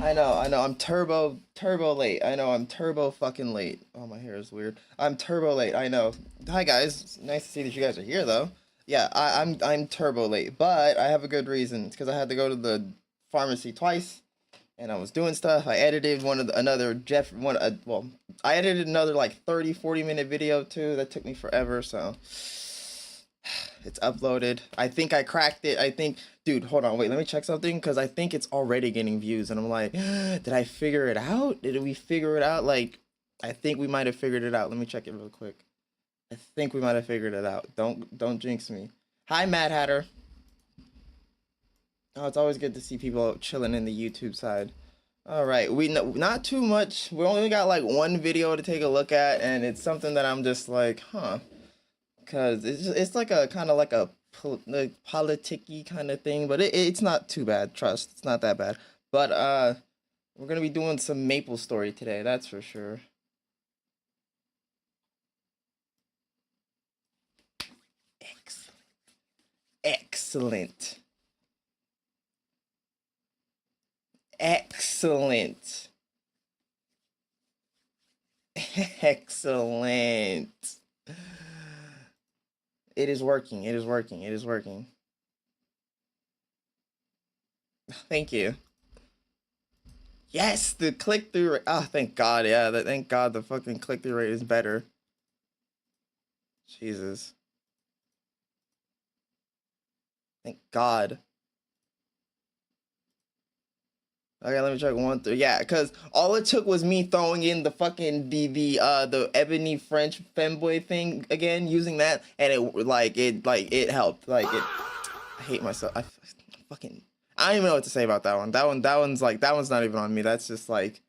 I know. I'm turbo late. I know I'm turbo fucking late. Oh, my hair is weird. I'm turbo late. I know. Hi guys. It's nice to see that you guys are here though. Yeah, I'm turbo late, but I have a good reason. It's because I had to go to the pharmacy twice, and I was doing stuff. I edited another Jeff one. Well, I edited another like 30-40 minute video too. That took me forever. So it's uploaded. I think I cracked it. I think, dude, hold on, wait, let me check something because I think it's already getting views, and I'm like, did I figure it out? Did we figure it out? Like, I think we might have figured it out. Let me check it real quick. I think we might have figured it out. Don't jinx me. Hi, Mad Hatter. Oh, it's always good to see people chilling in the YouTube side. All right, we know not too much. We only got like one video to take a look at, and it's something that I'm just like, huh. Cause it's like a kind of like a like politicky kind of thing, but it's not too bad. Trust, it's not that bad. But we're gonna be doing some Maple Story today. That's for sure. Excellent, excellent, excellent, excellent. It is working. It is working. It is working. Thank you. Yes, the click through rate. Oh, thank God. Yeah, thank God the fucking click through rate is better. Jesus. Thank God. Okay, let me check one through. Yeah, because all it took was me throwing in the fucking the ebony French femboy thing again, using that, and it helped. Like it, I hate myself. Fucking I don't even know what to say about that one. That one's not even on me. That's just like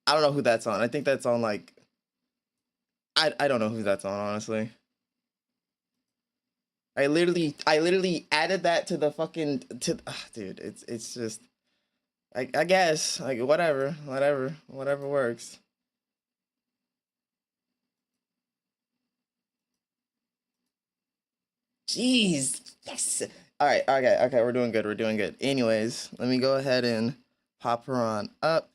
I don't know who that's on. I think that's on like I don't know who that's on, honestly. I literally added that to the fucking to dude, it's just I guess like whatever works. Jeez, yes. All right, okay, we're doing good. Anyways, let me go ahead and pop her on up.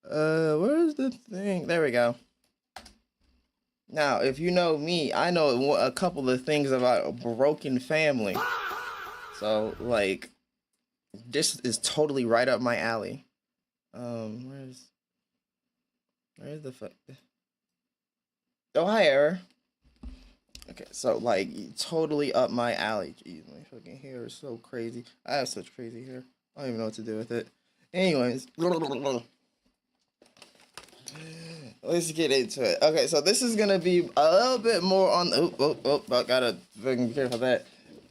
Where's the thing? There we go. Now, if you know me, I know a couple of things about a broken family. So, like, this is totally right up my alley. Where's the fuck? Oh, hi, Error. Okay, so like totally up my alley. Jeez, my fucking hair is so crazy. I have such crazy hair. I don't even know what to do with it. Anyways, let's get into it. Okay, so this is gonna be a little bit more on. I gotta fucking be careful of that.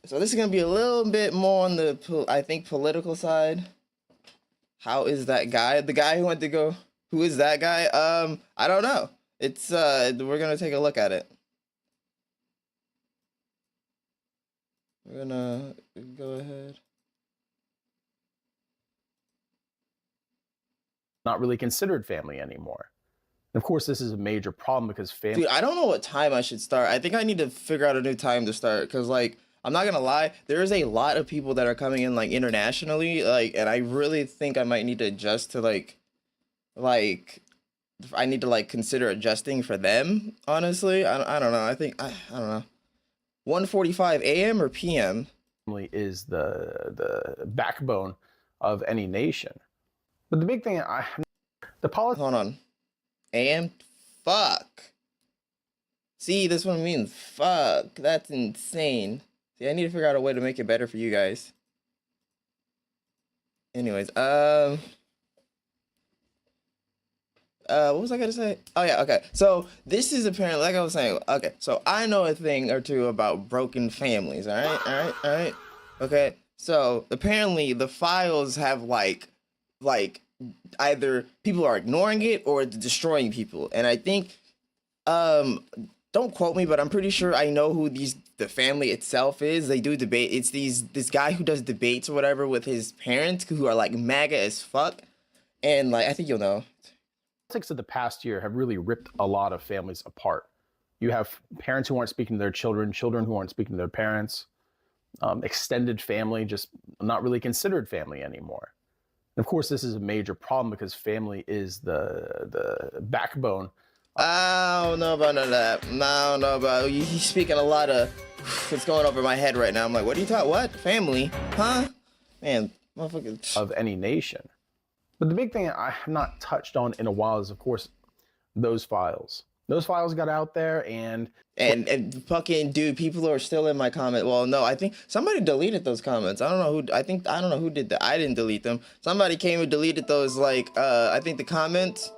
So this is gonna be a little bit more on the, I think, political side. How is that guy? The guy who went to go. Who is that guy? I don't know. It's we're gonna take a look at it. We're gonna go ahead. Not really considered family anymore. And of course, this is a major problem because family. Dude, I don't know what time I should start. I think I need to figure out a new time to start because, like, I'm not gonna lie, there is a lot of people that are coming in like internationally, like, and I really think I might need to adjust to like, I need to like consider adjusting for them. Honestly, I don't know. I don't know. 1:45 a.m. or p.m. Is the backbone of any nation. But the big thing, the politics. Hold on. AM? Fuck. See, this one means fuck. That's insane. See, I need to figure out a way to make it better for you guys. Anyways, what was I gonna say? Oh yeah, okay. So this is apparently, like I was saying, okay, so I know a thing or two about broken families, all right. Okay. So apparently the files have like either people are ignoring it or destroying people. And I think don't quote me, but I'm pretty sure I know who the family itself is. They do debate. It's this guy who does debates or whatever with his parents who are like MAGA as fuck. And like I think you'll know. Politics of the past year have really ripped a lot of families apart. You have parents who aren't speaking to their children, children who aren't speaking to their parents. extended family just not really considered family anymore. And of course, this is a major problem because family is the backbone. I don't know about none of that. I don't know about he's speaking a lot of it's going over my head right now. I'm like, what are you talking? What family? Huh? Man, motherfucker. Of any nation. But the big thing I have not touched on in a while is, of course, those files. Those files got out there, and fucking dude, people are still in my comment. Well, no, I think somebody deleted those comments. I don't know who. I don't know who did that. I didn't delete them. Somebody came and deleted those. Like, I think the comments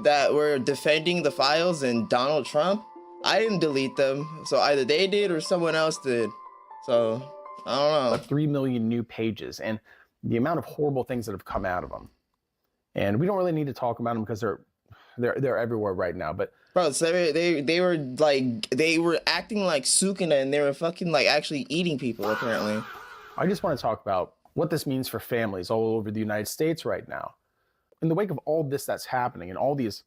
that were defending the files and Donald Trump. I didn't delete them, so either they did or someone else did. So I don't know. 3 million new pages, and the amount of horrible things that have come out of them. And we don't really need to talk about them because they're everywhere right now. But bro, so they were like they were acting like Sukuna, and they were fucking like actually eating people apparently. I just want to talk about what this means for families all over the United States right now. In the wake of all this that's happening and all these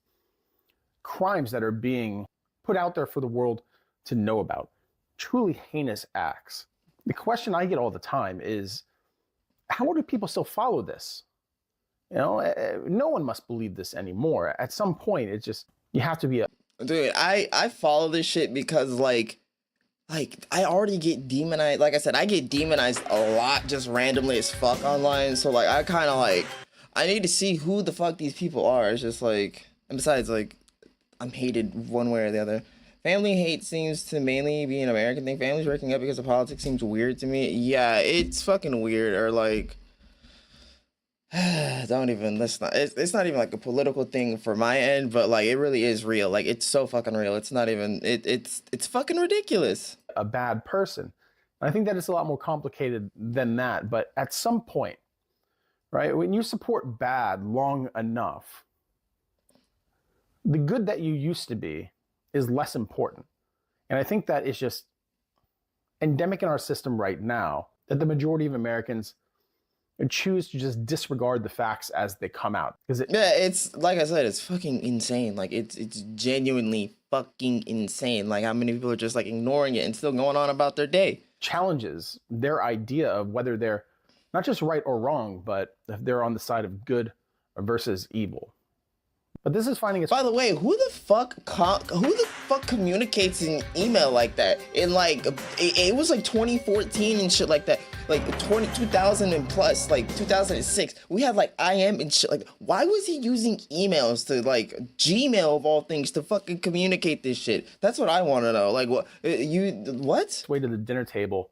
crimes that are being put out there for the world to know about, truly heinous acts. The question I get all the time is, how do people still follow this? You know, no one must believe this anymore. At some point, it's just, you have to be a... Dude, I follow this shit because like I already get demonized. Like I said, I get demonized a lot just randomly as fuck online. So like I kind of like, I need to see who the fuck these people are. It's just like, and besides like, I'm hated one way or the other. Family hate seems to mainly be an American thing. Families breaking up because of politics seems weird to me. Yeah, it's fucking weird. Or like, don't even, let's not, it's not even like a political thing for my end, but like it really is real. Like it's so fucking real. It's not even, it's fucking ridiculous. A bad person. I think that it's a lot more complicated than that. But at some point, right, when you support bad long enough, the good that you used to be is less important. And I think that is just endemic in our system right now, that the majority of Americans choose to just disregard the facts as they come out. Yeah, it's like I said, it's fucking insane. Like it's genuinely fucking insane. Like how many people are just like ignoring it and still going on about their day. Challenges their idea of whether they're not just right or wrong, but if they're on the side of good versus evil. But this is finding its... By the way, who the fuck communicates in email like that? In like, it was like 2014 and shit like that. Like 2000 and plus, like 2006. We had like IM and shit like, why was he using emails to like Gmail of all things to fucking communicate this shit? That's what I want to know. Like what, what? Way to the dinner table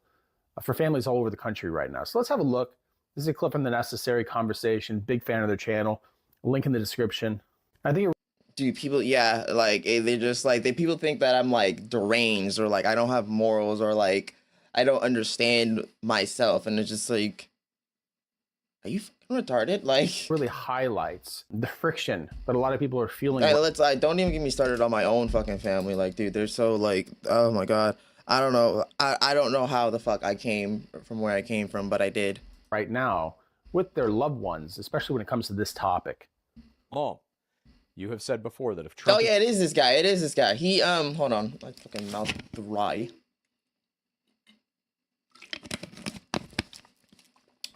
for families all over the country right now. So let's have a look. This is a clip from The Necessary Conversation. Big fan of their channel. Link in the description. I think dude, people, yeah, like they just like people think that I'm like deranged or like I don't have morals or like I don't understand myself, and it's just like, are you fucking retarded? Like, really highlights the friction that a lot of people are feeling. Don't even get me started on my own fucking family. Like, dude, they're so like, oh my god, I don't know, I don't know how the fuck I came from where I came from, but I did. Right now, with their loved ones, especially when it comes to this topic. Mom. You have said before that if Trump... Oh yeah, it is this guy. It is this guy. He hold on, my fucking mouth dry.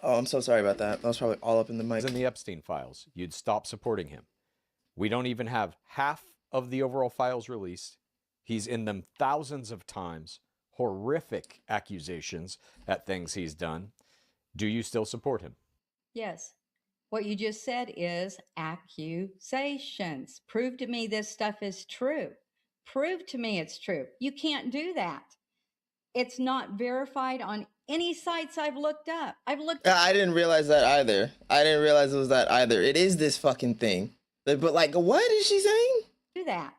Oh, I'm so sorry about that. That was probably all up in the mic. In the Epstein files, you'd stop supporting him. We don't even have half of the overall files released. He's in them thousands of times. Horrific accusations at things he's done. Do you still support him? Yes. What you just said is accusations. Prove to me this stuff is true. Prove to me it's true. You can't do that. It's not verified on any sites I've looked up. I didn't realize that either. I didn't realize it was that either. It is this fucking thing. But like, what is she saying? Do that.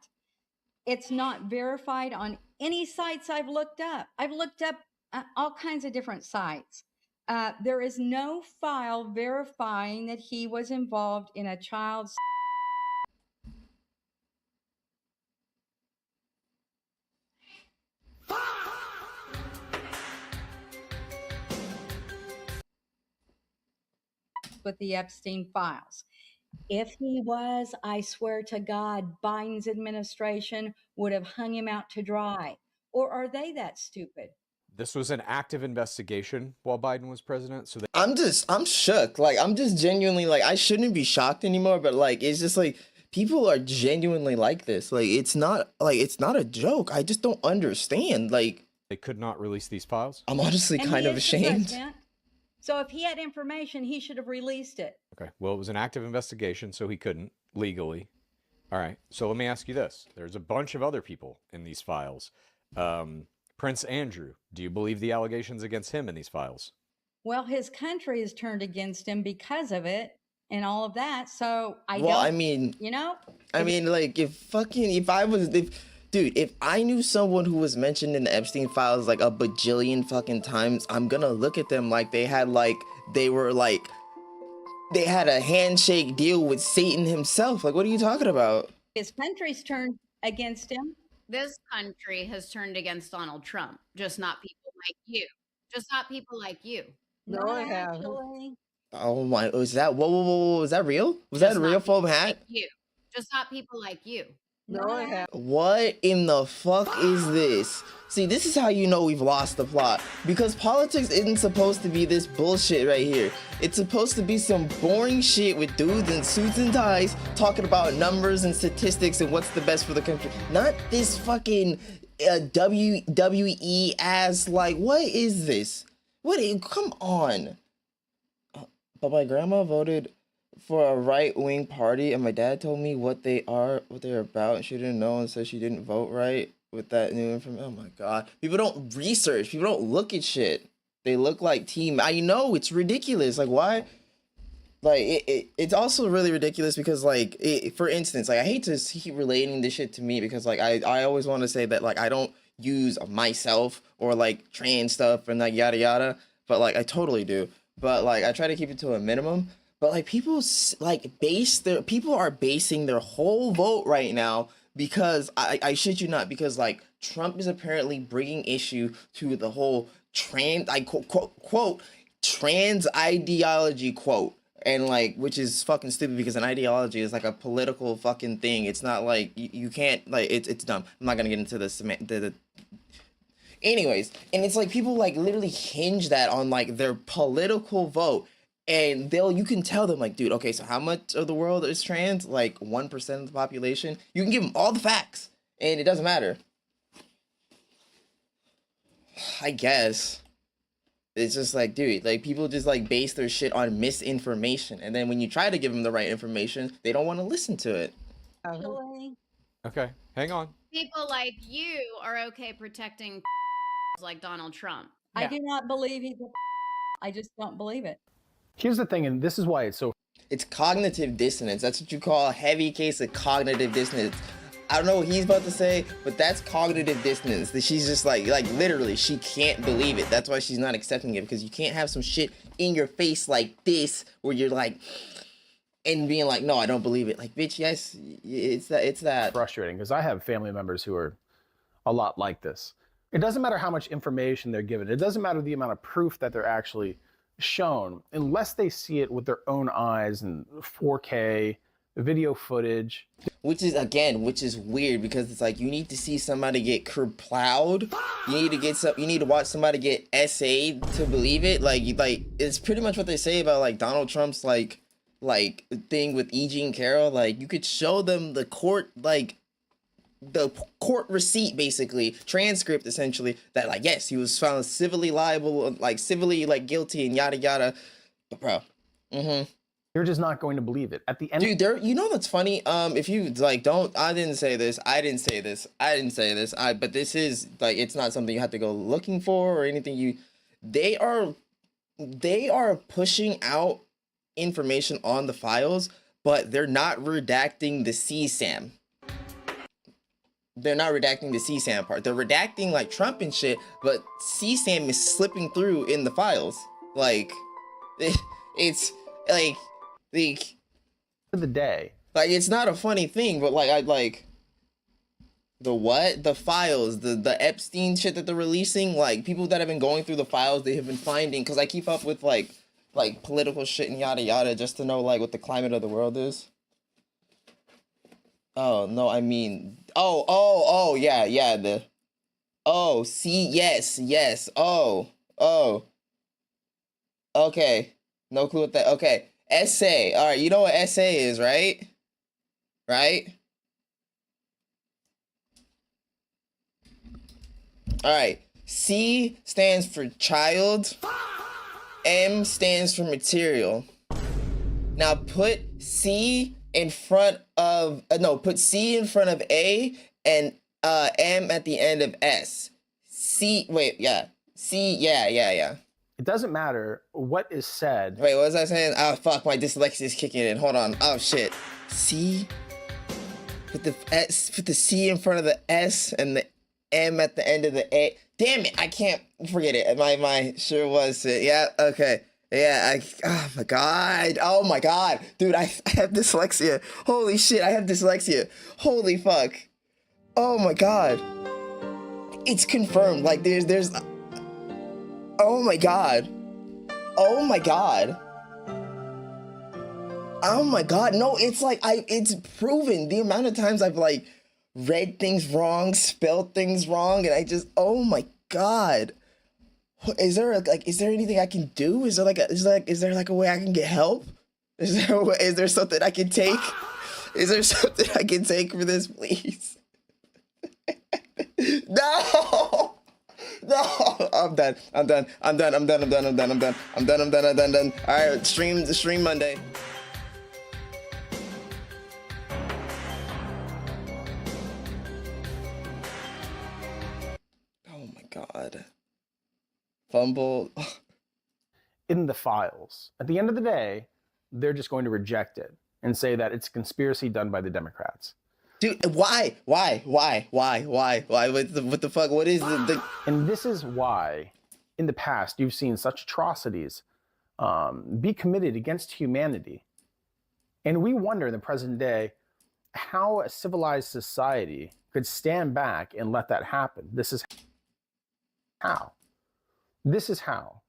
It's not verified on any sites I've looked up. I've looked up all kinds of different sites. There is no file verifying that he was involved in a child's with the Epstein files. If he was, I swear to God, Biden's administration would have hung him out to dry. Or are they that stupid? This was an active investigation while Biden was president. So I'm shook. Like, I'm just genuinely like, I shouldn't be shocked anymore, but like, it's just like, people are genuinely like this. Like, it's not a joke. I just don't understand. Like, they could not release these files. I'm honestly And kind he of is the ashamed. president. So if he had information, he should have released it. Okay. Well, it was an active investigation, so he couldn't legally. All right. So let me ask you this. There's a bunch of other people in these files. Prince Andrew, do you believe the allegations against him in these files? Well, his country is turned against him because of it and all of that. So I mean, you know, like, if I knew someone who was mentioned in the Epstein files like a bajillion fucking times, I'm gonna look at them like they had a handshake deal with Satan himself. Like, what are you talking about? his country's turned against him. This country has turned against Donald Trump, just not people like you. Just not people like you. No, I haven't. Actually. Oh my, was that, whoa, was that real? Was Just that a not real people foam hat? Like you. Just not people like you. No, I haven't. What in the fuck is this? See, this is how you know we've lost the plot. Because politics isn't supposed to be this bullshit right here. It's supposed to be some boring shit with dudes in suits and ties talking about numbers and statistics and what's the best for the country. Not this fucking WWE ass, like, what is this? Come on. But my grandma voted for a right-wing party, and my dad told me what they're about, and she didn't know, and said she didn't vote right with that new information. Oh my god. People don't research. People don't look at shit. They look like team. I know, it's ridiculous. Like, why? Like, it's also really ridiculous because, like, for instance, like, I hate to keep relating this shit to me because, like, I always want to say that, like, I don't use myself or, like, trans stuff and, like, yada yada, but, like, I totally do. But, like, I try to keep it to a minimum. But, like, people are basing their whole vote right now because I shit you not, because, like, Trump is apparently bringing issue to the whole quote trans ideology, quote, and, like, which is fucking stupid because an ideology is like a political fucking thing. It's not like you can't, like, it's dumb. I'm not gonna get into the anyways, and it's like people like literally hinge that on like their political vote. And you can tell them, like, dude, okay, so how much of the world is trans? Like 1% of the population. You can give them all the facts, and it doesn't matter. I guess. It's just like, dude, like, people just like base their shit on misinformation, and then when you try to give them the right information, they don't want to listen to it. Actually. Okay, hang on. People like you are okay protecting like Donald Trump. I do not believe he's I just don't believe it. Here's the thing, and this is why it's so. It's cognitive dissonance. That's what you call a heavy case of cognitive dissonance. I don't know what he's about to say, but that's cognitive dissonance. That she's just like literally, she can't believe it. That's why she's not accepting it, because you can't have some shit in your face like this where you're like, and being like, no, I don't believe it. Like, bitch, yes, it's that. Frustrating, because I have family members who are a lot like this. It doesn't matter how much information they're given. It doesn't matter the amount of proof that they're actually shown, unless they see it with their own eyes and 4K video footage. Which is weird, because it's like you need to see somebody get plowed. You need to watch somebody get SA'd to believe it. Like it's pretty much what they say about like Donald Trump's like thing with E. Jean Carroll. Like, you could show them the court receipt, basically transcript, essentially, that like, yes, he was found civilly liable, like civilly like guilty and yada yada. But bro, You're just not going to believe it. At the end, dude, you know what's funny? If you like I didn't say this, but this is like, it's not something you have to go looking for or anything. They are pushing out information on the files, but they're not redacting the CSAM. They're not redacting the CSAM part. They're redacting like Trump and shit, but CSAM is slipping through in the files. Like, it's like the end of the day, like, it's not a funny thing, but like, I like the files, the Epstein shit that they're releasing. Like, people that have been going through the files, they have been finding, because I keep up with like political shit and yada yada, just to know like what the climate of the world is. Oh no, I mean, yeah, Oh, C, yes, yes. Oh, oh. Okay. No clue what that. Okay. Essay. All right. You know what essay is, right? Right? All right. C stands for child. M stands for material. Now put C in front of no, put C in front of A and M at the end of S. C, wait, yeah. C, yeah. It doesn't matter what is said. Wait, what was I saying? Oh fuck, my dyslexia is kicking in. Hold on. Oh shit. C. Put the C in front of the S and the M at the end of the A. Damn it, I can't forget it. My sure was it. Yeah, okay. Yeah, oh my god. Dude, I have dyslexia. Holy shit, I have dyslexia. Holy fuck. Oh my god. It's confirmed. Like there's oh my god. Oh my god. Oh my god. No, it's like it's proven. The amount of times I've like read things wrong, spelled things wrong, and I just oh my god. Is there anything I can do? Is there a way I can get help? Is there something I can take? Is there something I can take for this, please? No! No! I'm done. Alright, stream Monday. Oh my god. Fumble. In the files. At the end of the day, they're just going to reject it and say that it's a conspiracy done by the Democrats. Dude, why? What the fuck? What is the... And this is why, in the past, you've seen such atrocities be committed against humanity. And we wonder in the present day how a civilized society could stand back and let that happen. This is how. This is how.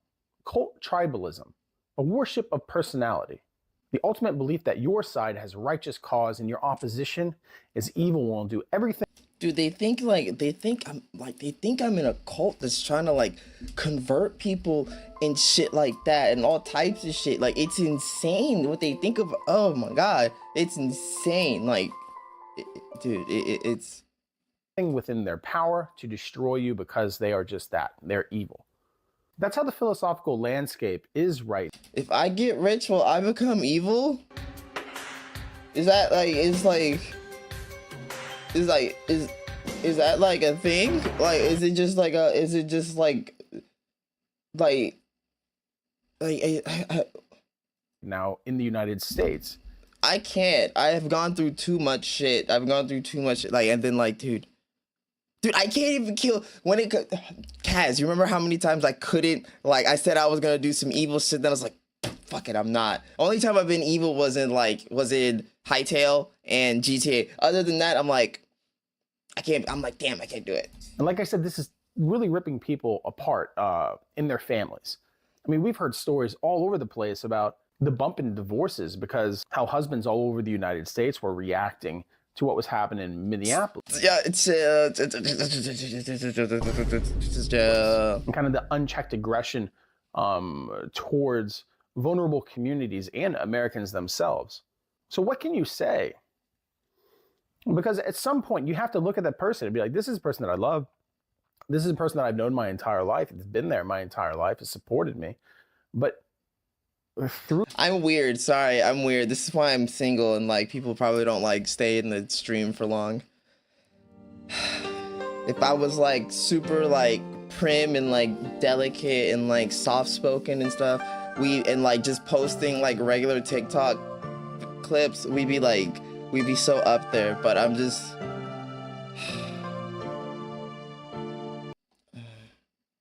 Cult tribalism, a worship of personality, the ultimate belief that your side has righteous cause and your opposition is evil and will do everything. Dude, they think I'm in a cult that's trying to like convert people and shit like that and all types of shit. Like it's insane what they think of. Oh my god, it's insane. Like, it's within their power to destroy you because they are just that. They're evil. That's how the philosophical landscape is right. If I get rich, will I become evil? Is that like a thing? Like, is it just like now in the United States? I can't. I have gone through too much shit. I've gone through too much, like, and then like, dude, I can't even kill when it could. Kaz, you remember how many times I couldn't, like, I said I was gonna do some evil shit, then I was like, fuck it, I'm not. Only time I've been evil was in Hightail and GTA. Other than that, I'm like, I can't. I'm like, damn, I can't do it. And like I said, this is really ripping people apart in their families. I mean, we've heard stories all over the place about the bump in divorces because how husbands all over the United States were reacting to what was happening in Minneapolis. Yeah, it's and kind of the unchecked aggression towards vulnerable communities and Americans themselves. So what can you say? Because at some point you have to look at that person and be like, this is a person that I love. This is a person that I've known my entire life. It's been there my entire life. It's supported me. But I'm weird. Sorry, I'm weird. This is why I'm single and like people probably don't like stay in the stream for long. If I was like super like prim and like delicate and like soft spoken and stuff, and like just posting like regular TikTok clips, we'd be so up there. But I'm just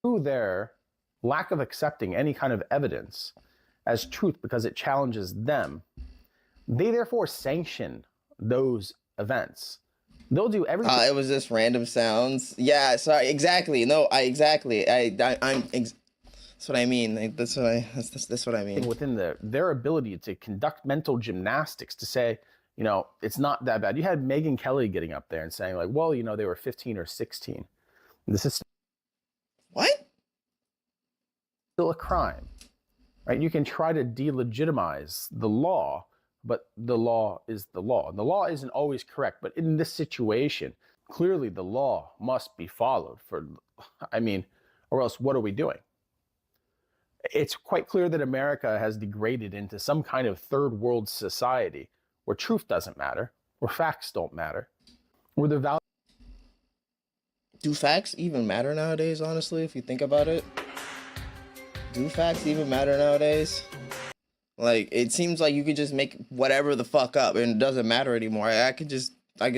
through their lack of accepting any kind of evidence as truth because it challenges them, they therefore sanction those events. They'll do everything. It was just random sounds. Yeah, sorry. Exactly. No, exactly. That's what I mean. That's what I mean. Within their ability to conduct mental gymnastics to say, you know, it's not that bad. You had Megyn Kelly getting up there and saying like, well, you know, they were 15 or 16. This is What? still a crime, right? You can try to delegitimize the law, but the law is the law. And the law isn't always correct, but in this situation, clearly the law must be followed or else what are we doing? It's quite clear that America has degraded into some kind of third world society where truth doesn't matter, where facts don't matter, where the value. Do facts even matter nowadays, honestly, if you think about it? Do facts even matter nowadays? Like, it seems like you could just make whatever the fuck up and it doesn't matter anymore. I could just, like,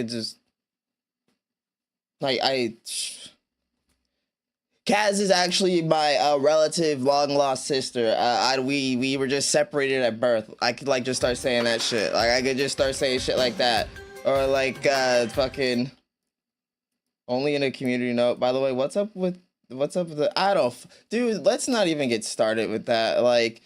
Kaz is actually my relative, long-lost sister. We were just separated at birth. I could, like, just start saying that shit. Like, I could just start saying shit like that. Or, like, fucking... Only in a community note. By the way, what's up with the... Dude, let's not even get started with that. Like,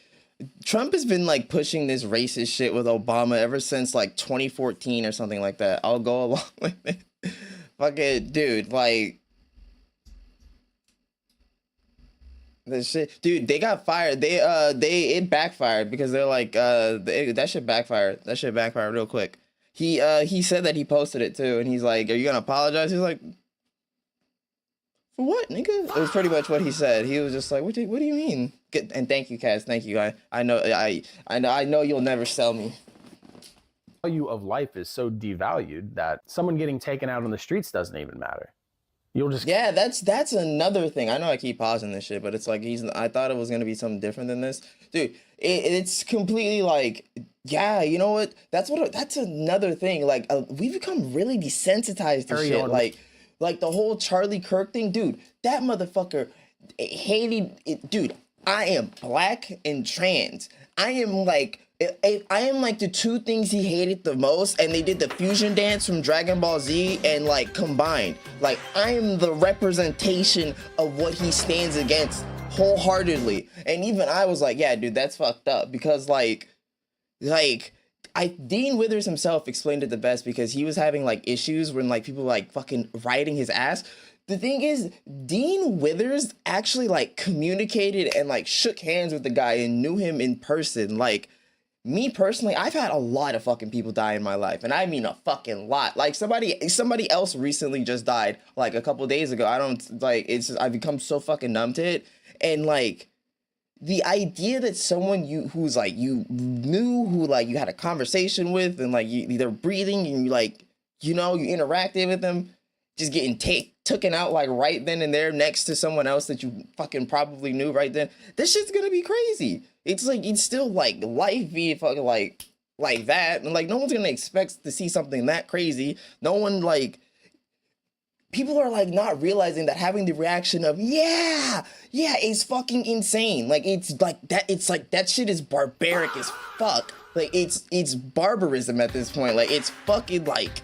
Trump has been, like, pushing this racist shit with Obama ever since, like, 2014 or something like that. I'll go along with it. Fucking, dude, like... This shit, dude, they got fired. It backfired because they're like, that shit backfired. That shit backfired real quick. He said that he posted it too, and he's like, "Are you gonna apologize?" He's like, "For what, nigga?" It was pretty much what he said. He was just like, "What do you mean?" And thank you, Kaz. Thank you. I know you'll never sell me. The value of life is so devalued that someone getting taken out on the streets doesn't even matter. You'll just... Yeah, that's another thing. I know I keep pausing this shit, but it's like I thought it was gonna be something different than this, dude. It's completely like, yeah, you know what? That's another thing. Like, we've become really desensitized to shit. Like the whole Charlie Kirk thing, dude. That motherfucker hated it, dude. I am black and trans. I am like the two things he hated the most, and they did the fusion dance from Dragon Ball Z and like combined. Like, I am the representation of what he stands against wholeheartedly. And even I was like, yeah, dude, that's fucked up, because Dean Withers himself explained it the best, because he was having like issues when like people like fucking rioting his ass. The thing is, Dean Withers actually like communicated and like shook hands with the guy and knew him in person. Like, me personally, I've had a lot of fucking people die in my life, and I mean a fucking lot. Like, somebody else recently just died like a couple days ago. I've become so fucking numb to it, and like the idea that someone who's like you knew, who like you had a conversation with, and like they're breathing, and you like, you know, you interacted with them, just getting taken out like right then and there next to someone else that you fucking probably knew right then. This shit's gonna be crazy. It's like, it's still like life being fucking like that, and like no one's gonna expect to see something that crazy. No one, like, people are like not realizing that having the reaction of yeah is fucking insane. Like, it's like that shit is barbaric as fuck. Like, it's barbarism at this point. Like, it's fucking like,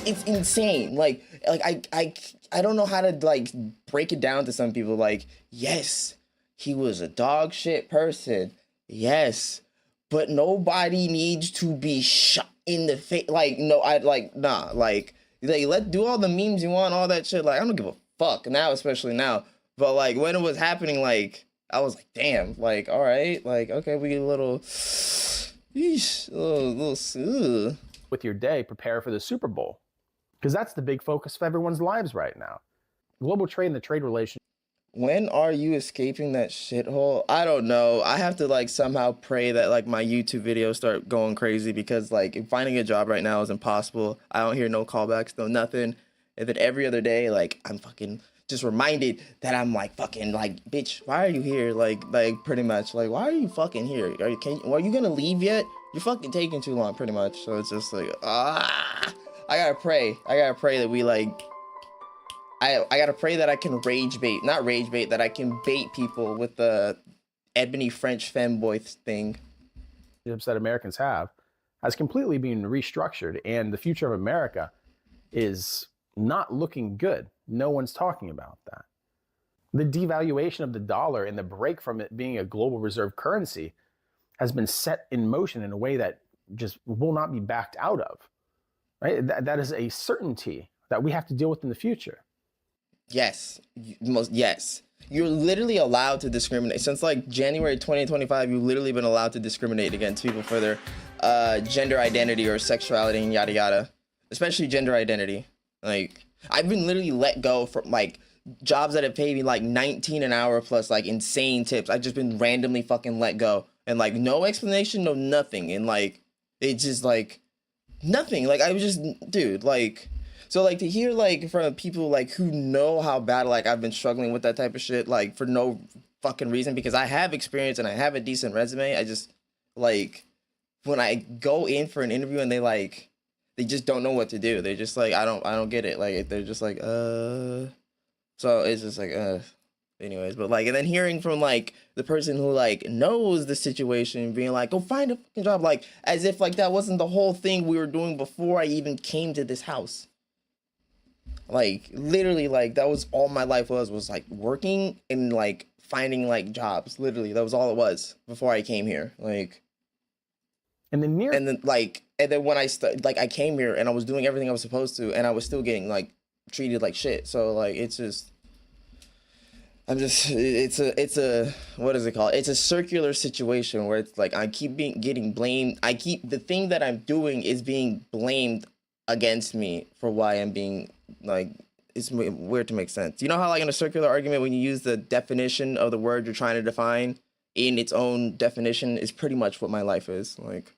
it's insane. Like I don't know how to like break it down to some people. Like, yes, he was a dog shit person. Yes, but nobody needs to be shot in the face. Like, no, nah. Like, let do all the memes you want, all that shit. Like, I don't give a fuck now, especially now. But like when it was happening, like I was like, damn. Like, all right, like, okay, we get a little, with your day, prepare for the Super Bowl, because that's the big focus of everyone's lives right now. Global trade and the trade relationship. When are you escaping that shithole? I don't know. I have to like somehow pray that like my YouTube videos start going crazy, because like finding a job right now is impossible. I don't hear no callbacks, no nothing. And then every other day, like, I'm fucking just reminded that I'm like fucking like, bitch, why are you here? Like pretty much like, why are you fucking here? Are you gonna leave yet? You're fucking taking too long, pretty much. So it's just like, I gotta pray that we like, I gotta pray that I can not rage bait, that I can bait people with the ebony French femboy thing. That Americans have has completely been restructured, and the future of America is not looking good. No one's talking about that. The devaluation of the dollar and the break from it being a global reserve currency has been set in motion in a way that just will not be backed out of. Right? That is a certainty that we have to deal with in the future. Yes, yes. You're literally allowed to discriminate since like January 2025. You've literally been allowed to discriminate against people for their gender identity or sexuality and yada yada, especially gender identity. Like I've been literally let go from like jobs that have paid me like 19 an hour plus like insane tips. I've just been randomly fucking let go and like no explanation, no nothing, and like it's just like nothing. Like I was just, dude, like. So like to hear like from people like who know how bad like I've been struggling with that type of shit like for no fucking reason, because I have experience and I have a decent resume. I just like when I go in for an interview and they just don't know what to do. They're just like I don't get it. Like they're just like so it's just like anyways, but like and then hearing from like the person who like knows the situation being like go find a fucking job, like as if like that wasn't the whole thing we were doing before I even came to this house. Like literally like that was all my life was like working and like finding like jobs. Literally that was all it was before I came here. Like And then when I came here and I was doing everything I was supposed to and I was still getting like treated like shit. So like it's a what is it called? It's a circular situation where it's like I keep getting blamed. The thing that I'm doing is being blamed against me for why I'm being like, it's weird to make sense. You know how like in a circular argument when you use the definition of the word you're trying to define in its own definition is pretty much what my life is like.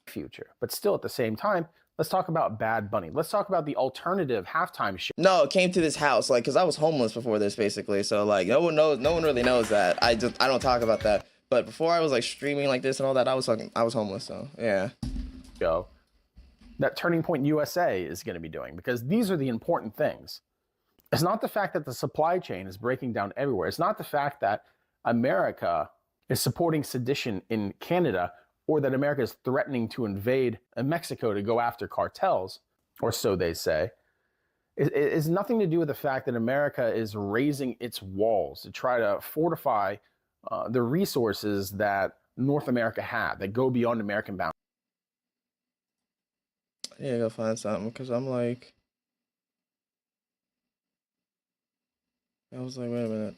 Future, but still at the same time, let's talk about Bad Bunny. Let's talk about the alternative halftime show. No, it came to this house like because I was homeless before this basically, so like no one really knows that. I don't talk about that, but before I was like streaming like this and all that, I was homeless. So yeah. Show that Turning Point USA is going to be doing, because these are the important things. It's not the fact that the supply chain is breaking down everywhere. It's not the fact that America is supporting sedition in Canada, or that America is threatening to invade Mexico to go after cartels, or so they say. It's nothing to do with the fact that America is raising its walls to try to fortify the resources that North America have that go beyond American boundaries. I need to go find something because I'm like, I was like, wait a minute.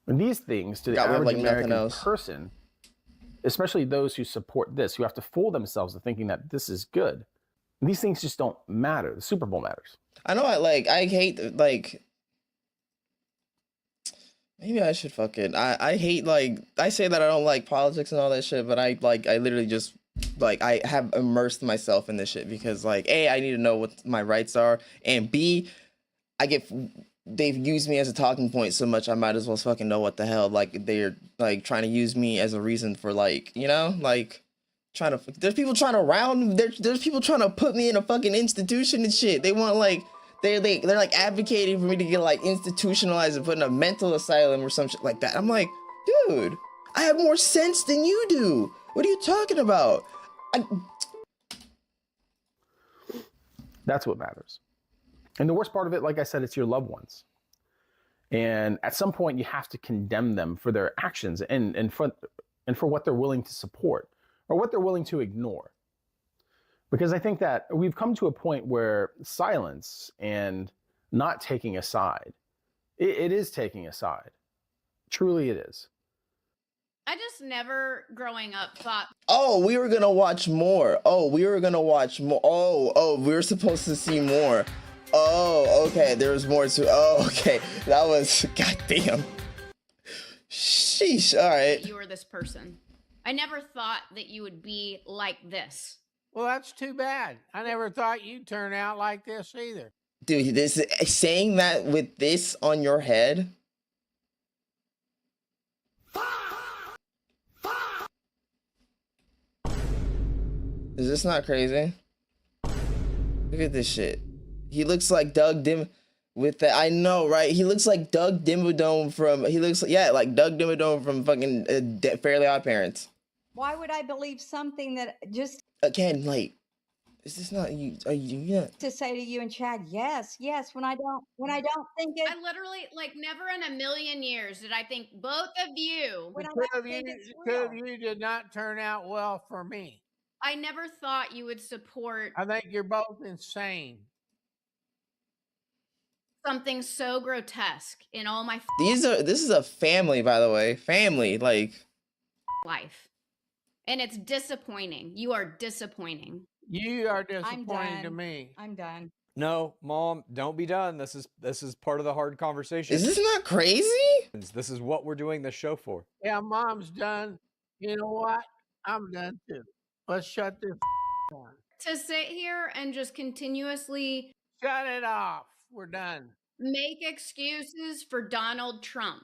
And these things to the average American person, especially those who support this, who have to fool themselves into thinking that this is good. And these things just don't matter. The Super Bowl matters. I know I hate like, maybe I should fucking, I hate like, I say that I don't like politics and all that shit, but I literally just like I have immersed myself in this shit because like A, I need to know what my rights are, and B, they've used me as a talking point so much I might as well fucking know what the hell like they're like trying to use me as a reason for like, you know, like trying to, there's people trying to there's people trying to put me in a fucking institution and shit. They want like they're like advocating for me to get like institutionalized and put in a mental asylum or some shit like that. I'm like, dude, I have more sense than you do. What are you talking about? That's what matters. And the worst part of it, like I said, it's your loved ones. And at some point, you have to condemn them for their actions and for what they're willing to support or what they're willing to ignore. Because I think that we've come to a point where silence and not taking a side, it is taking a side. Truly it is. I just never, growing up, thought, oh, we were gonna watch more. Oh, we were supposed to see more. Oh, okay, there was more to, oh, okay, that was, goddamn. Sheesh, all right. you were this person. I never thought that you would be like this. Well, that's too bad. I never thought you'd turn out like this either. Dude, this saying that with this on your head. Is this not crazy? Look at this shit. He looks like Doug Dim with that. I know, right? He looks like Doug Dimmadome from. Like Doug Dimmadome from fucking Fairly Odd Parents. Why would I believe something that just again, like, is this not you? Are you not to say to you and Chad? Yes, when I don't think it. I literally, like, never in a million years did I think both of you. The two of you did not turn out well for me. I never thought you would support. I think you're both insane. something so grotesque in all my This is a family, by the way. Family, like. life. And it's disappointing. You are disappointing. You are I'm disappointing to done. me. I'm done. No, Mom, don't be done. This is part of the hard conversation. Is this not crazy? This is what we're doing this show for. Yeah, Mom's done. You know what? I'm done too. Let's shut this down. To sit here and just continuously Shut it off. We're done. make excuses for Donald Trump.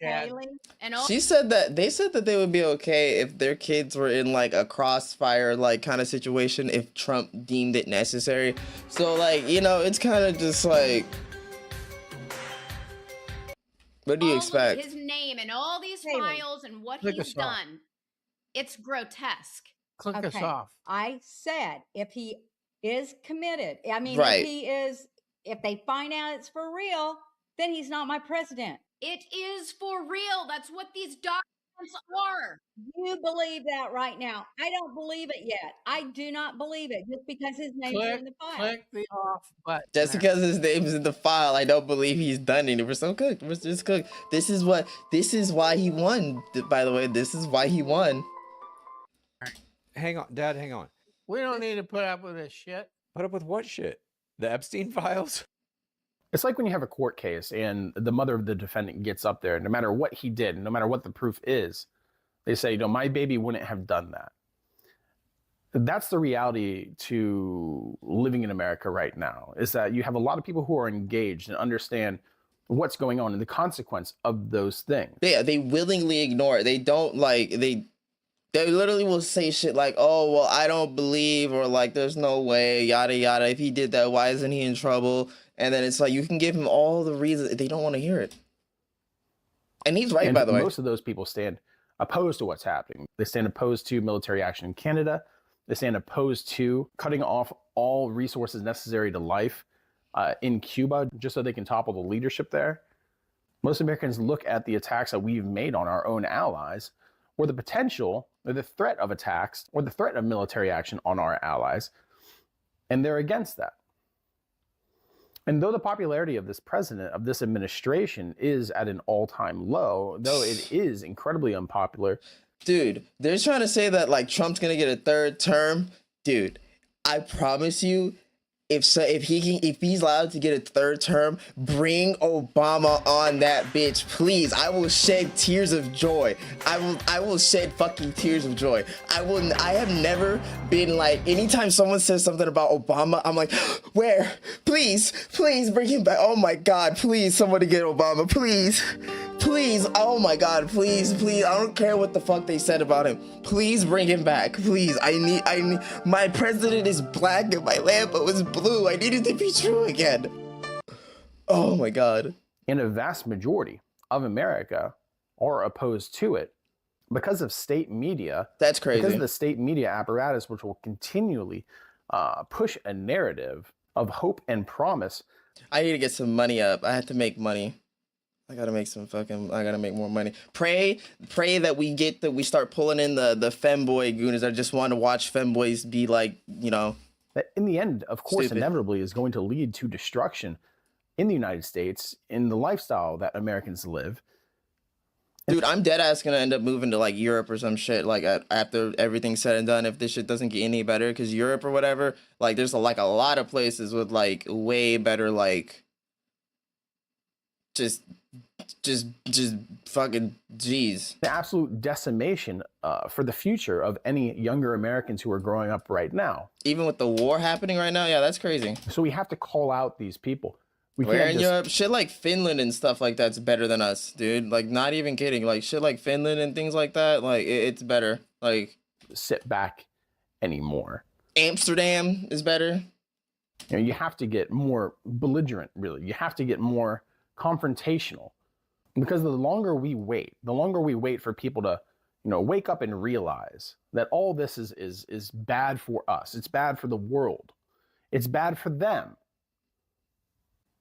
Chad. Haley, And all She said that they said that they would be okay if their kids were in like a crossfire like kind of situation if Trump deemed it necessary. So like, you know, it's kind of just like, what do you of expect? his name and all these Haley, files and what click he's us off. done. It's grotesque. Click us Okay. off. I said if he is committed, I mean, Right. if they find out it's for real, then he's not my president. It is for real. That's what these documents are. You believe that right now. I don't believe it yet. I do not believe it just because his name's Click, in the file. click the off button. Just now. because his name's in the file, I don't believe he's done it. We're so cooked. We're just cooked. This is why he won. By the way, this is why he won. Hang on, Dad, hang on. We don't need to put up with this shit. Put up with what shit? The Epstein files? It's like when you have a court case and the mother of the defendant gets up there, no matter what he did, no matter what the proof is, they say, my baby wouldn't have done that. That's the reality to living in America right now, is that you have a lot of people who are engaged and understand what's going on and the consequence of those things. Yeah, they willingly ignore it. They don't like, they literally will say shit like, oh, well, I don't believe, or like, there's no way, yada, yada. If he did that, why isn't he in trouble? And then it's like, you can give him all the reasons. They don't want to hear it. And he's right, And by the way. most of those people stand opposed to what's happening. They stand opposed to military action in Canada. They stand opposed to cutting off all resources necessary to life in Cuba, just so they can topple the leadership there. Most Americans look at the attacks that we've made on our own allies, or the potential, or the threat of attacks, or the threat of military action on our allies, and they're against that. And though the popularity of this president, of this administration, is at an all-time low, though it is incredibly unpopular. Dude, they're trying to say that like Trump's gonna get a third term. Dude, I promise you, if he's allowed to get a third term, bring Obama on that bitch, please. I will shed tears of joy. I will shed fucking tears of joy. I have never been like, anytime someone says something about Obama, I'm like, where? Please bring him back. Oh my God, please, somebody get Obama, please. Please, oh my God, please. I don't care what the fuck they said about him. Please bring him back, please. I need, my president is black and my Lambo is blue. I need it to be true again. Oh my God. And a vast majority of America are opposed to it because of state media. That's crazy. Because of the state media apparatus, which will continually push a narrative of hope and promise. I need to get some money up. I have to make money. I gotta make more money. Pray that we start pulling in the femboy gooners. I just want to watch femboys be like, you know. That in the end, of course, Stupid. inevitably is going to lead to destruction in the United States, in the lifestyle that Americans live. Dude, I'm dead ass gonna end up moving to like Europe or some shit like after everything's said and done, if this shit doesn't get any better, because Europe or whatever, like there's like a lot of places with like way better like just fucking G's. The absolute decimation for the future of any younger Americans who are growing up right now. Even with the war happening right now, yeah, that's crazy. So we have to call out these people. We Where can't in just Europe, shit like Finland and stuff like that's better than us, dude. Like, not even kidding. Like, shit like Finland and things like that, like, it's better. Like, sit back anymore. Amsterdam is better. You know, you have to get more belligerent, really. You have to get more confrontational. Because the longer we wait for people to, you know, wake up and realize that all this is bad for us. It's bad for the world. It's bad for them.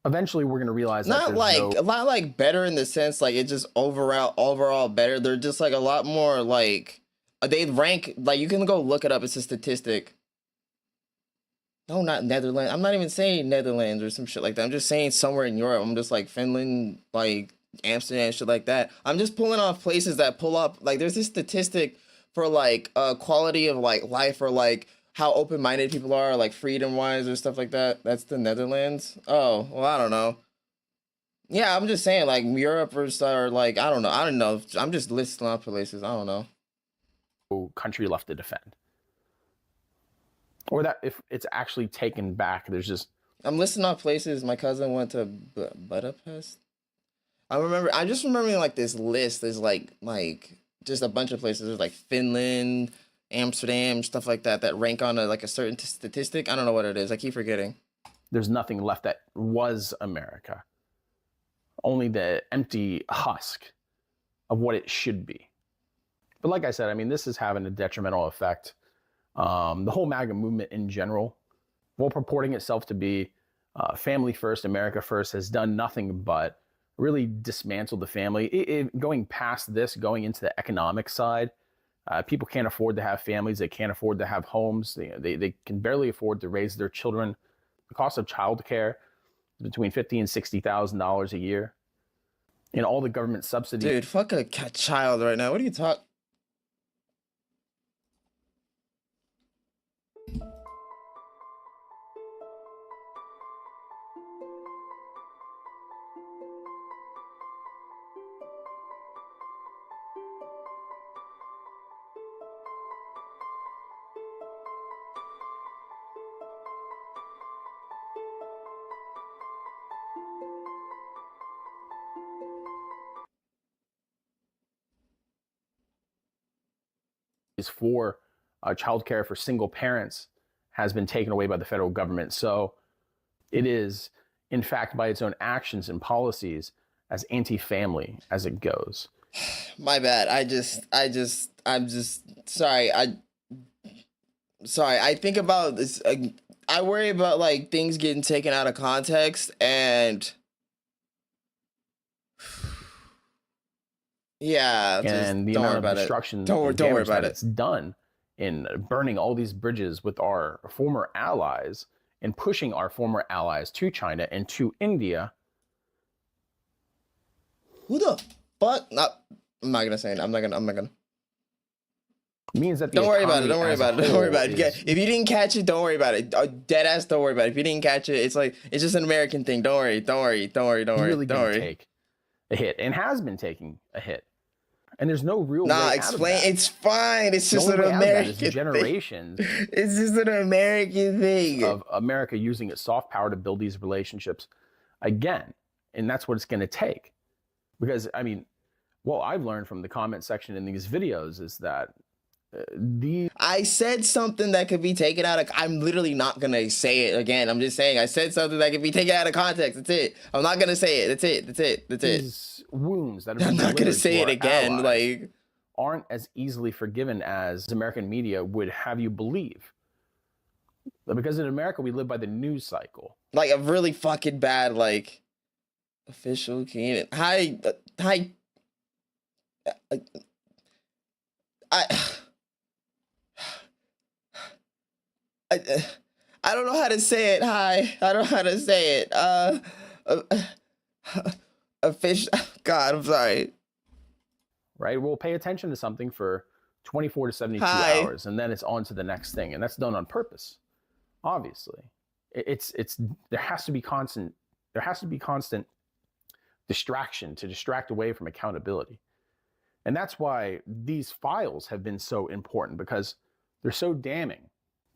Eventually, we're going to realize that Not like better in the sense like it's just overall better. They're just like a lot more like they rank, like you can go look it up. It's a statistic. No, not Netherlands. I'm not even saying Netherlands or some shit like that. I'm just saying somewhere in Europe. I'm just like Finland, like Amsterdam, shit like that. I'm just pulling off places that pull up. Like, there's this statistic for like quality of like life, or like how open-minded people are, like freedom-wise or stuff like that. That's the Netherlands. Oh, well, I don't know. Yeah, I'm just saying, like, Europe or like, I don't know. I don't know. I'm just listing off places. I don't know. Country left to defend, or that if it's actually taken back, there's just I'm listing off places. My cousin went to Budapest. I just remembering like this list. There's like just a bunch of places. There's like Finland, Amsterdam, stuff like that that rank on like a certain statistic. I don't know what it is. I keep forgetting. there's nothing left that was America. Only the empty husk of what it should be. But like I said, I mean, this is having a detrimental effect. The whole MAGA movement in general, while purporting itself to be family first, America first, has done nothing but really dismantle the family. Going past this, going into the economic side, people can't afford to have families. They can't afford to have homes. They can barely afford to raise their children. The cost of childcare is between $50,000 and $60,000 a year. And all the government subsidies. Dude, fuck a child right now. What are you talking? For childcare for single parents has been taken away by the federal government. So it is, in fact, by its own actions and policies, as anti-family as it goes. My bad. I'm just sorry. Sorry. I think about this. I worry about like things getting taken out of context, and yeah, And the amount of destruction, Don't worry about it. It's done in burning all these bridges with our former allies and pushing our former allies to China and to India. Who the fuck? No, I'm not gonna say it. I'm not gonna. Means that Don't worry about it. Don't worry about it. If you didn't catch it, don't worry about it. Dead ass, don't worry about it. If you didn't catch it, it's just an American thing. Don't worry. Really take a hit and has been taking a hit. And there's no real way explain. Out of that. It's fine. It's just an American generations. It's just an American thing of America using its soft power to build these relationships again, and that's what it's going to take. Because I mean, what I've learned from the comment section in these videos is that I said something that could be taken out of. I'm literally not gonna say it again. I'm just saying I said something that could be taken out of context. That's it. I'm not gonna say it. That's it. These woons that I'm not gonna say it again. Like, aren't as easily forgiven as American media would have you believe. Because in America we live by the news cycle. Like a really fucking bad like official Keenan. Hi. I don't know how to say it. Hi. I don't know how to say it. A fish. God, I'm sorry. Right? We'll pay attention to something for 24 to 72 hours, and then it's on to the next thing. And that's done on purpose. Obviously. There has to be constant distraction to distract away from accountability. And that's why these files have been so important, because they're so damning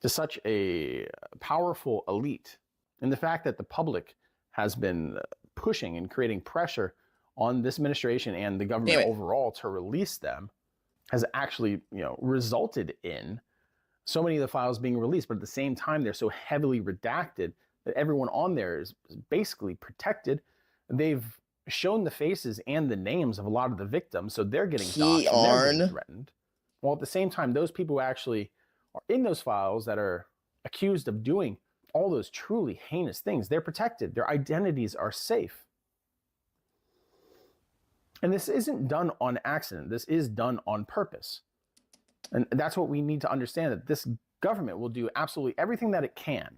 to such a powerful elite. And the fact that the public has been pushing and creating pressure on this administration and the government overall to release them has actually, resulted in so many of the files being released. But at the same time, they're so heavily redacted that everyone on there is basically protected. They've shown the faces and the names of a lot of the victims, so they're getting doxxed and they're getting threatened. While at the same time, those people who actually are in those files that are accused of doing all those truly heinous things, they're protected. Their identities are safe. And this isn't done on accident. This is done on purpose. And that's what we need to understand, that this government will do absolutely everything that it can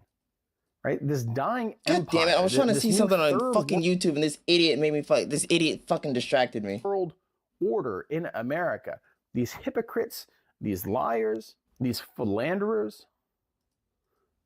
right? This dying God empire. damn it! I was trying to this see new something on third fucking YouTube, and this idiot made me fight. This idiot fucking distracted me. world order in America. These hypocrites, these liars, these philanderers,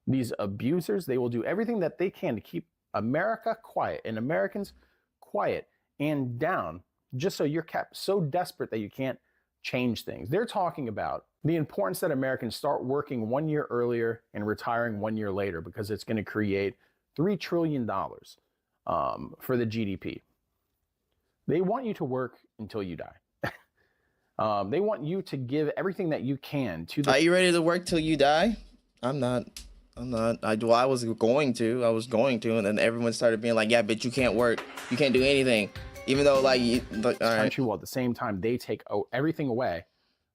these abusers, they will do everything that they can to keep America quiet and Americans quiet and down, just so you're kept so desperate that you can't change things. They're talking about the importance that Americans start working 1 year earlier and retiring 1 year later, because it's going to create $3 trillion for the GDP. They want you to work until you die. They want you to give everything that you can to the... Are you ready to work till you die? I'm not. I was going to, and then everyone started being like, yeah, but you can't work. You can't do anything. Even though, like, all right. country, while at the same time they take everything away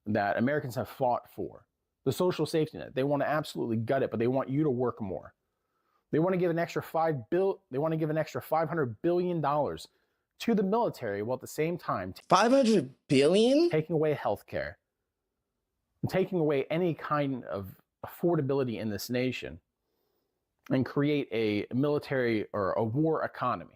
that Americans have fought for. The social safety net. They want to absolutely gut it, but they want you to work more. They want to give an extra $500 billion to the military, while at the same time 500 billion? taking away healthcare, taking away any kind of affordability in this nation, and create a military or a war economy.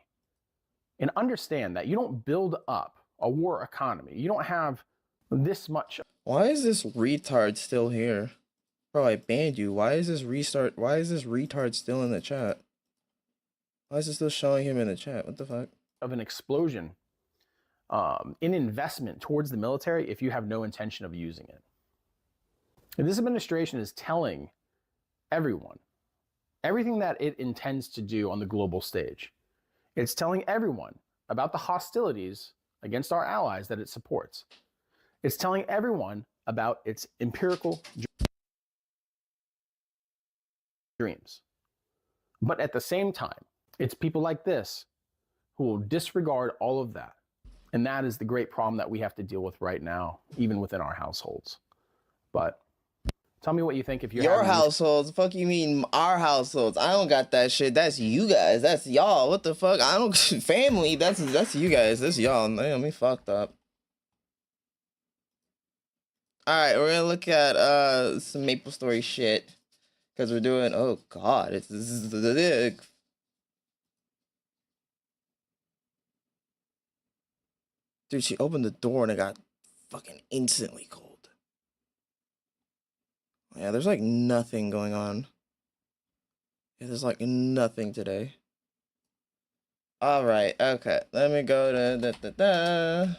And understand that you don't build up a war economy. You don't have this much. Why is this retard still here? Bro, I banned you. Why is this retard still in the chat? Why is it still showing him in the chat? What the fuck? Of an explosion in investment towards the military if you have no intention of using it. And this administration is telling everyone everything that it intends to do on the global stage. It's telling everyone about the hostilities against our allies that it supports. It's telling everyone about its empirical dreams. But at the same time, it's people like this who will disregard all of that. And that is the great problem that we have to deal with right now, even within our households. But tell me what you think if you're Your having households? Fuck you mean our households? I don't got that shit. That's you guys. That's y'all. What the fuck? I don't family. That's you guys. That's y'all. Damn, me fucked up. All right, we're gonna look at some Maple Story shit because we're doing. Oh God, this is the. Dude, she opened the door and it got fucking instantly cold. Yeah, there's like nothing going on. Yeah, there's like nothing today. All right, okay. Let me go to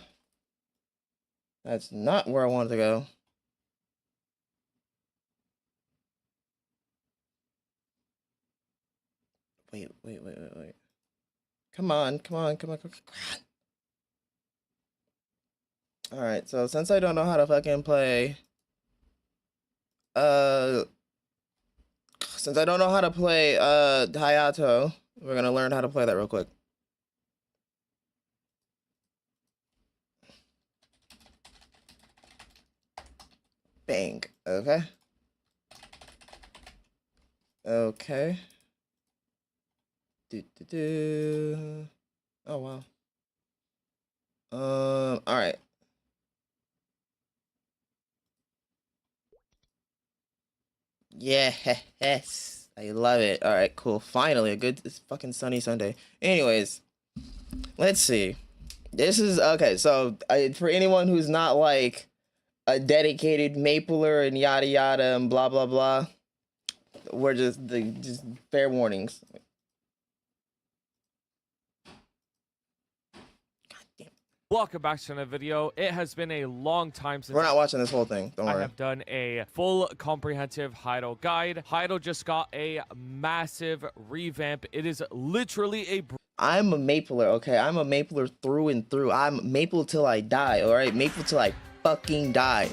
That's not where I wanted to go. Wait. Come on. All right, so since I don't know how to fucking play, since I don't know how to play, Hayato, we're gonna learn how to play that real quick. Bang, okay. Okay. Oh, wow. All right. Yes, I love it. All right, cool. Finally, a good fucking sunny Sunday. Anyways, let's see. This is okay. So, for anyone who's not like a dedicated Mapler and yada yada and blah blah blah, we're just fair warnings. Welcome back to another video. It has been a long time since We're not watching this whole thing. Don't I worry. have done a full comprehensive Heido guide. Heido just got a massive revamp. It is literally a... I'm a Mapler, okay? I'm a Mapler through and through. I'm Maple till I die, all right? Maple till I fucking die.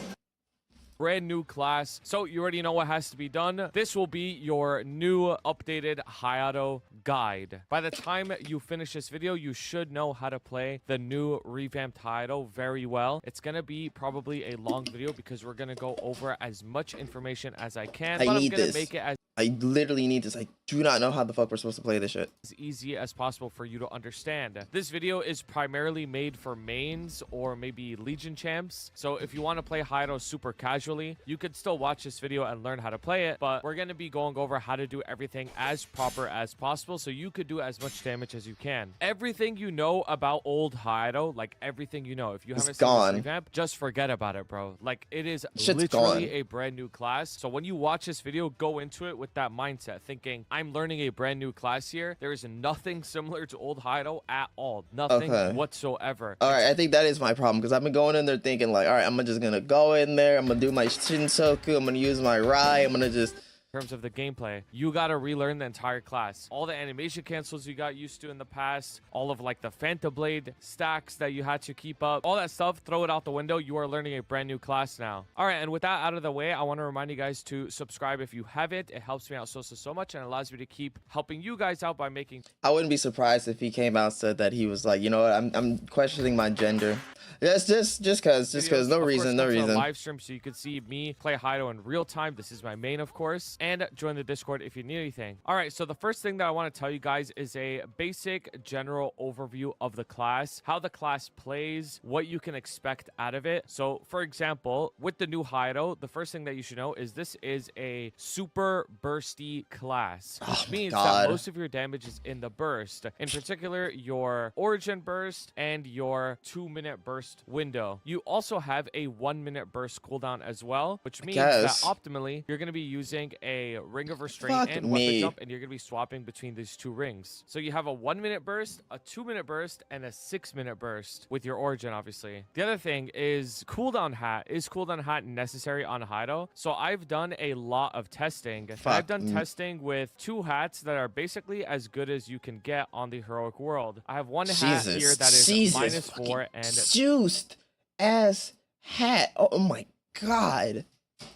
brand new class, so you already know what has to be done. This will be your new updated Hayato guide. By the time you finish this video, you should know how to play the new revamped Hayato very well. It's gonna be probably a long video because we're gonna go over as much information as I can, but I'm gonna make it as I literally need this. I do not know how the fuck we're supposed to play this shit. as easy as possible for you to understand. This video is primarily made for mains or maybe Legion champs. So if you want to play Hayato super casually, you could still watch this video and learn how to play it, but we're going to be going over how to do everything as proper as possible so you could do as much damage as you can. Everything you know about old Hayato, like everything you know, if you haven't seen this revamp, just forget about it, bro. Like it is literally a brand new class. So when you watch this video, go into it with that mindset, thinking I'm learning a brand new class here. There is nothing similar to old Hayato at all. Nothing whatsoever. All right, I think that is my problem because I've been going in there thinking like, all right, I'm just gonna go in there, I'm gonna do my Shinsoku, I'm gonna use my Rai, I'm gonna just. In terms of the gameplay, you got to relearn the entire class. All the animation cancels you got used to in the past, all of like the Phantom Blade stacks that you had to keep up, all that stuff, throw it out the window. You are learning a brand new class now. All right, and with that out of the way, I want to remind you guys to subscribe if you haven't. It helps me out so much and allows me to keep helping you guys out by making. I wouldn't be surprised if he came out and said that he was like, you know what, I'm questioning my gender. Yes, just cause, no reason. Live stream so you could see me play Hayato in real time. This is my main, of course, and join the Discord if you need anything. All right, so the first thing that I want to tell you guys is a basic general overview of the class, how the class plays, what you can expect out of it. So, for example, with the new Hayato, the first thing that you should know is this is a super bursty class, which means that most of your damage is in the burst. In particular, your origin burst and your 2-minute burst window. You also have a 1-minute burst cooldown as well, which means that optimally you're going to be using a ring of restraint and weapon jump, and you're going to be swapping between these two rings. So you have a 1-minute burst, a 2-minute burst, and a 6-minute burst with your origin, obviously. The other thing is cooldown hat. Is cooldown hat necessary on Hayato? So I've done a lot of testing. I've done testing with 2 hats that are basically as good as you can get on the heroic world. I have one hat here that is -4 and juiced ass hat. Oh my god.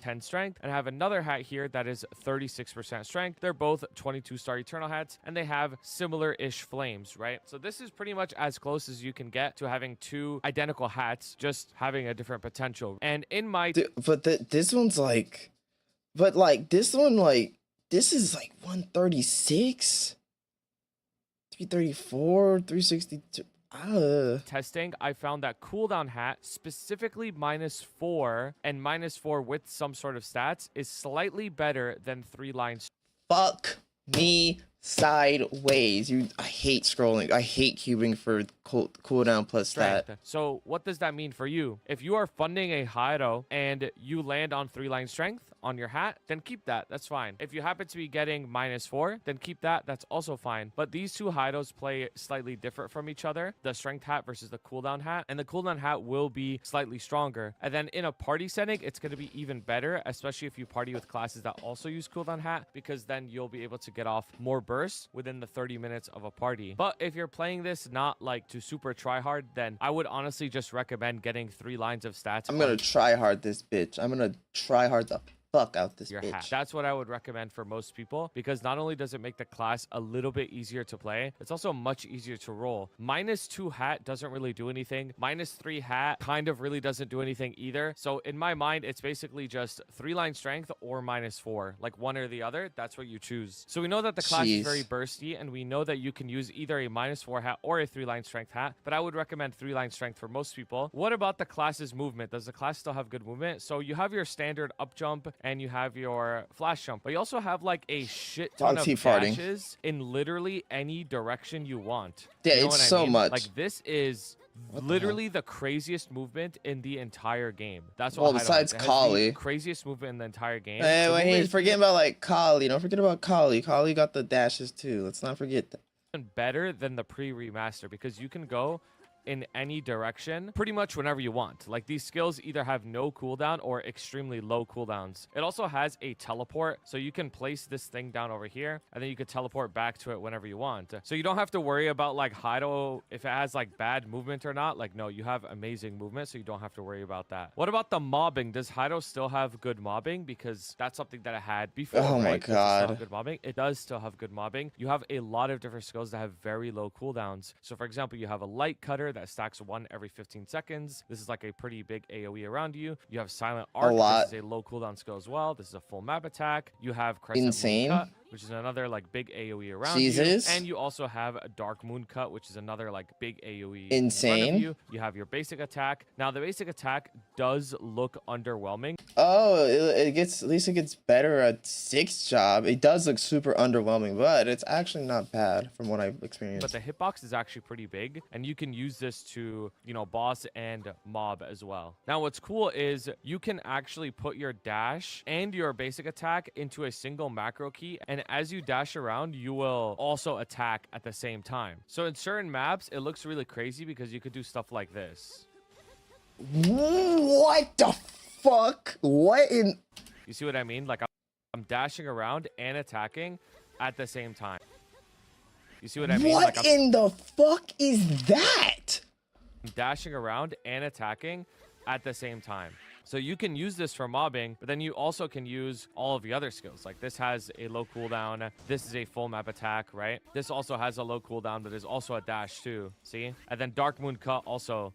10 strength, and I have another hat here that is 36% strength. They're both 22-star eternal hats, and they have similar-ish flames, right? So this is pretty much as close as you can get to having 2 identical hats, just having a different potential. And in my this one's like, this one, like, this is like 136, 334, 362. Testing, I found that cooldown hat, specifically -4 and -4 with some sort of stats, is slightly better than 3 lines. Fuck me sideways. I hate scrolling. I hate cubing for cooldown plus stat. So what does that mean for you? If you are funding a Hayato and you land on 3-line strength on your hat, then keep that. That's fine. If you happen to be getting -4, then keep that. That's also fine. But these 2 Hayatos play slightly different from each other, the strength hat versus the cooldown hat, and the cooldown hat will be slightly stronger. And then in a party setting, it's going to be even better, especially if you party with classes that also use cooldown hat, because then you'll be able to get off more bursts within the 30 minutes of a party. But if you're playing this not like to super try hard, then I would honestly just recommend getting 3 lines of stats. I'm gonna try hard this bitch. I'm gonna try hard the fuck out this bitch. Hat. That's what I would recommend for most people, because not only does it make the class a little bit easier to play, it's also much easier to roll. -2 hat doesn't really do anything. -3 hat kind of really doesn't do anything either. So in my mind, it's basically just 3-line strength or -4, like one or the other. That's what you choose. So we know that the class is very bursty, and we know that you can use either a -4 hat or a 3-line strength hat, but I would recommend 3-line strength for most people. What about the class's movement? Does the class still have good movement? So you have your standard up jump and you have your flash jump, but you also have like a shit ton of dashes in literally any direction you want. Yeah, you know it's so much. Like this is literally the craziest movement in the entire game. That's what. Well, besides Kali, craziest movement in the entire game. Hey, wait, forgetting about like Kali. Don't forget about Kali. Kali got the dashes too. Let's not forget that. Better than the pre-remaster, because you can go in any direction pretty much whenever you want. Like these skills either have no cooldown or extremely low cooldowns. It also has a teleport, so you can place this thing down over here and then you could teleport back to it whenever you want. So you don't have to worry about like Hayato if it has like bad movement or not. Like no, you have amazing movement, so you don't have to worry about that. What about the mobbing? Does Hayato still have good mobbing? Because that's something that it had before. Oh my god. Good mobbing. It does still have good mobbing. You have a lot of different skills that have very low cooldowns. So for example, you have a light cutter here that stacks 1 every 15 seconds. This is like a pretty big AoE around you. You have Silent Arc. lot. This is a low cooldown skill as well. This is a full map attack. You have Crescent Insane. Moon Cut, which is another like big AoE around Jesus. you. And you also have a Dark Moon Cut, which is another like big AoE in front Insane. of you. You have your basic attack. Now the basic attack does look underwhelming. Oh, it gets, at least it gets better at 6th job. It does look super underwhelming, but it's actually not bad from what I've experienced. But the hitbox is actually pretty big, and you can use this to, you know, boss and mob as well. Now, what's cool is you can actually put your dash and your basic attack into a single macro key, and as you dash around, you will also attack at the same time. So in certain maps, it looks really crazy because you could do stuff like this. What the fuck? What in? You see what I mean? Like I'm dashing around and attacking at the same time. You see what I mean? What Like in the fuck is that? I'm dashing around and attacking at the same time. So you can use this for mobbing, but then you also can use all of the other skills. Like this has a low cooldown. This is a full map attack, right? This also has a low cooldown, but is also a dash too. See? And then Dark Moon Cut also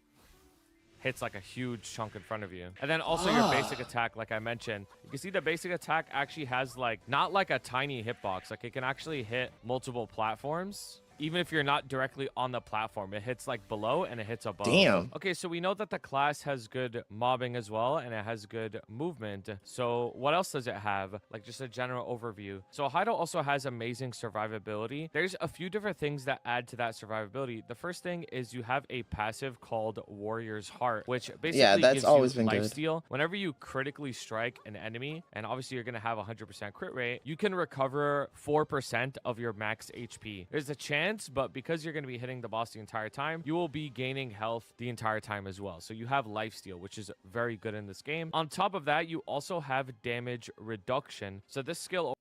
hits like a huge chunk in front of you. And then also your basic attack, like I mentioned, you can see the basic attack actually has like, not like a tiny hitbox. Like it can actually hit multiple platforms. Even if you're not directly on the platform, it hits like below and it hits above. Damn. Okay, so we know that the class has good mobbing as well, and it has good movement. So what else does it have? Like just a general overview. So Hido also has amazing survivability. There's a few different things that add to that survivability. The first thing is you have a passive called Warrior's Heart, which basically that's gives always you been good. lifesteal. Whenever you critically strike an enemy, and obviously you're going to have 100% crit rate, you can recover 4% of your max HP. There's a chance, but because you're going to be hitting the boss the entire time, you will be gaining health the entire time as well. So you have lifesteal, which is very good in this game. On top of that, you also have damage reduction. So this skill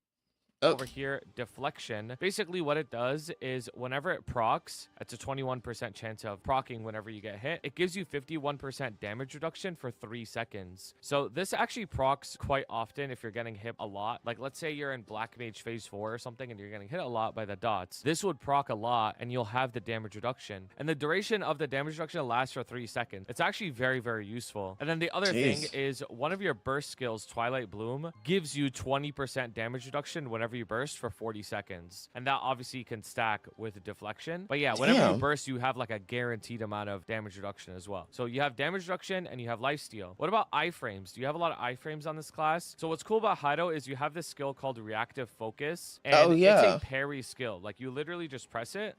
over here, deflection, basically what it does is whenever it procs, it's a 21% chance of proccing whenever you get hit. It gives you 51% damage reduction for 3 seconds. So this actually procs quite often if you're getting hit a lot. Like let's say you're in Black Mage phase 4 or something and you're getting hit a lot by the dots. This would proc a lot and you'll have the damage reduction. And the duration of the damage reduction lasts for 3 seconds. It's actually very, very useful. And then the other thing is one of your burst skills, Twilight Bloom, gives you 20% damage reduction whenever you burst for 40 seconds. And that obviously can stack with deflection. But yeah, whenever you burst, you have like a guaranteed amount of damage reduction as well. So you have damage reduction and you have lifesteal. What about iframes? Do you have a lot of iframes on this class? So what's cool about Hido is you have this skill called Reactive Focus. And it's a parry skill. Like you literally just press it,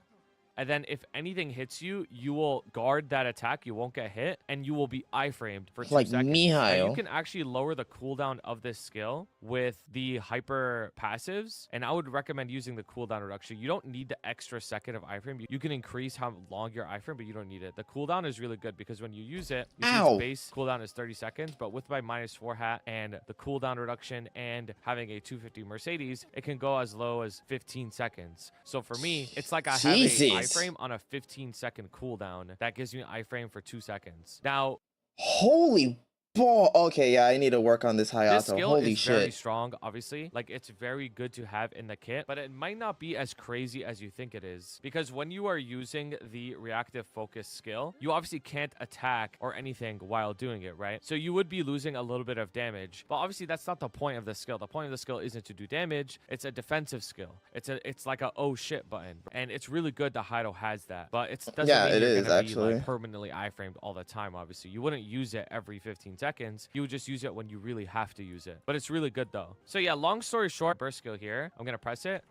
and then if anything hits you, you will guard that attack. You won't get hit, and you will be iframed for 2 seconds. Like Mihail. You can actually lower the cooldown of this skill with the hyper passives, and I would recommend using the cooldown reduction. You don't need the extra second of iframe. You can increase how long your iframe, but you don't need it. The cooldown is really good because when you use it, you see its base cooldown is 30 seconds, but with my -4 hat and the cooldown reduction and having a 250 Mercedes, it can go as low as 15 seconds. So for me, it's like I have a iframe on a 15-second cooldown that gives me an iframe for 2 seconds. Now, holy ball. Okay, yeah, I need to work on this Hayato. this skill Holy is shit. very strong, obviously. Like, it's very good to have in the kit, but it might not be as crazy as you think it is. Because when you are using the reactive focus skill, you obviously can't attack or anything while doing it, right? So you would be losing a little bit of damage. But obviously, that's not the point of the skill. The point of the skill isn't to do damage. It's a defensive skill. It's like a oh shit button. And it's really good that Hido has that. But it doesn't mean you're gonna be like permanently iframed all the time, obviously. You wouldn't use it every 15 seconds. You would just use it when you really have to use it. But it's really good though. So yeah, long story short, burst skill here. I'm gonna press it.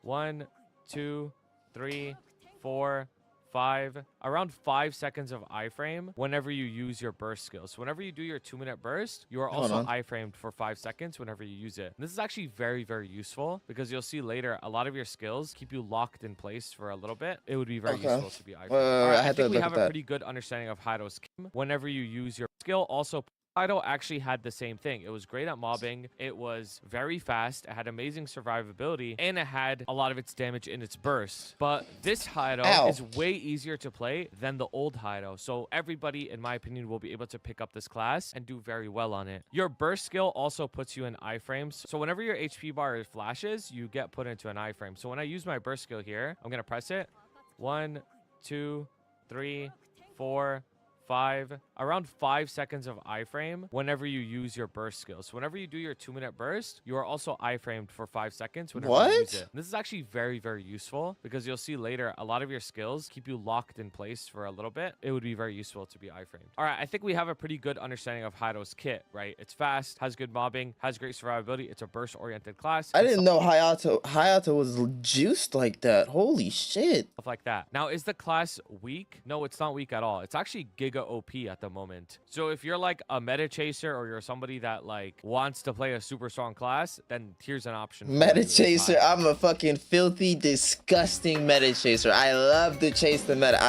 1, 2, 3, 4, 5. Around 5 seconds of iframe whenever you use your burst skill. So whenever you do your 2-minute burst, you are also iframed for 5 seconds whenever you use it. And this is actually very, very useful because you'll see later a lot of your skills keep you locked in place for a little bit. It would be very useful to be iframed. All right, I think we have a pretty good understanding of Hido's skill. Whenever you use your skill, also Hido actually had the same thing. It was great at mobbing. It was very fast. It had amazing survivability, and it had a lot of its damage in its bursts. But this Hido is way easier to play than the old Hido. So everybody, in my opinion, will be able to pick up this class and do very well on it. Your burst skill also puts you in iframes. So whenever your HP bar flashes, you get put into an iframe. So when I use my burst skill here, I'm going to press it. 1, 2, 3, 4, 5, around 5 seconds of iframe whenever you use your burst skill. So whenever you do your 2-minute burst, you are also iframed for 5 seconds whenever you use What? it. This is actually very, very useful because you'll see later a lot of your skills keep you locked in place for a little bit. It would be very useful to be iframed. All right, I think we have a pretty good understanding of Hayado's kit, right? It's fast, has good mobbing, has great survivability. It's a burst-oriented class. I didn't know Hayato was juiced like that. Holy shit. Stuff like that. Now, is the class weak? No, it's not weak at all. It's actually giga OP at the moment. So if you're like a meta chaser or you're somebody that like wants to play a super strong class, then here's an option. Meta chaser. I'm a fucking filthy, disgusting meta chaser. I love to chase the meta.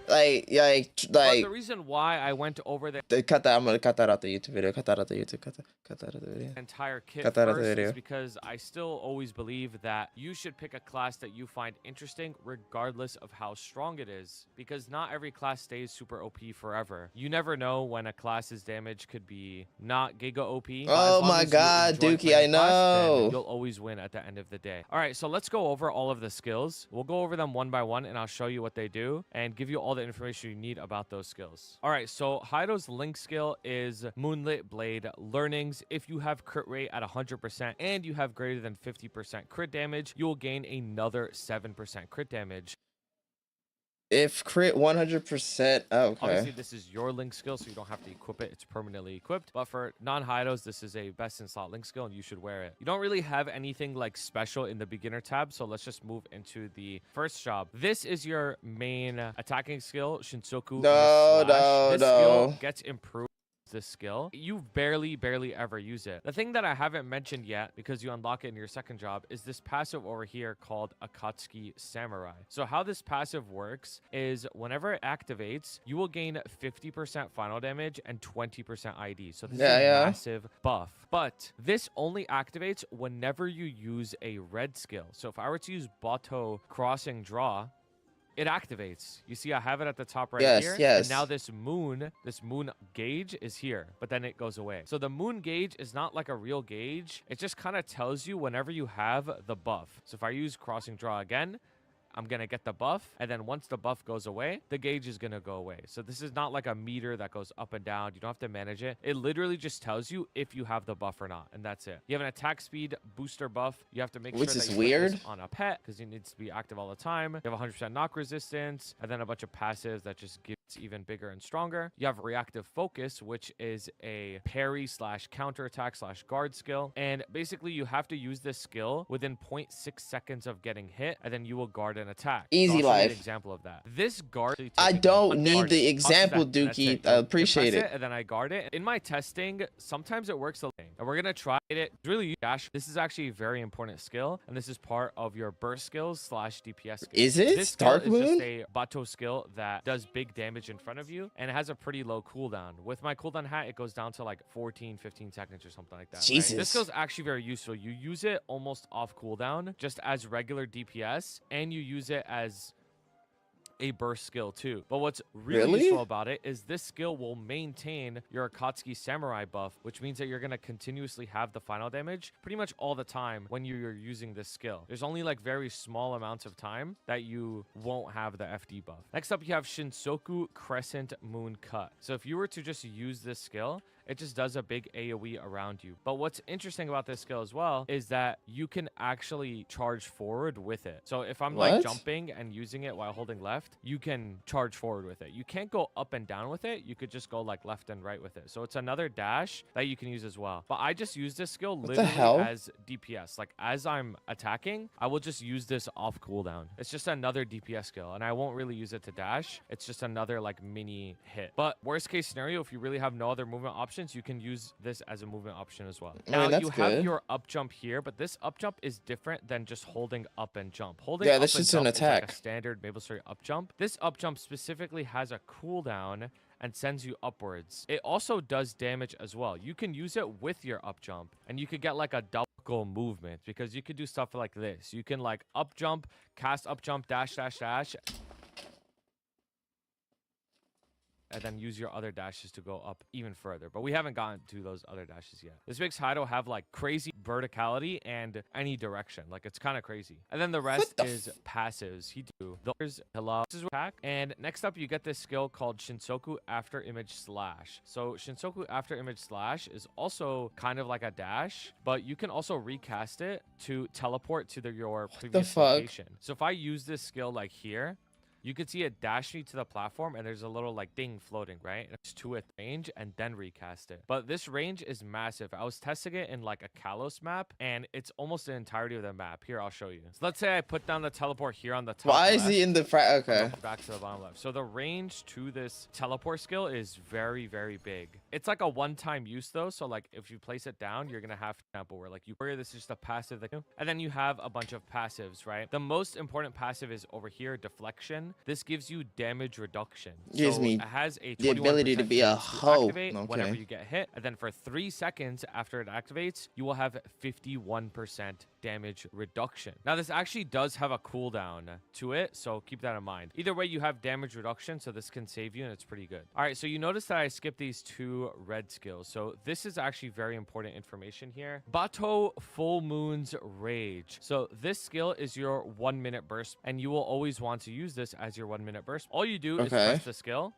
Like, But the reason why I went over the cut that. I'm gonna cut that out the YouTube video. Cut that out the YouTube. Cut that out the video. entire kit Cut that out the first video. is because I still always believe that you should pick a class that you find interesting regardless of how strong it is, because not every class stays super OP forever. You never know when a class's damage could be not giga OP. but as Oh long my as you God, enjoy Dookie, playing I class, then know. you'll always win at the end of the day. All right, so let's go over all of the skills. We'll go over them one by one and I'll show you what they do and give you all the information you need about those skills. All right, so Hayado's link skill is Moonlit Blade Learnings. If you have crit rate at 100% and you have greater than 50% crit damage, you will gain another 7% crit damage. If crit 100%. Okay. Obviously, this is your link skill, so you don't have to equip it. It's permanently equipped. But for non-Hayados, this is a best-in-slot link skill, and you should wear it. You don't really have anything like special in the beginner tab, so let's just move into the first job. This is your main attacking skill, Shinsoku. This skill gets improved. This skill, you barely ever use it. The thing that I haven't mentioned yet, because you unlock it in your second job, is this passive over here called Akatsuki Samurai. So how this passive works is whenever it activates, you will gain 50% final damage and 20% ID. So this is a massive buff. But this only activates whenever you use a red skill. So if I were to use Bato Crossing Draw, it activates. You see, I have it at the top right here. Yes. And now this moon gauge is here, but then it goes away. So the moon gauge is not like a real gauge. It just kind of tells you whenever you have the buff. So if I use crossing draw again, I'm going to get the buff. And then once the buff goes away, the gauge is going to go away. So this is not like a meter that goes up and down. You don't have to manage it. It literally just tells you if you have the buff or not. And that's it. You have an attack speed booster buff. You have to make sure that you put this on a pet because it needs to be active all the time. You have 100% knock resistance and then a bunch of passives that just give it even bigger and stronger. You have reactive focus, which is a parry / counter attack / guard skill. And basically you have to use this skill within 0.6 seconds of getting hit, and then you will guard an attack. Easy life. An example of that. This guard. I don't need the example, Dookie. I appreciate it. And then I guard it. In my testing, sometimes it works a thing. And we're gonna try it. It's really dash. This is actually a very important skill, and this is part of your burst skills / DPS skills. Is it? This Dark skill is Moon? just a Bato skill that does big damage in front of you, and it has a pretty low cooldown. With my cooldown hat, it goes down to like 14-15 seconds or something like that. Jesus. Right? This skill's actually very useful. You use it almost off cooldown, just as regular DPS, and you use it as a burst skill too. But what's really useful about it is this skill will maintain your Akatsuki Samurai buff, which means that you're going to continuously have the final damage pretty much all the time when you're using this skill. There's only like very small amounts of time that you won't have the FD buff. Next up, you have Shinsoku Crescent Moon Cut. So if you were to just use this skill, it just does a big AoE around you. But what's interesting about this skill as well is that you can actually charge forward with it. So if I'm like jumping and using it while holding left, you can charge forward with it. You can't go up and down with it. You could just go like left and right with it. So it's another dash that you can use as well. But I just use this skill literally as DPS. Like as I'm attacking, I will just use this off cooldown. It's just another DPS skill, and I won't really use it to dash. It's just another like mini hit. But worst case scenario, if you really have no other movement options, you can use this as a movement option as well. Now you have your up jump here, but this up jump is different than just holding up and jump. Holding up this is an attack. Like a standard Maple Story up jump. This up jump specifically has a cooldown and sends you upwards. It also does damage as well. You can use it with your up jump, and you could get like a double movement because you could do stuff like this. You can like up jump, cast up jump, dash, dash, dash. and then use your other dashes to go up even further. But we haven't gotten to those other dashes yet. This makes Haido have like crazy verticality and any direction. Like it's kind of crazy. And then the rest is passives. He do those hello attack. And next up you get this skill called Shinsoku After Image Slash. So Shinsoku After Image Slash is also kind of like a dash, but you can also recast it to teleport to your previous location. So if I use this skill like here, you can see it dash me to the platform and there's a little like thing floating, right? And it's to its range and then recast it. But this range is massive. I was testing it in like a Kalos map and it's almost the entirety of the map. Here, I'll show you. So let's say I put down the teleport here on the top Why left, is he in the front? Okay. Back to the bottom left. So the range to this teleport skill is very, very big. It's like a one-time use though. So like if you place it down, you're going to have, for example, where like this is just a passive that, and then you have a bunch of passives, right? The most important passive is over here, deflection. This gives you damage reduction. Gives me it has a the ability to be a hoe. Whenever you get hit, and then for 3 seconds after it activates, you will have 51% damage reduction. Now this actually does have a cooldown to it, so keep that in mind. Either way, you have damage reduction, so this can save you, and it's pretty good. All right, so you notice that I skipped these 2 red skills, so this is actually very important information here. Bato Full Moon's Rage. So this skill is your 1-minute burst, and you will always want to use this as your 1-minute burst. All you do is press the skill,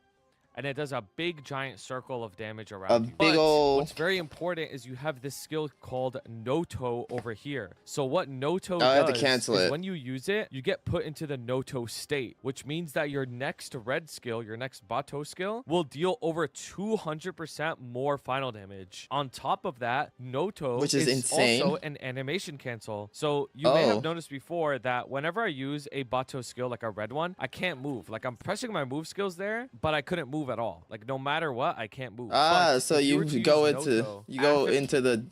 and it does a big giant circle of damage around you. Big ol'... What's very important is you have this skill called Noto over here. So what Noto does is when you use it, you get put into the Noto state, which means that your next red skill, your next Bato skill, will deal over 200% more final damage. On top of that, Noto which is insane. Also an animation cancel. So you may have noticed before that whenever I use a Bato skill, like a red one, I can't move. Like I'm pressing my move skills there, but I couldn't move at all. Like no matter what, I can't move. So you go into the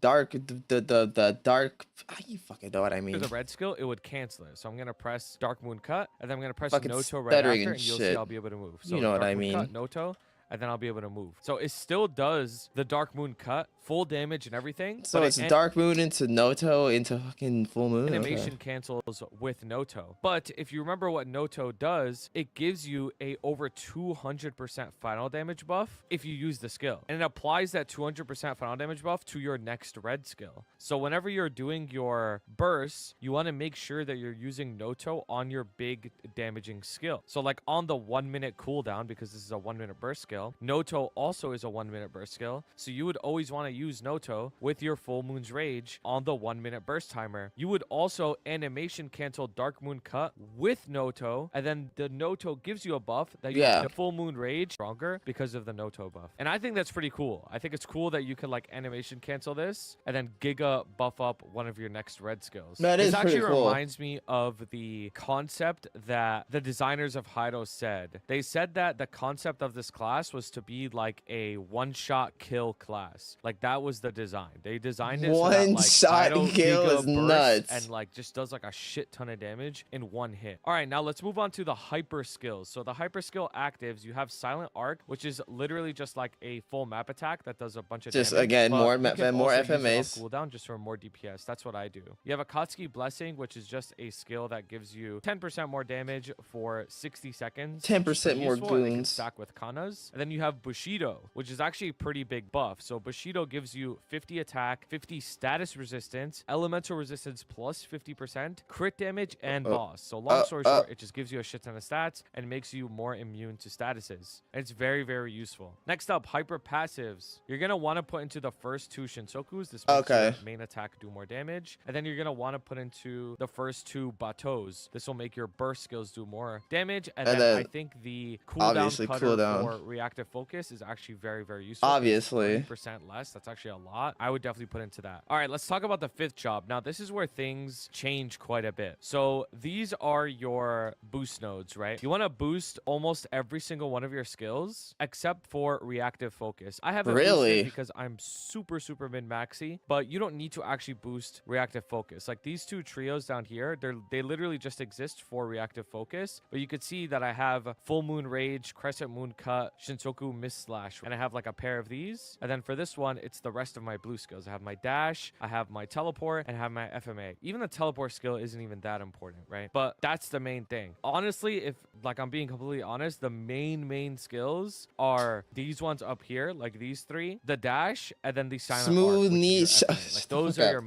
dark, the dark. You fucking know what I mean. The red skill, it would cancel it. So I'm gonna press Dark Moon Cut, and then I'm gonna press fucking Noto right after, and you'll see I'll be able to move. So you know what I Moon mean. Cut, Noto, and then I'll be able to move. So it still does the Dark Moon Cut, full damage and everything. So it's Dark Moon into Noto into fucking Full Moon. Animation cancels with Noto. But if you remember what Noto does, it gives you a over 200% final damage buff if you use the skill. And it applies that 200% final damage buff to your next red skill. So whenever you're doing your bursts, you want to make sure that you're using Noto on your big damaging skill. So like on the 1-minute cooldown, because this is a 1-minute burst skill, Noto also is a 1-minute burst skill. So you would always want to use Noto with your Full Moon's Rage on the 1-minute burst timer. You would also animation cancel Dark Moon Cut with Noto, and then the Noto gives you a buff that you the Full Moon Rage stronger because of the Noto buff. And I think that's pretty cool. I think it's cool that you can like animation cancel this and then Giga buff up one of your next red skills. This actually cool. Reminds me of the concept that the designers of Haido said. They said that the concept of this class was to be like a one-shot kill class. Like that was the design. They designed it so that, like, shot kill is nuts and like just does like a shit ton of damage in one hit. All right, now let's move on to the hyper skills. So the hyper skill actives, you have Silent Arc, which is literally just like a full map attack that does a bunch of damage. Again, more FMAs. Cooldown just for more DPS. That's what I do. You have Akatsuki Blessing, which is just a skill that gives you 10% more damage for 60 seconds. 10% more goons. Stack with Kanas. And then you have Bushido, which is actually a pretty big buff. So Bushido gives you 50 attack, 50 status resistance, elemental resistance plus 50%, crit damage, and boss. So long story short, it just gives you a shit ton of stats and makes you more immune to statuses. And it's very, very useful. Next up, hyper passives. You're going to want to put into the first 2 Shinsokus. This makes your main attack do more damage. And then you're going to want to put into the first 2 Batos. This will make your burst skills do more damage. And then I think the cooldown cutter for reactive focus is actually very, very useful. Obviously. 20% less. That's actually a lot. I would definitely put into that. All right, let's talk about the 5th job. Now, this is where things change quite a bit. So these are your boost nodes, right? You want to boost almost every single one of your skills except for reactive focus. I have it boosted because I'm super, super min-maxy, but you don't need to actually boost reactive focus. Like these 2 trios down here, they literally just exist for reactive focus, but you could see that I have Full Moon Rage, Crescent Moon Cut, Shinsoku Sensoku Mist Slash, and I have like a pair of these. And then for this one, it's the rest of my blue skills. I have my dash, I have my teleport, and I have my FMA. Even the teleport skill isn't even that important, right? But that's the main thing. Honestly, if like I'm being completely honest, the main skills are these ones up here, like these three, the dash, and then the silent arc, Smooth which is your niche. FMA. Like those are your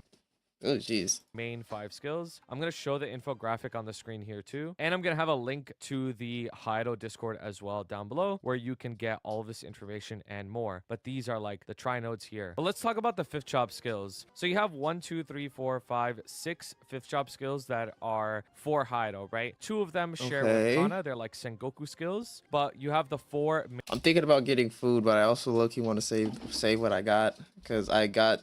Oh, jeez. main 5 skills. I'm going to show the infographic on the screen here too. And I'm going to have a link to the Hido Discord as well down below where you can get all of this information and more. But these are like the try nodes here. But let's talk about the 5th chop skills. So you have 1, 2, 3, 4, 5, 6 5th chop skills that are for Hido, right? 2 of them share with Kana. They're like Sengoku skills. But you have the 4... I'm thinking about getting food, but I also low-key want to save what I got because I got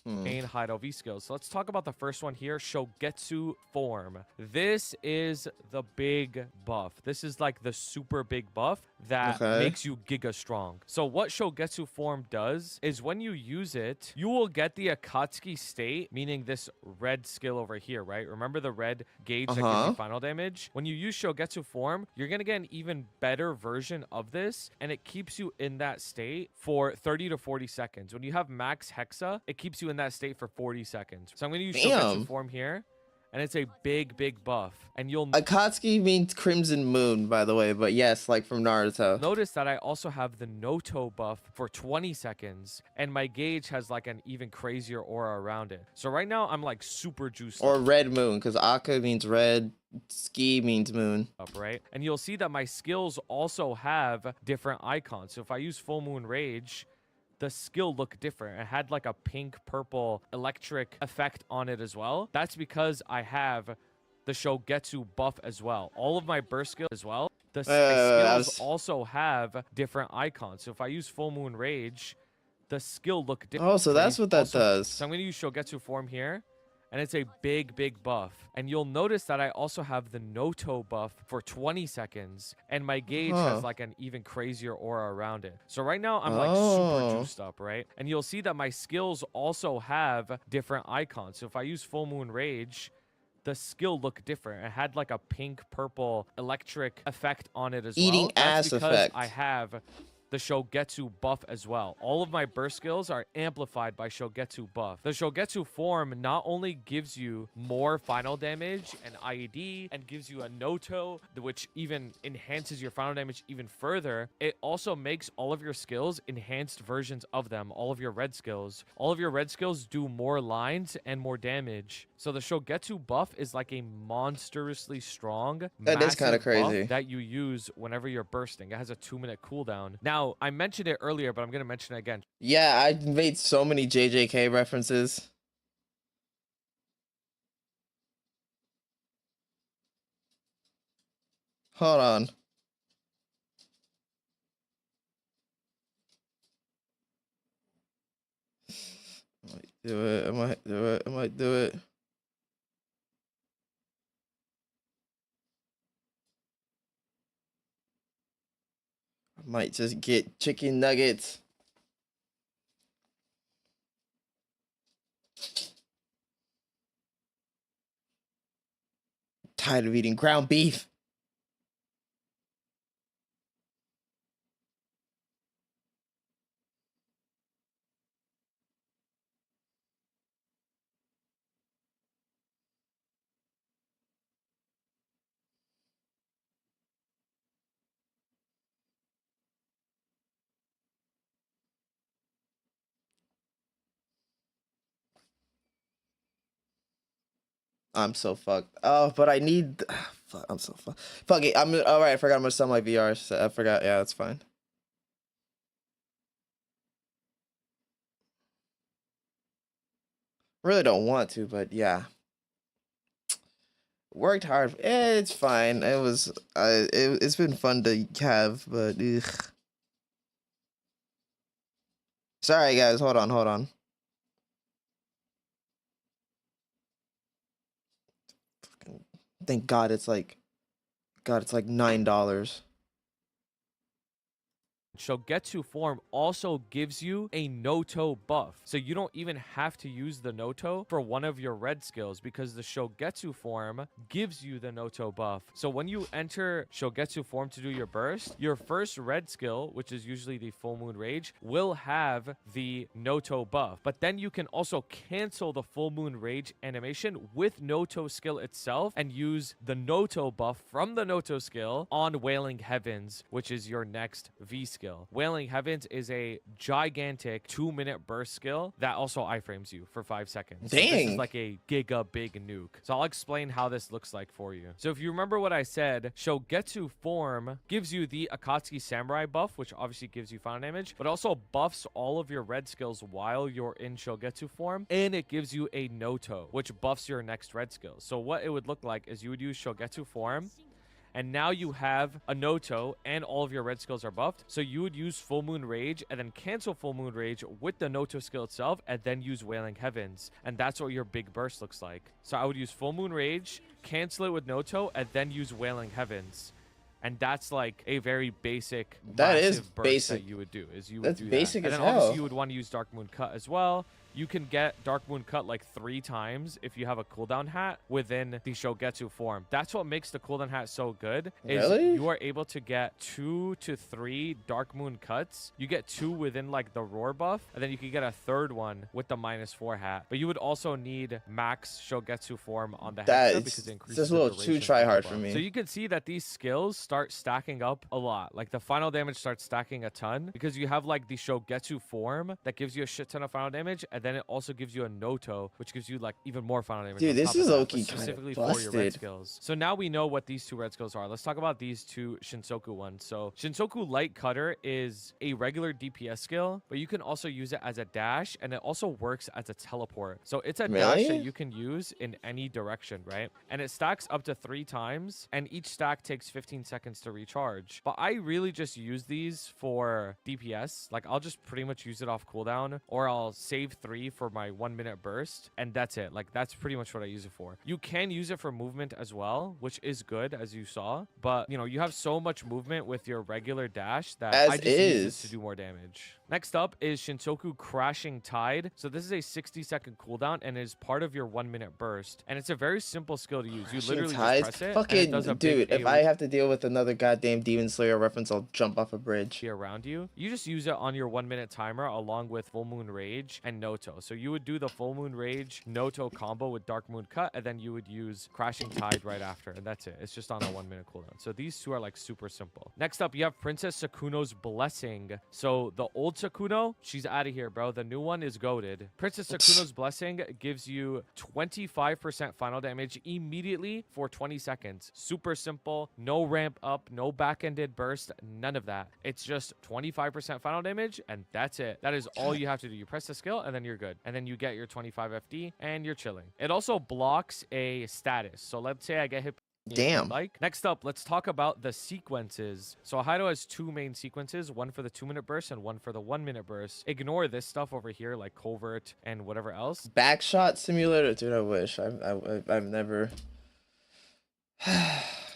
main Hido V skills. So let's talk about the first one here, Shogetsu Form. This is the big buff. This is like the super big buff that makes you giga strong. So what Shogetsu Form does is when you use it, you will get the Akatsuki state, meaning this red skill over here, right? Remember the red gauge that gives you final damage? When you use Shogetsu Form, you're going to get an even better version of this, and it keeps you in that state for 30 to 40 seconds. When you have max Hexa, it keeps you in that state for 40 seconds. So I'm going to use Shogetsu Form here, and it's a big buff. And you'll... Akatsuki means Crimson Moon, by the way, but yes, like from Naruto. Notice that I also have the Noto buff for 20 seconds, and my gauge has like an even crazier aura around it. So right now, I'm like super juiced Or Red Moon, because Aka means red, Ski means moon. up, right? And you'll see that my skills also have different icons. So if I use Full Moon Rage, the skill looked different. It had like a pink, purple, electric effect on it as well. That's because I have the Shogetsu buff as well. All of my burst skills as well. The skills also have different icons. So if I use Full Moon Rage, the skill looked different. Oh, so that's what that does. So I'm going to use Shogetsu Form here. And it's a big buff. And you'll notice that I also have the Noto buff for 20 seconds. And my gauge has like an even crazier aura around it. So right now, I'm like super juiced up, right? And you'll see that my skills also have different icons. So if I use Full Moon Rage, the skill looked different. It had like a pink, purple, electric effect on it as well. Eating ass effect. I have the Shogetsu buff as well. All of my burst skills are amplified by Shogetsu buff. The Shogetsu Form not only gives you more final damage and IED and gives you a Noto, which even enhances your final damage even further, it also makes all of your skills enhanced versions of them. All of your red skills. All of your red skills do more lines and more damage. So the Shogetsu buff is like a monstrously strong, that is kind of crazy, that you use whenever you're bursting. It has a 2-minute cooldown. Now, I mentioned it earlier, but I'm going to mention it again. Yeah, I made so many JJK references. Hold on. I might do it. I might do it. I might do it. I might just get chicken nuggets. Tired of eating ground beef. I'm so fucked. Oh, but I need. Fuck, I'm so fucked. Fuck it. I'm all right. I forgot I'm gonna sell my VR. So I forgot. Yeah, that's fine. Really don't want to, but yeah. Worked hard. It's fine. It was. It's been fun to have, but. Ugh. Sorry, guys. Hold on. Hold on. Thank God it's like. God, it's like $9. Shogetsu form also gives you a Noto buff. So you don't even have to use the Noto for one of your red skills because the Shogetsu form gives you the Noto buff. So when you enter Shogetsu form to do your burst, your first red skill, which is usually the Full Moon Rage, will have the Noto buff. But then you can also cancel the Full Moon Rage animation with Noto skill itself and use the Noto buff from the Noto skill on Wailing Heavens, which is your next V skill. Wailing Heavens is a gigantic 2-minute burst skill that also iframes you for 5 seconds. So this Dang. is like a giga big nuke. So I'll explain how this looks like for you. So if you remember what I said, Shogetsu form gives you the Akatsuki Samurai buff, which obviously gives you final damage, but also buffs all of your red skills while you're in Shogetsu form, and it gives you a Noto, which buffs your next red skill. So what it would look like is you would use Shogetsu form, and now you have a Noto and all of your red skills are buffed. So you would use Full Moon Rage and then cancel Full Moon Rage with the Noto skill itself and then use Wailing Heavens. And that's what your big burst looks like. So I would use Full Moon Rage, cancel it with Noto, and then use Wailing Heavens. And that's like a very basic, That is massive burst basic. that you would do. Is you would That's do basic that. as And then obviously hell. you would want to use Dark Moon Cut as well. You can get Dark Moon Cut like 3 times if you have a cooldown hat within the Shogetsu form. That's what makes the cooldown hat so good. Is Really? you are able to get 2 to 3 Dark Moon Cuts. You get 2 within like the Roar buff, and then you can get a 3rd one with the -4 hat. But you would also need max Shogetsu form on the That Hexa is because it increases just a the little too duration try of the hard for buff. me. So you can see that these skills start stacking up a lot. Like the final damage starts stacking a ton because you have like the Shogetsu form that gives you a shit ton of final damage, and then it also gives you a Noto, which gives you like even more final damage. Dude, on this top of is that, low-key but kinda specifically for your red busted. skills. So now we know what these 2 red skills are. Let's talk about these 2 Shinsoku ones. So Shinsoku Light Cutter is a regular DPS skill, but you can also use it as a dash, and it also works as a teleport. So it's a dash that Really? you can use in any direction, right? And it stacks up to 3 times, and each stack takes 15 seconds to recharge. But I really just use these for DPS. Like I'll just pretty much use it off cooldown, or I'll save 3 for my 1-minute burst, and that's it. Like that's pretty much what I use it for. You can use it for movement as well, which is good, as you saw, but you know, you have so much movement with your regular dash that As I just use is. this to do more damage. Next up is Shinsoku Crashing Tide. So this is a 60-second cooldown and is part of your 1-minute burst, and it's a very simple skill to use. You literally just press it, and it Fucking does a dude, big if I have to deal with another goddamn Demon Slayer reference, I'll jump off a bridge. around you. You just use it on your 1-minute timer along with Full Moon Rage and Noto. So you would do the Full Moon Rage Noto combo with Dark Moon Cut, and then you would use Crashing Tide right after, and that's it. It's just on a 1-minute cooldown. So these 2 are like super simple. Next up, you have Princess Sakuno's Blessing. So the old Sakuno, she's out of here, bro. The new one is goated. Princess Sakuno's Blessing gives you 25% final damage immediately for 20 seconds. Super simple. No ramp up, no back-ended burst, none of that. It's just 25% final damage, and that's it. That is all you have to do. You press the skill, and then you're good. And then you get your 25 FD, and you're chilling. It also blocks a status. So let's say I get hit. Damn. Like next up, let's talk about the sequences. So Haido has 2 main sequences, one for the 2-minute burst and one for the 1-minute burst. Ignore this stuff over here like covert and whatever else. Backshot simulator, dude. I wish. I've never.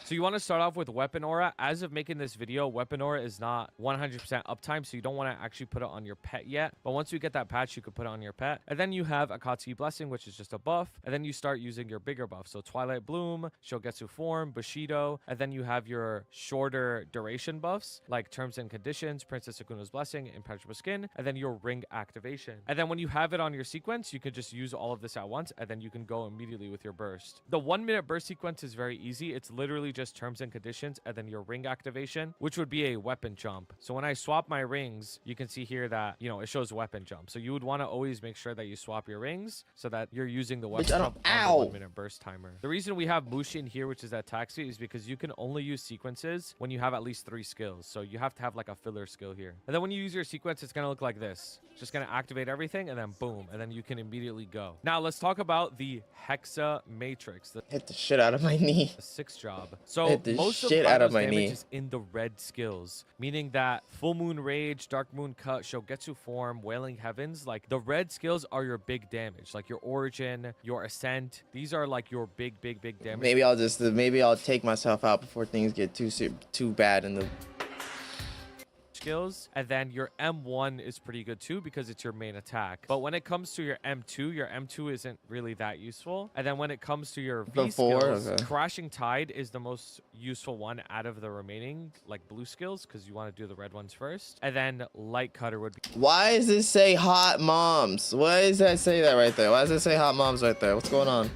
So you want to start off with Weapon Aura. As of making this video, Weapon Aura is not 100% uptime, so you don't want to actually put it on your pet yet. But once you get that patch, you could put it on your pet. And then you have Akatsuki Blessing, which is just a buff. And then you start using your bigger buff. So Twilight Bloom, Shogetsu Form, Bushido. And then you have your shorter duration buffs, like Terms and Conditions, Princess Sakuno's Blessing, Impenetrable Skin, and then your Ring Activation. And then when you have it on your sequence, you can just use all of this at once, and then you can go immediately with your burst. The 1-minute burst sequence is very easy. It's literally just Terms and Conditions and then your Ring Activation, which would be a weapon jump. So when I swap my rings, you can see here that, you know, it shows weapon jump. So you would want to always make sure that you swap your rings so that you're using the weapon jump on the 1-minute burst timer. The reason we have Mushin here, which is that taxi, is because you can only use sequences when you have at least 3 skills. So you have to have like a filler skill here. And then when you use your sequence, it's going to look like this. It's just going to activate everything and then boom, and then you can immediately go. Now let's talk about the Hexa Matrix. Hit the shit out of my knee. The 6th job. So Hit the most shit out of Haido's my damage knee. is in the red skills, meaning that Full Moon Rage, Dark Moon Cut, Shogetsu Form, Wailing Heavens, like the red skills are your big damage, like your Origin, your Ascent. These are like your big damage. Maybe I'll take myself out before things get too bad in the. skills. And then your M1 is pretty good too because it's your main attack. But when it comes to your M2 isn't really that useful. And then when it comes to your V skills, Crashing Tide is the most useful one out of the remaining like blue skills because you want to do the red ones first. And then Light Cutter would be. Why does it say hot moms? Why does that say that right there? Why does it say hot moms right there? What's going on?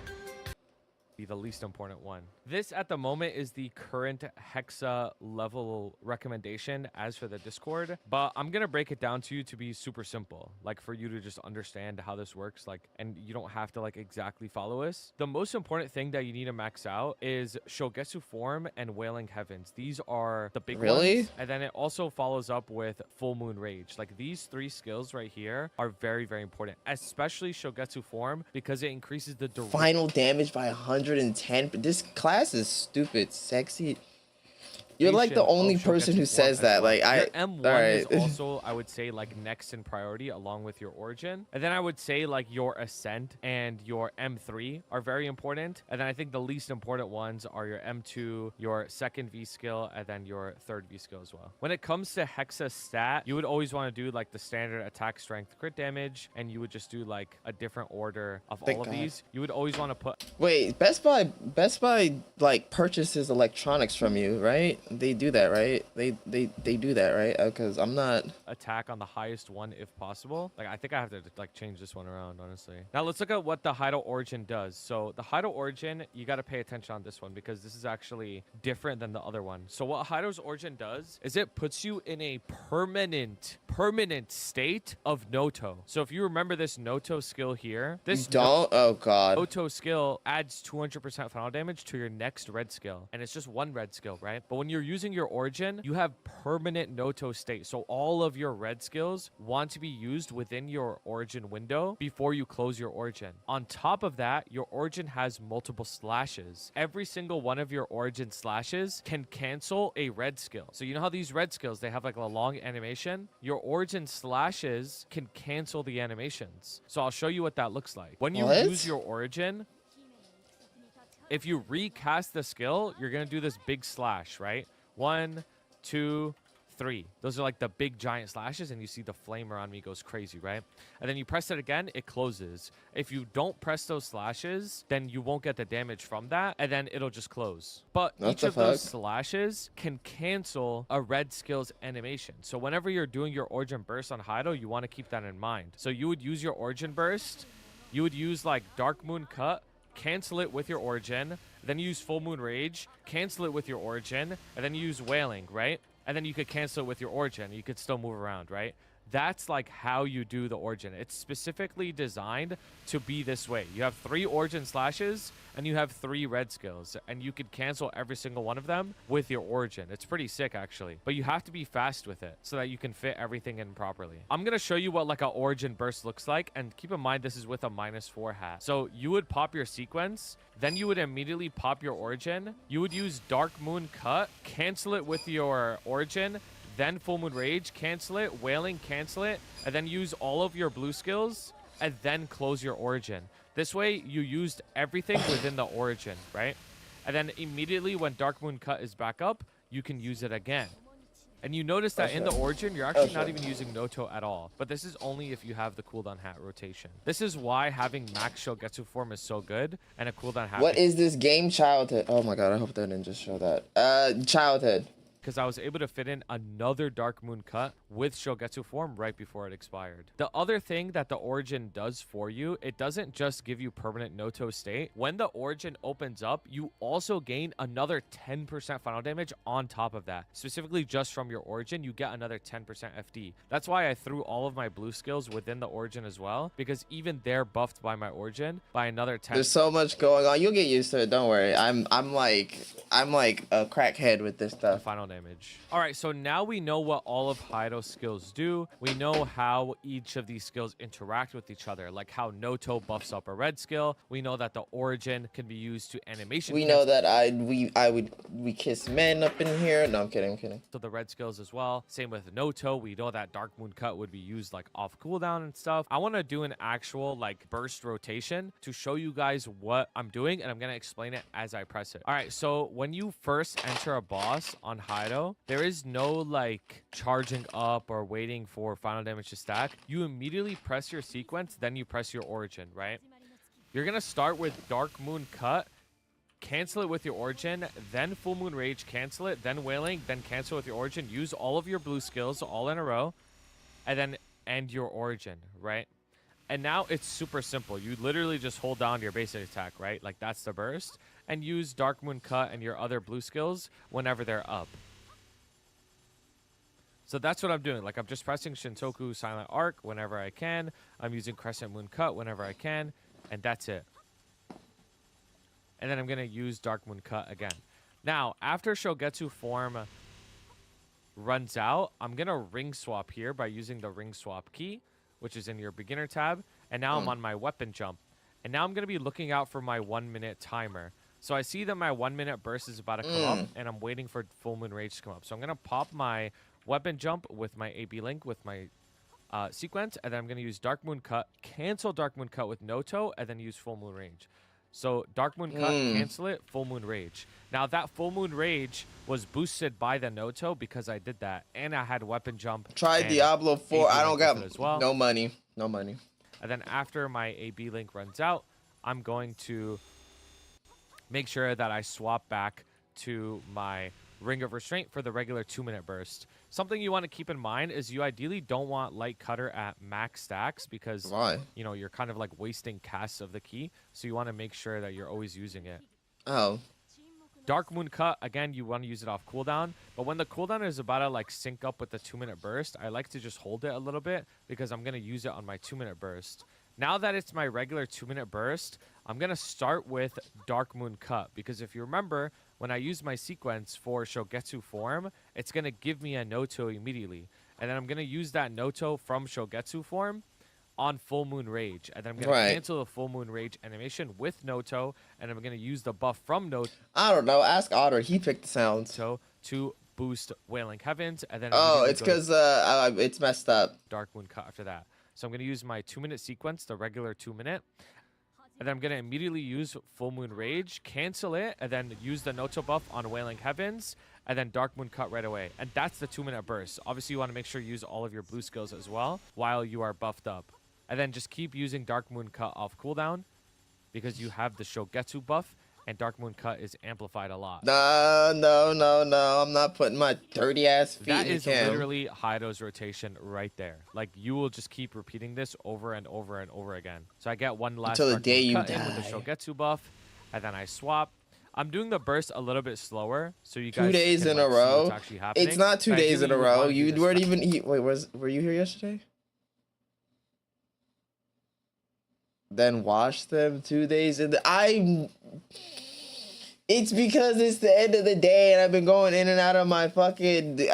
The least important one. This at the moment is the current Hexa level recommendation as for the Discord, but I'm gonna break it down to you to be super simple, like for you to just understand how this works, like, and you don't have to like exactly follow us. The most important thing that you need to max out is Shogetsu Form and Wailing Heavens. These are the big ones. And then it also follows up with Full Moon Rage. Like these three skills right here are very, very important, especially Shogetsu Form because it increases the final damage by 110. But this class is stupid. Sexy. You're like the only person who says that. Like your M1 is also, I would say, like next in priority along with your Origin. And then I would say like your Ascent and your M3 are very important. And then I think the least important ones are your M2, your second V skill, and then your third V skill as well. When it comes to Hexa stat, you would always want to do like the standard attack, strength, crit damage, and you would just do like a different order of all of these. You would always want to put. Wait, Best Buy like purchases electronics from you, right? They do that, right? They do that, right? Because I'm not attack on the highest one if possible. Like I think I have to like change this one around, honestly. Now let's look at what the Heido Origin does. So the Heido Origin, you got to pay attention on this one because this is actually different than the other one. So what Heido's Origin does is it puts you in a permanent state of Noto. So if you remember this Noto skill here, this oh god, Noto skill adds 200% final damage to your next red skill, and it's just one red skill, right? But when you're using your Origin, you have permanent Noto state. So all of your red skills want to be used within your Origin window before you close your Origin. On top of that, your Origin has multiple slashes. Every single one of your Origin slashes can cancel a red skill. So you know how these red skills, they have like a long animation? Your Origin slashes can cancel the animations. So I'll show you what that looks like. When you use your Origin, if you recast the skill, you're going to do this big slash, right? 1, 2, 3. Those are like the big giant slashes, and you see the flame around me goes crazy, right? And then you press it again, it closes. If you don't press those slashes, then you won't get the damage from that, and then it'll just close. But each of those slashes can cancel a red skill's animation. So whenever you're doing your Origin Burst on Heido, you want to keep that in mind. So you would use your Origin Burst, you would use like Dark Moon Cut, cancel it with your Origin, then use Full Moon Rage, cancel it with your Origin, and then use Wailing, right? And then you could cancel it with your Origin. You could still move around, right? That's like how you do the Origin. It's specifically designed to be this way. You have 3 Origin slashes and you have 3 red skills, and you could cancel every single one of them with your Origin. It's pretty sick actually, but you have to be fast with it so that you can fit everything in properly. I'm gonna show you what like an Origin burst looks like, and keep in mind this is with a -4 hat. So you would pop your sequence, then you would immediately pop your Origin. You would use Dark Moon Cut, cancel it with your Origin, then Full Moon Rage, cancel it, Wailing, cancel it, and then use all of your blue skills, and then close your Origin. This way, you used everything within the Origin, right? And then immediately when Dark Moon Cut is back up, you can use it again. And you notice that in the Origin, you're actually not even using Noto at all. But this is only if you have the cooldown hat rotation. This is why having max Shogetsu Form is so good, and a cooldown hat. What is this game? Childhood. Oh my god, I hope they didn't just show that. Childhood. Because I was able to fit in another Dark Moon Cut with Shogetsu Form right before it expired. The other thing that the Origin does for you, it doesn't just give you permanent Noto state. When the Origin opens up, you also gain another 10% final damage on top of that. Specifically just from your Origin, you get another 10% FD. That's why I threw all of my blue skills within the Origin as well, because even they're buffed by my Origin by another 10. There's so much going on. You'll get used to it. Don't worry. I'm like a crackhead with this stuff. Final damage. All right, so now we know what all of Heido's skills do. We know how each of these skills interact with each other, like how Noto buffs up a red skill. We know that the Origin can be used to animation. We know that we kiss men up in here. No, I'm kidding. So the red skills as well. Same with Noto. We know that Dark Moon Cut would be used like off cooldown and stuff. I want to do an actual like burst rotation to show you guys what I'm doing, and I'm gonna explain it as I press it. All right, so when you first enter a boss on Heido, Hayato, there is no like charging up or waiting for final damage to stack. You immediately press your sequence, then you press your origin, right? You're gonna start with Dark Moon Cut, cancel it with your origin, then Full Moon Rage, cancel it, then Wailing, then cancel with your origin. Use all of your blue skills all in a row, and then end your origin, right? And now it's super simple. You literally just hold down your basic attack, right? Like that's the burst, and use Dark Moon Cut and your other blue skills whenever they're up. So that's what I'm doing. Like I'm just pressing Shintoku Silent Arc whenever I can. I'm using Crescent Moon Cut whenever I can, and that's it. And then I'm going to use Dark Moon Cut again. Now, after Shogetsu form runs out, I'm going to ring swap here by using the ring swap key, which is in your beginner tab. And now I'm on my weapon jump. And now I'm going to be looking out for my 1 minute timer. So I see that my 1 minute burst is about to come up, and I'm waiting for Full Moon Rage to come up. So I'm going to pop my weapon jump with my AB Link with my sequence, and then I'm going to use Dark Moon Cut, cancel Dark Moon Cut with Noto, and then use Full Moon Rage. So Dark Moon Cut, cancel it, Full Moon Rage. Now that Full Moon Rage was boosted by the Noto because I did that, and I had weapon jump. Try Diablo 4. I don't got as well. no money. No money. And then after my AB Link runs out, I'm going to make sure that I swap back to my Ring of Restraint for the regular 2 minute burst. Something you want to keep in mind is you ideally don't want Light Cutter at max stacks because you know you're kind of like wasting casts of the key. So you want to make sure that you're always using it. Oh. Dark Moon Cut, again, you want to use it off cooldown. But when the cooldown is about to like sync up with the 2 minute burst, I like to just hold it a little bit because I'm going to use it on my 2 minute burst. Now that it's my regular 2 minute burst, I'm going to start with Dark Moon Cut because if you remember, when I use my sequence for Shogetsu form, it's going to give me a Noto immediately. And then I'm going to use that Noto from Shogetsu form on Full Moon Rage. And then I'm going to cancel the Full Moon Rage animation with Noto, and I'm going to use the buff from Noto. I don't know. Ask Otter. He picked the sounds. To boost Wailing Heavens. And then it's because it's messed up. Dark Moon Cut after that. So I'm going to use my 2 minute sequence, the regular 2 minute. And then I'm going to immediately use Full Moon Rage, cancel it, and then use the Noto buff on Wailing Heavens, and then Dark Moon Cut right away. And that's the 2 minute burst. Obviously, you want to make sure you use all of your blue skills as well while you are buffed up. And then just keep using Dark Moon Cut off cooldown because you have the Shogetsu buff, and Dark Moon Cut is amplified a lot. No. I'm not putting my dirty ass feet in That is cam. literally Hayato's rotation right there. Like, you will just keep repeating this over and over and over again. So I get one last until the day you cut die in with the Shogetsu buff, and then I swap. I'm doing the burst a little bit slower, so you guys 2 days can, in like, a see row. what's actually happening. It's not 2 But days in a ideally, row. wanna do You this weren't fast. even. Wait, were you here yesterday? Then wash them 2 days in the. It's because it's the end of the day and I've been going in and out of my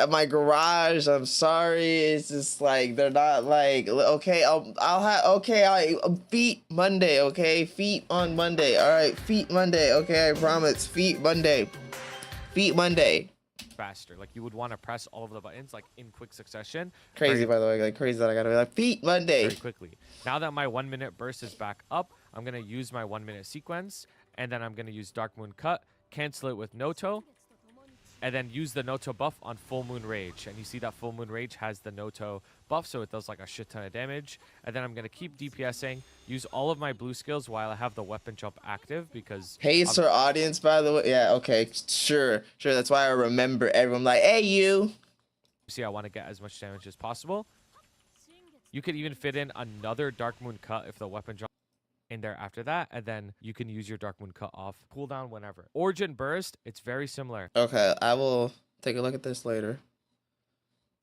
my garage. I'm sorry. It's just like they're not like okay. I'll have feet Monday. Okay, feet on Monday. All right, feet Monday. Okay, I promise. Feet Monday. Feet Monday. Faster, like you would want to press all of the buttons like in quick succession. Crazy, by the way, like crazy that I gotta be like feet Monday. Very quickly. Now that my 1 minute burst is back up, I'm gonna use my 1 minute sequence, and then I'm gonna use Dark Moon Cut, cancel it with Noto, and then use the Noto buff on Full Moon Rage. And you see that Full Moon Rage has the Noto buff, so it does like a shit ton of damage. And then I'm gonna keep DPSing, use all of my blue skills while I have the weapon jump active because. Hey, sir, audience, by the way. Yeah, okay, sure. That's why I remember everyone like, hey, you. See, I want to get as much damage as possible. You could even fit in another Dark Moon Cut if the weapon jump in there after that, and then you can use your Dark Moon Cut off cooldown whenever. Origin Burst, it's very similar. Okay, I will take a look at this later.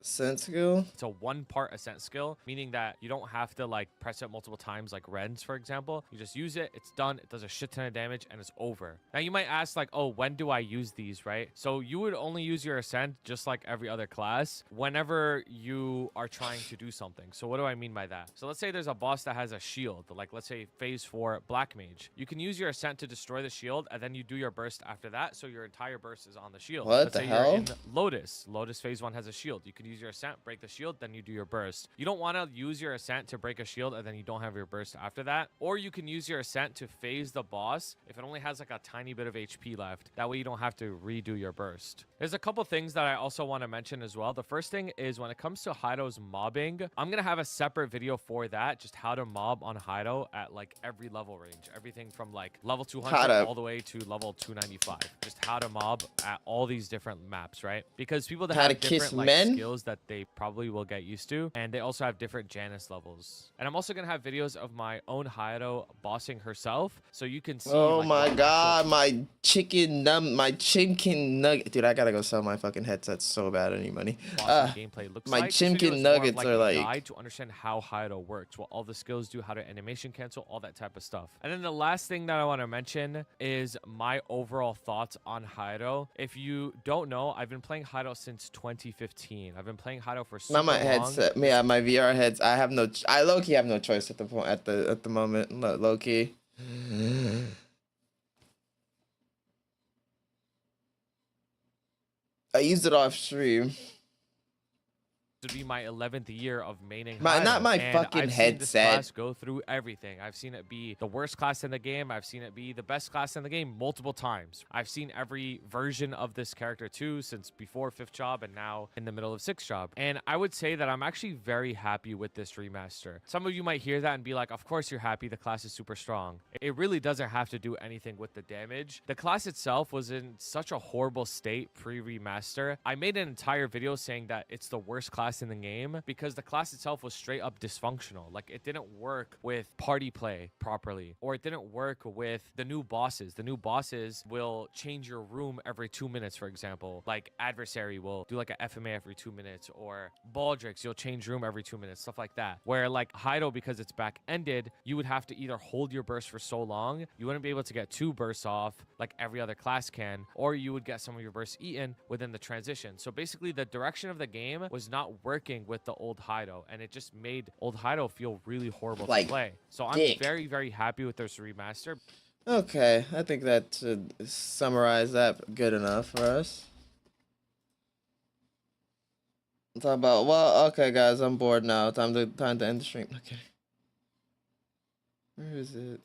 Ascent skill. It's a 1-part ascent skill, meaning that you don't have to like press it multiple times like Rens, for example. You just use it, it's done, it does a shit ton of damage, and it's over. Now you might ask like, oh, when do I use these, right? So you would only use your ascent just like every other class whenever you are trying to do something. So what do I mean by that? So let's say there's a boss that has a shield, like let's say phase 4 Black Mage. You can use your ascent to destroy the shield, and then you do your burst after that, so your entire burst is on the shield. What let's the say hell? you're in Lotus phase 1 has a shield. You can use your ascent, break the shield, then you do your burst. You don't want to use your ascent to break a shield and then you don't have your burst after that. Or you can use your ascent to phase the boss if it only has like a tiny bit of HP left. That way you don't have to redo your burst. There's a couple things that I also want to mention as well. The first thing is when it comes to Hido's mobbing, I'm going to have a separate video for that, just how to mob on Hido at like every level range. Everything from like level 200 all the way to level 295. Just how to mob at all these different maps, right? Because people that have different like skills that they probably will get used to, and they also have different Janice levels. And I'm also going to have videos of my own Hido bossing herself, so you can see. Oh like, my god, my chicken nugget. Dude, I gotta go sell my fucking headset so bad. I need money. Gameplay looks my like. chicken nuggets are like guide to understand how Hido works, what all the skills do, how to animation cancel, all that type of stuff. And then the last thing that I want to mention is my overall thoughts on Hido. If you don't know, I've been playing Hido since 2015. I've been playing Hido for so long. Not my headset. Yeah, my VR heads. I have no. I low key have no choice at the point at the moment. Low key. I used it off stream. Would be my 11th year of maining not my and fucking I've headset. Seen this class go through everything. I've seen it be the worst class in the game. I've seen it be the best class in the game multiple times. I've seen every version of this character too, since before 5th job and now in the middle of 6th job. And I would say that I'm actually very happy with this remaster. Some of you might hear that and be like, of course you're happy, the class is super strong. It really doesn't have to do anything with the damage. The class itself was in such a horrible state pre-remaster. I made an entire video saying that it's the worst class in the game because the class itself was straight up dysfunctional. Like, it didn't work with party play properly, or it didn't work with the new bosses. The new bosses will change your room every 2 minutes, for example. Like, Adversary will do like a FMA every 2 minutes, or Baldrix, you'll change room every 2 minutes, stuff like that. Where like Hido, because it's back-ended, you would have to either hold your burst for so long, you wouldn't be able to get 2 bursts off like every other class can, or you would get some of your bursts eaten within the transition. So basically the direction of the game was not working with the old Hido, and it just made old Hido feel really horrible to play. So I'm very, very happy with this remaster. Okay, I think that should summarize that good enough for us. Talk about, well, okay guys, I'm bored now. Time to end the stream. Okay. Where is it?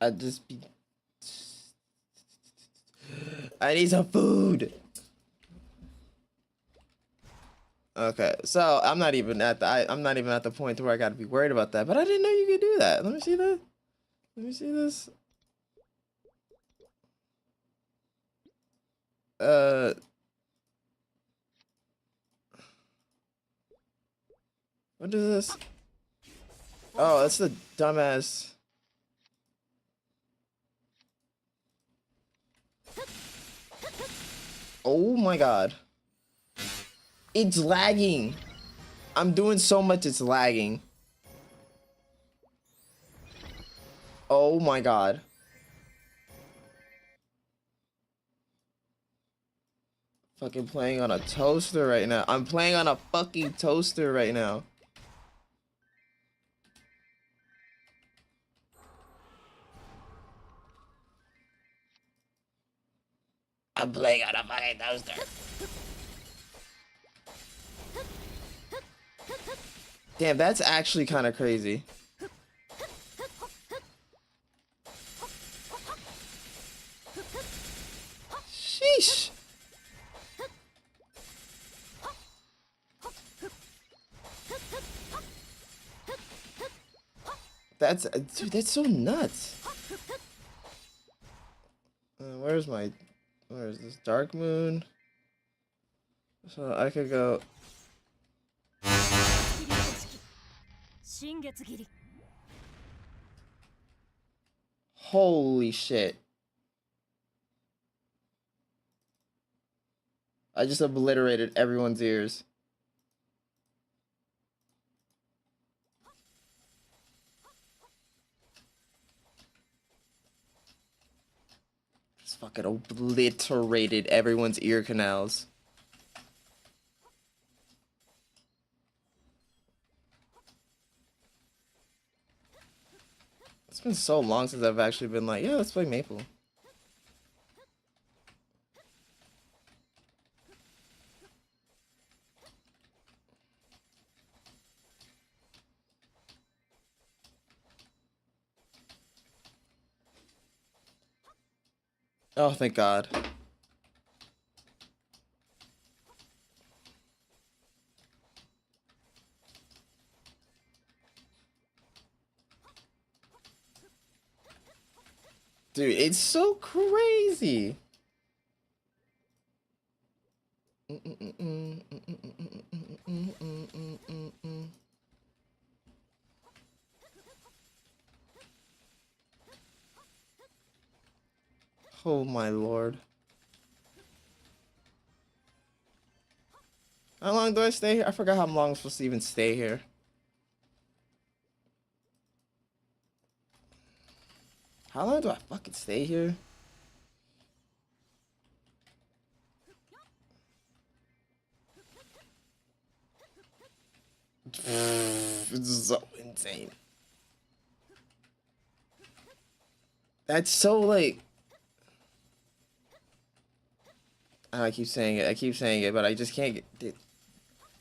I need some food. Okay, so I'm not even at the point where I gotta be worried about that. But I didn't know you could do that. Let me see that. Let me see this. What is this? Oh, that's the dumbass. Oh my god. It's lagging. I'm doing so much, it's lagging. Oh my god. Fucking playing on a toaster right now. I'm playing on a fucking toaster right now. I'm playing on a fucking toaster. Damn, that's actually kind of crazy. Sheesh. Dude, that's so nuts. Where's this Dark Moon? So I could go. Holy shit. I just obliterated everyone's ears. Just fucking obliterated everyone's ear canals. It's been so long since I've actually been like, yeah, let's play Maple. Oh, thank God. Dude, it's so crazy. Oh my Lord. How long do I stay here? I forgot how long I'm supposed to even stay here. How long do I fucking stay here? It's so insane. That's so like. I keep saying it. I keep saying it, but I just can't get.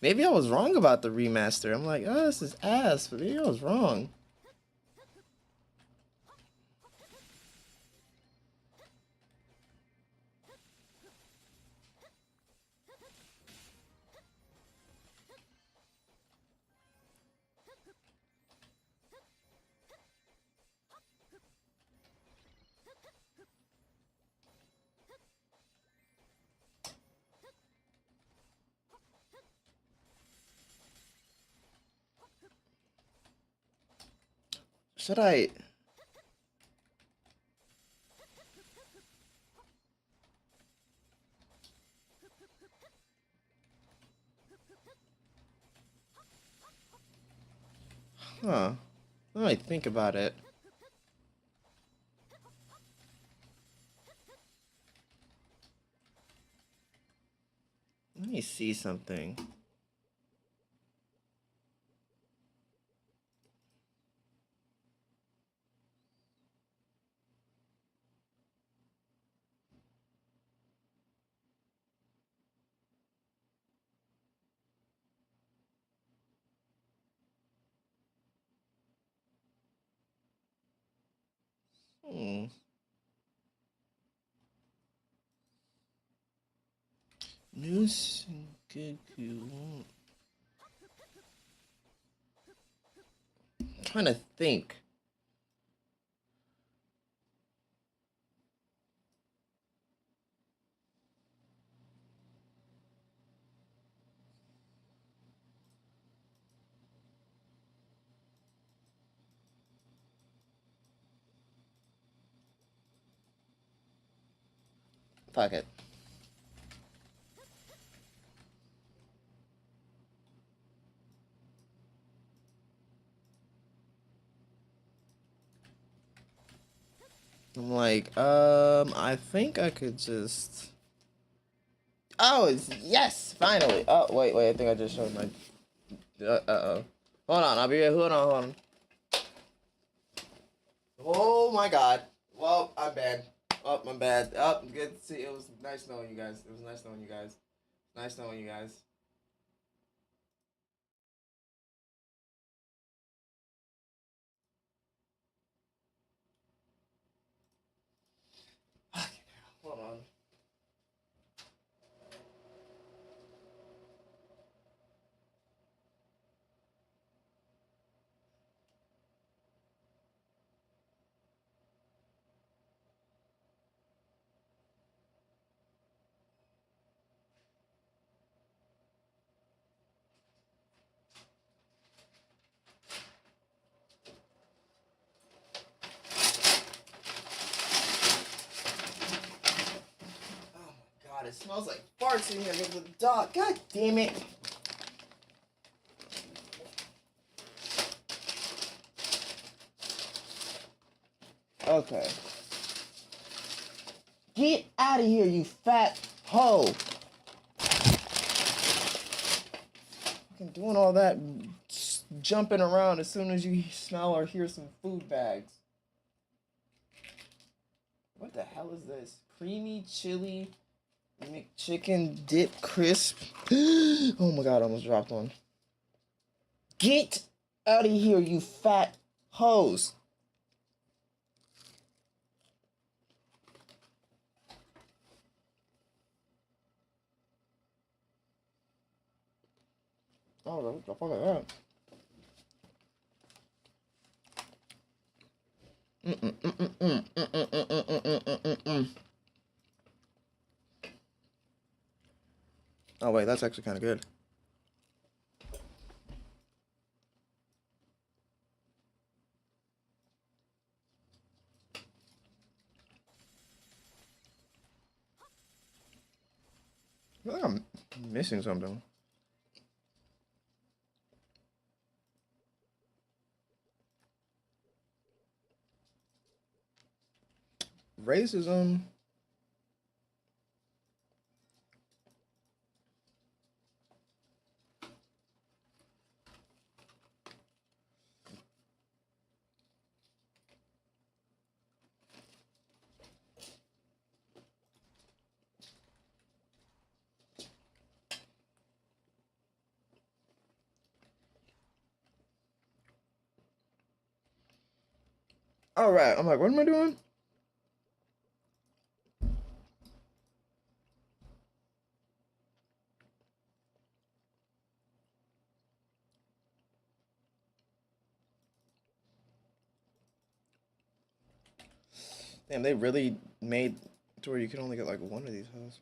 Maybe I was wrong about the remaster. I'm like, oh, this is ass, but maybe I was wrong. Should I? Huh. Let me think about it. Let me see something. Hmm. News. I'm trying to think. Fuck it. I'm like, I think I could just. Oh, yes, finally. Oh, wait, I think I just showed my. Uh-oh. Hold on, I'll be right. Hold on. Oh my God. Well, I'm bad. Oh, I'm bad. Oh, good to see. It was nice knowing you guys. It was nice knowing you guys. Nice knowing you guys. Hold on. Oh my God, it smells like farts in here with the dog. God damn it. Okay. Get out of here, you fat hoe. Fucking doing all that jumping around as soon as you smell or hear some food bags. What the hell is this? Creamy chili McChicken dip crisp. Oh my god, I almost dropped one. Get out of here, you fat hoes. Oh, what the fuck is that? Oh wait, that's actually kind of good. I feel like I'm missing something. Racism. All right, I'm like, what am I doing? Damn, they really made to where you can only get like one of these hoes.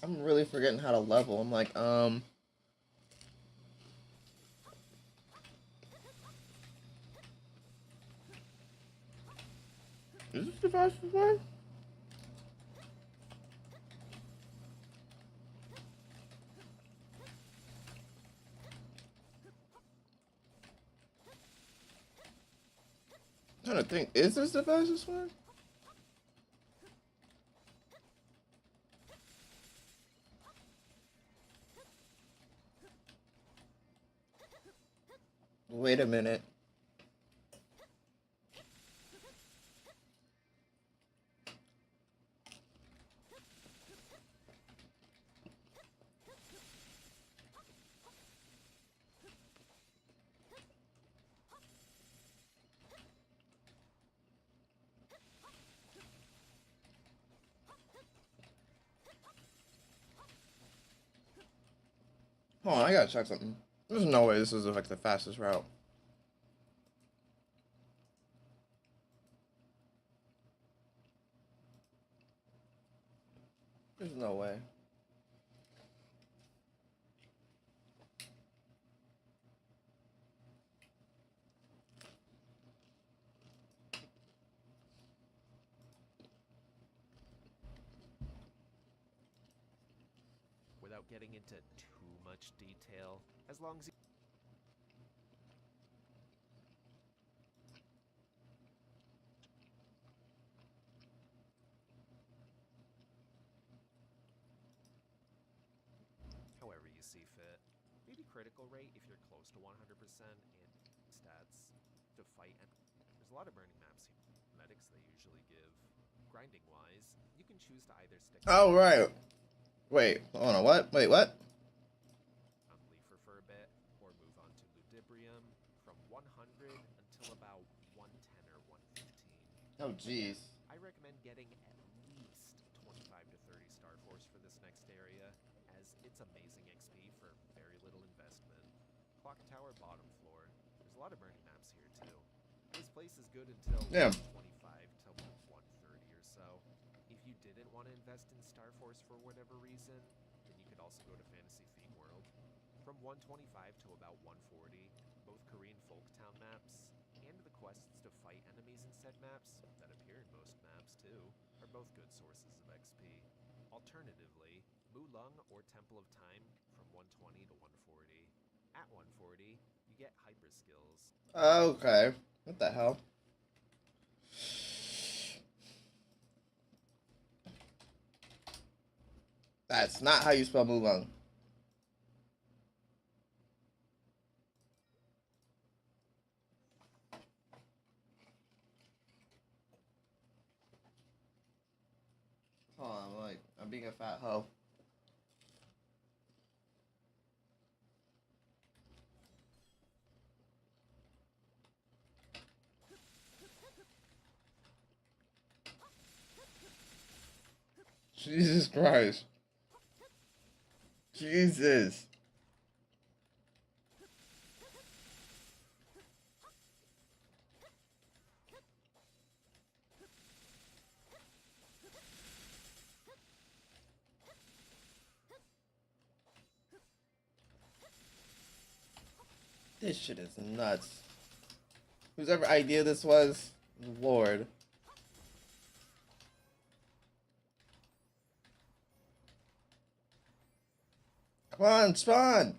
I'm really forgetting how to level. I'm like, is this the fastest way? I'm trying to think, is this the fastest way? Wait a minute. Hold on, I gotta check something. There's no way this is like the fastest route. There's no way. Without getting into too much detail, as long as however you see fit. Maybe critical rate if you're close to 100% and stats to fight. And there's a lot of burning maps here. Medics they usually give. Grinding wise, you can choose to either stick Oh, right. Wait, hold on, what? Wait, what? on Leafer for a bit, or move on to Ludibrium from 100 until about 110 or 115. Oh, jeez. I recommend getting at least 25 to 30 Star Force for this next area, as it's amazing XP for very little investment. Clock Tower bottom floor. There's a lot of burning maps here too. This place is good until Yeah. 25 to 130 or so. If you didn't want to invest in Star Force for whatever reason, then you could also go to Fantasy Theme World. From 125 to about 140, both Korean Folktown maps and the quests to fight enemies in said maps that appear in most maps too are both good sources of XP. Alternatively, Mulung or Temple of Time from 120 to 140. At 140, you get hyper skills. Okay. What the hell? That's not how you spell Mulan. Hold on, like, I'm being a fat hoe. Jesus Christ. Jesus. This shit is nuts. Whoever idea this was, Lord. Come on, spawn!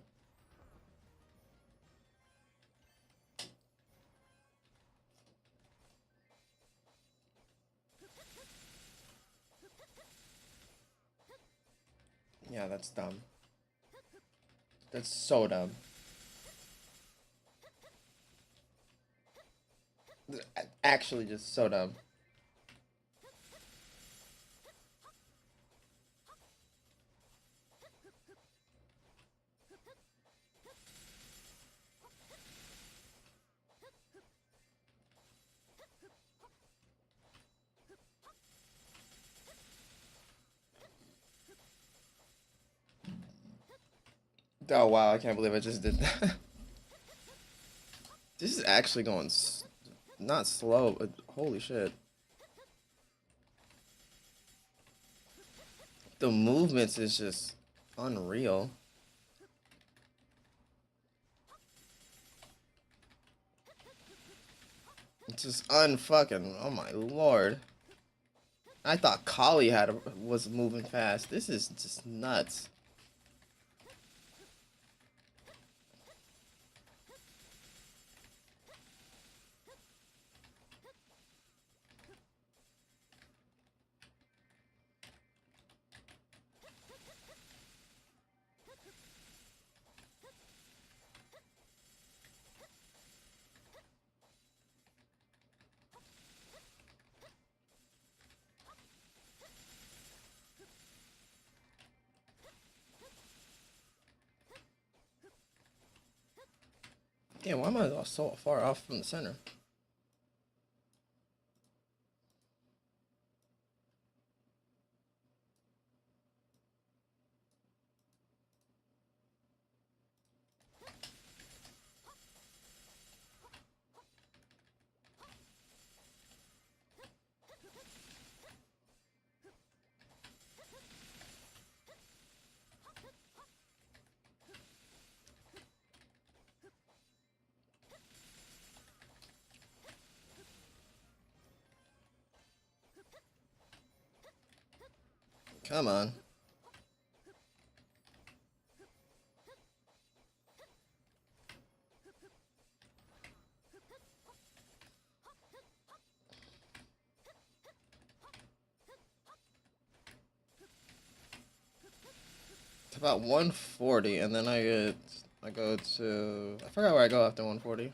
Yeah, that's dumb. That's so dumb. Actually, just so dumb. Oh wow, I can't believe I just did that. This is actually going not slow, but holy shit. The movements is just unreal. It's just unfucking, oh my lord. I thought Kali was moving fast. This is just nuts. Damn, why am I so far off from the center? Come on. It's about 140, and then I go to, I forgot where I go after 140.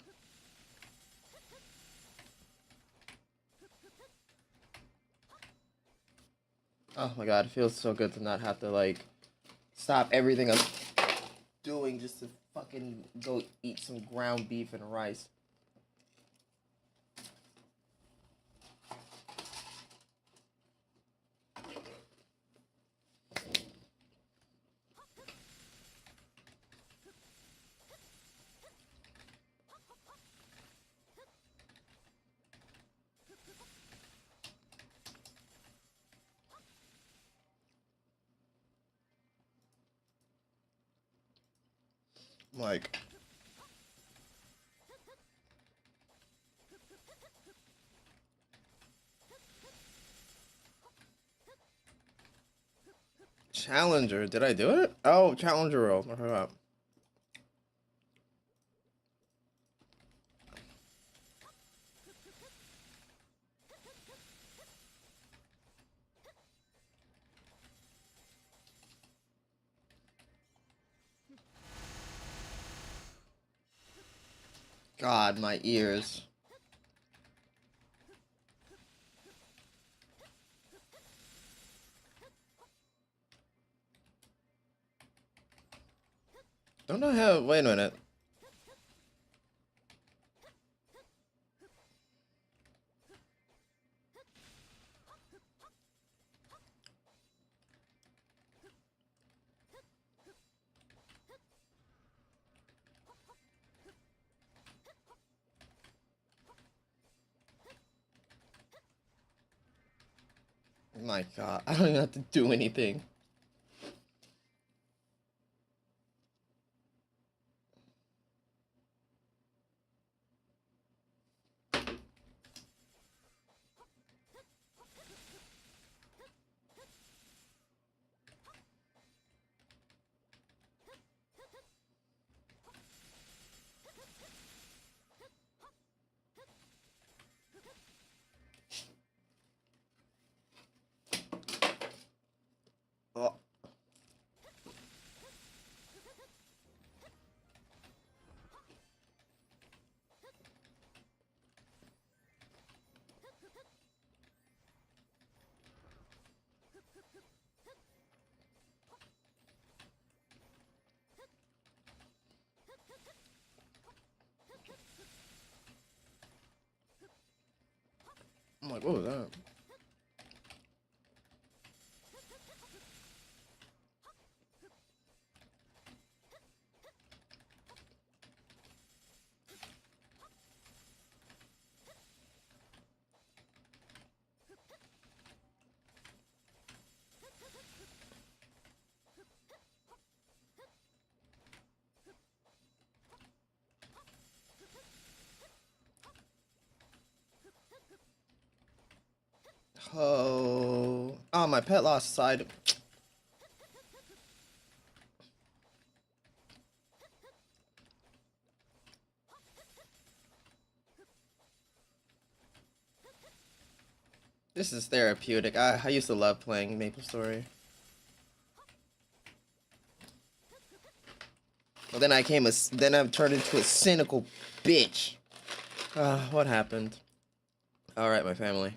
Oh my god, it feels so good to not have to like stop everything I'm doing just to fucking go eat some ground beef and rice. Like, Challenger, did I do it? Oh, Challenger roll, I forgot. God, my ears. Don't know how. Wait a minute. My God, I don't even have to do anything. Oh. I'm like, what was that? Oh, oh, my pet lost side. This is therapeutic. I used to love playing MapleStory. But then then I've turned into a cynical bitch. What happened? Alright, my family.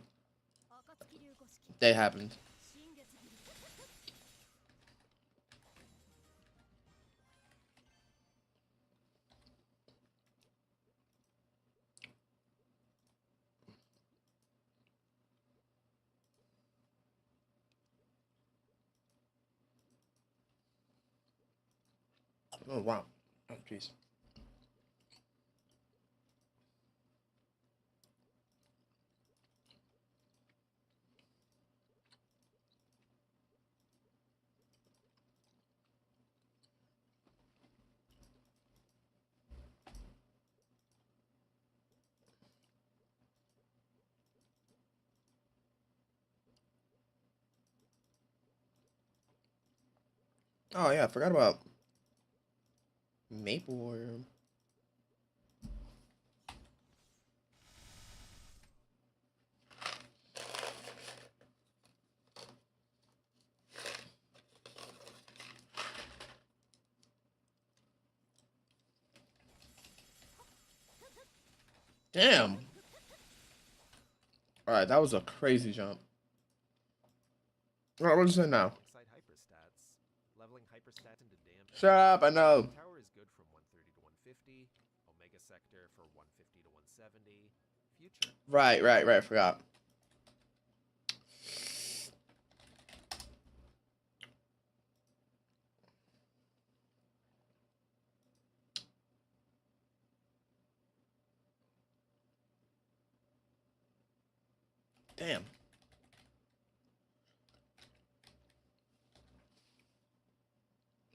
Day happened. Oh, wow. Oh, jeez. Oh, yeah, I forgot about Maple Warrior. Damn. Alright, that was a crazy jump. Alright, what is it now? Alongside hyperstats, leveling hyperstat into damage. Shut up, I know. Tower is good from 130 to 150. Omega sector for 150 to 170. Future. Right, I forgot. Damn.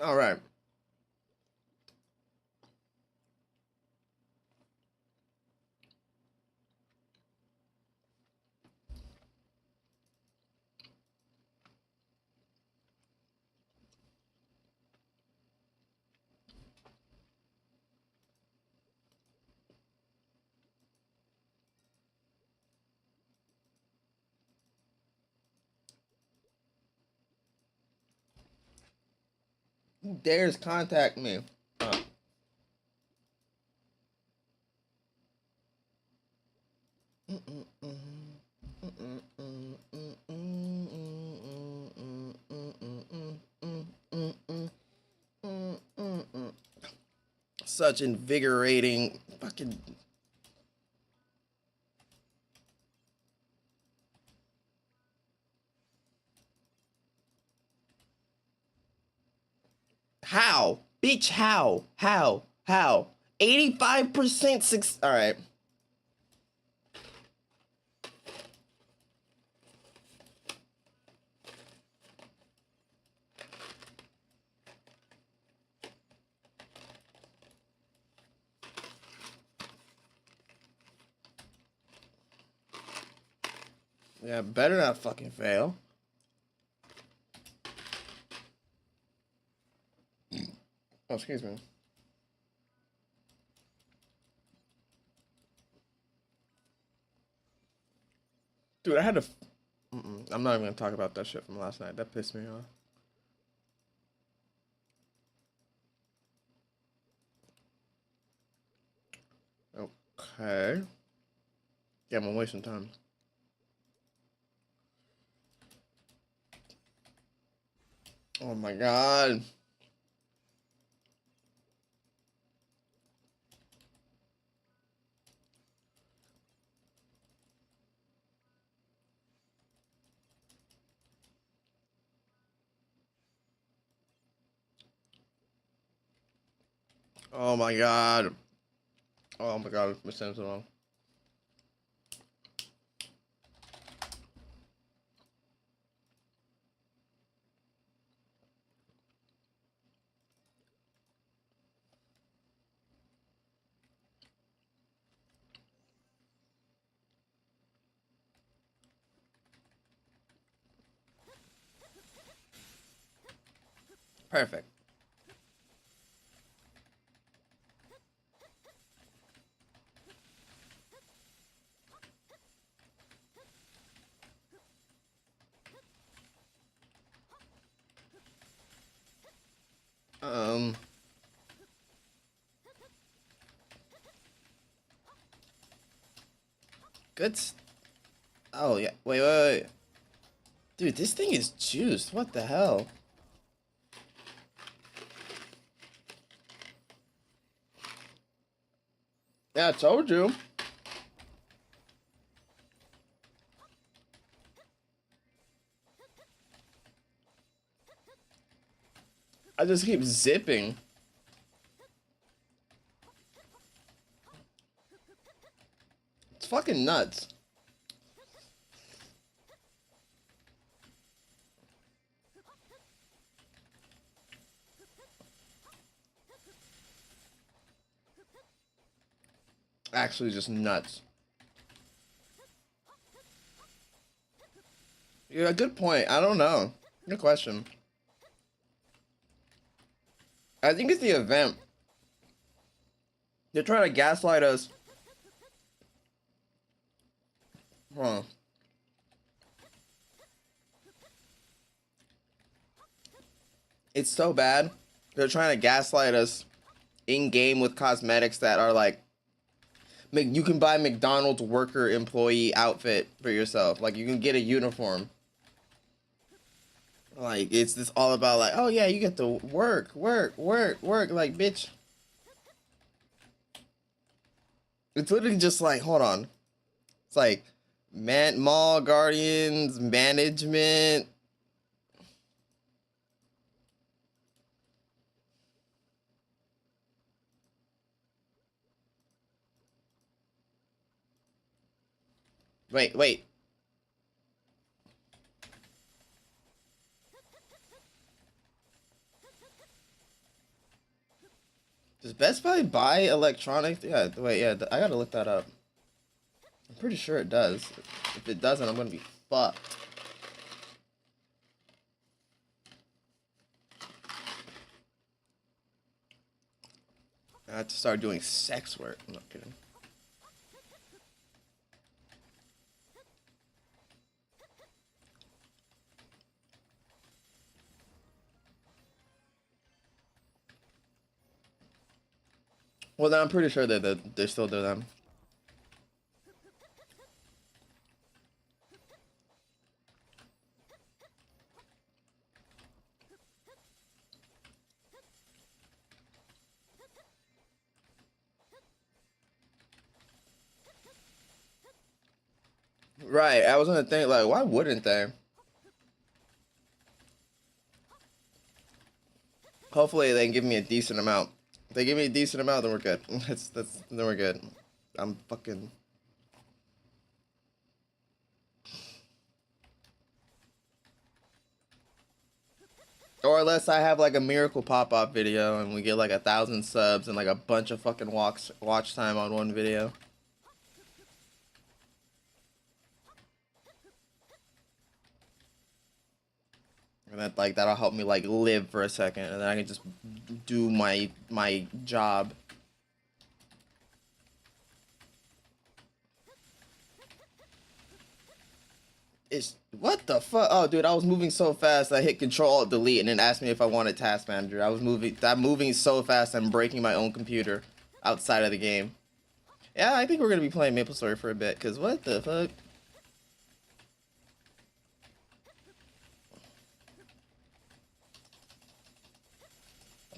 Alright. Who dares contact me? such invigorating fucking. How? Bitch, how? How? 85% six. All right. Yeah, better not fucking fail. Oh, excuse me. Dude, I had to. I'm not even gonna talk about that shit from last night. That pissed me off. Okay. Yeah, I'm wasting time. Oh my god. Oh my god. Oh my god, my sense wrong. Perfect. Um. Good. Oh yeah. Wait. Dude, this thing is juiced. What the hell? Yeah, I told you. I just keep zipping. It's fucking nuts. Actually, just nuts. Yeah, good point. I don't know. Good question. I think it's the event. They're trying to gaslight us. Huh. It's so bad. They're trying to gaslight us in game with cosmetics that are like, you can buy McDonald's worker employee outfit for yourself. Like, you can get a uniform. Like, it's this all about like, oh yeah, you get to work. Like, bitch. It's literally just like, hold on. It's like, mall guardians, management. Wait. Does Best Buy buy electronics? Yeah, wait, yeah, I gotta look that up. I'm pretty sure it does. If it doesn't, I'm gonna be fucked. I have to start doing sex work. I'm not kidding. Well, then I'm pretty sure that they still do them. Right, I was gonna think, like, why wouldn't they? Hopefully they can give me a decent amount. If they give me a decent amount, then we're good. Then we're good. I'm fucking... Or unless I have like a miracle pop-up video and we get like 1,000 subs and like a bunch of fucking watch time on one video. And that like that'll help me like live for a second, and then I can just do my job. It's what the fuck? Oh, dude, I was moving so fast I hit Control Alt Delete and then asked me if I wanted Task Manager. I'm moving so fast I'm breaking my own computer outside of the game. Yeah, I think we're gonna be playing MapleStory for a bit, cause what the fuck?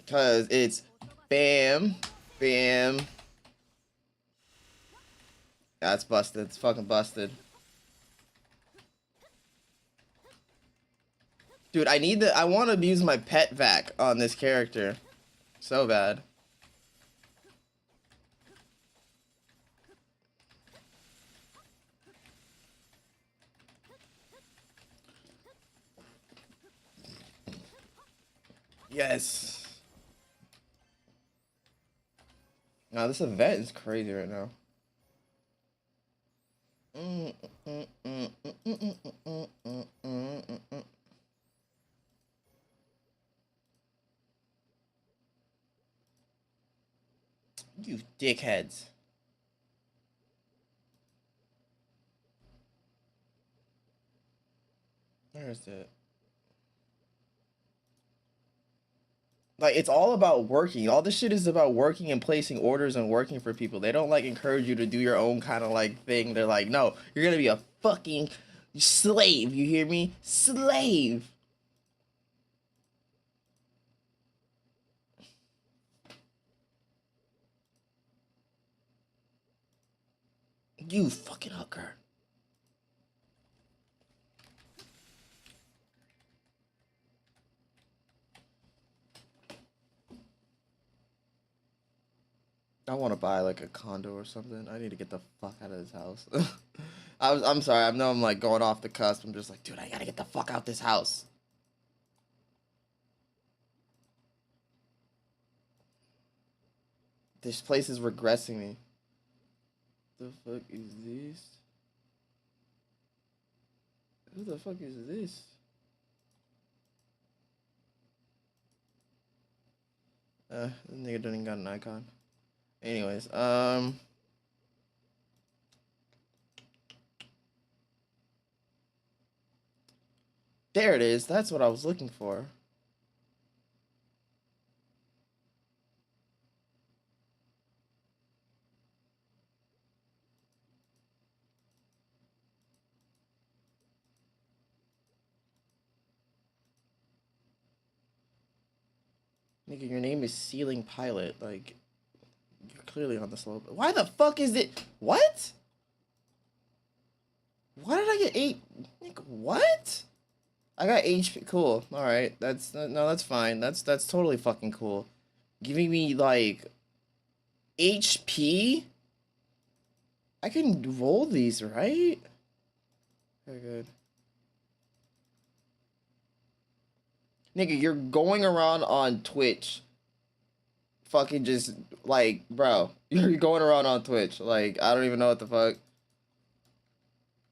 Cause it's bam, bam. That's busted. It's fucking busted. Dude, I want to use my pet vac on this character. So bad. Yes. Now this event is crazy right now. You dickheads. Where is it? Like, it's all about working. All this shit is about working and placing orders and working for people. They don't, like, encourage you to do your own kind of, like, thing. They're like, no, you're gonna be a fucking slave. You hear me? Slave. You fucking hooker. I want to buy like a condo or something. I need to get the fuck out of this house. I'm sorry. I know I'm like going off the cusp. I'm just like, dude, I gotta get the fuck out this house. This place is regressing me. The fuck is this? Who the fuck is this? The nigga didn't got an icon. Anyways, there it is. That's what I was looking for. Nigga, your name is Ceiling Pilot. Like, you're clearly on the slope. Why the fuck is it? What? Why did I get 8? Nigga, what? I got HP. Cool. All right. That's no. That's fine. That's totally fucking cool. Giving me like HP. I can roll these, right? Very good. Nigga, you're going around on Twitch. Fucking just like, bro, you're going around on Twitch. Like, I don't even know what the fuck.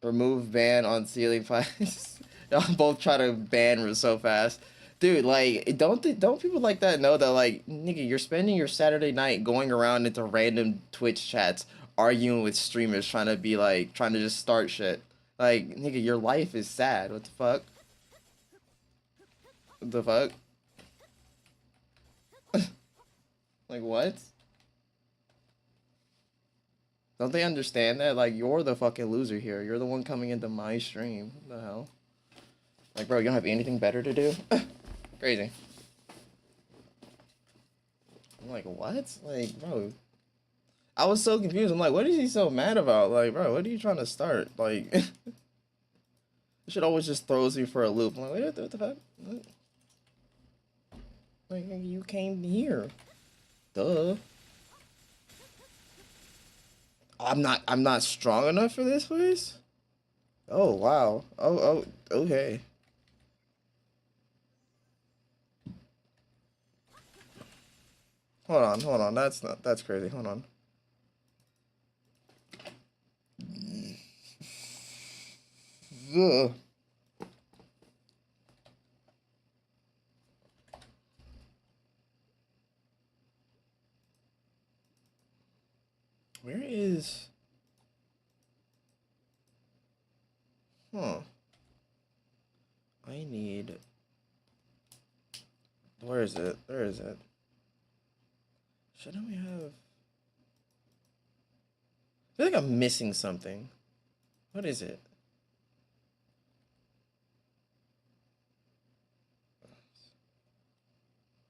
Remove ban on ceiling fights. Y'all both try to ban so fast. Dude, like, don't people like that know that, like, nigga, you're spending your Saturday night going around into random Twitch chats, arguing with streamers, trying to be, like, trying to just start shit. Like, nigga, your life is sad. What the fuck? What the fuck? Like, what? Don't they understand that? Like, you're the fucking loser here. You're the one coming into my stream. What the hell? Like, bro, you don't have anything better to do? Crazy. I'm like, what? Like, bro. I was so confused. I'm like, what is he so mad about? Like, bro, what are you trying to start? Like, it should always just throws me for a loop. I'm like, wait, what the fuck? What? Like, you came here. Duh. I'm not strong enough for this place? Oh, wow. Oh, okay. Hold on. That's crazy. Hold on. Ugh. Where is... Huh. I need... Where is it? Where is it? Shouldn't we have... I feel like I'm missing something. What is it?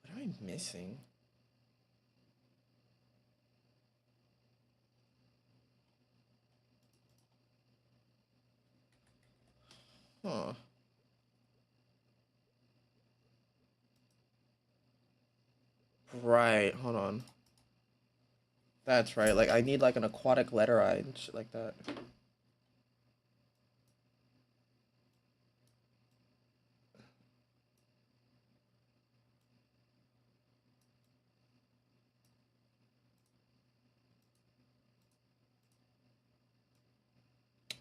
What am I missing? Huh. Right, hold on. That's right, like I need like an aquatic letter eye and shit like that.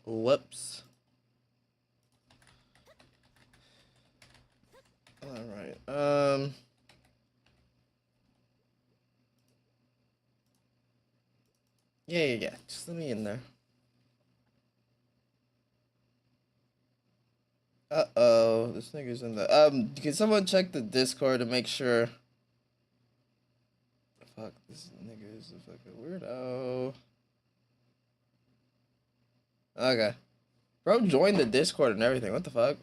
Whoops. Alright, yeah. Just let me in there. Uh-oh, this nigga's in the... can someone check the Discord to make sure... Fuck, this nigga is a fucking weirdo. Okay. Bro joined the Discord and everything, what the fuck?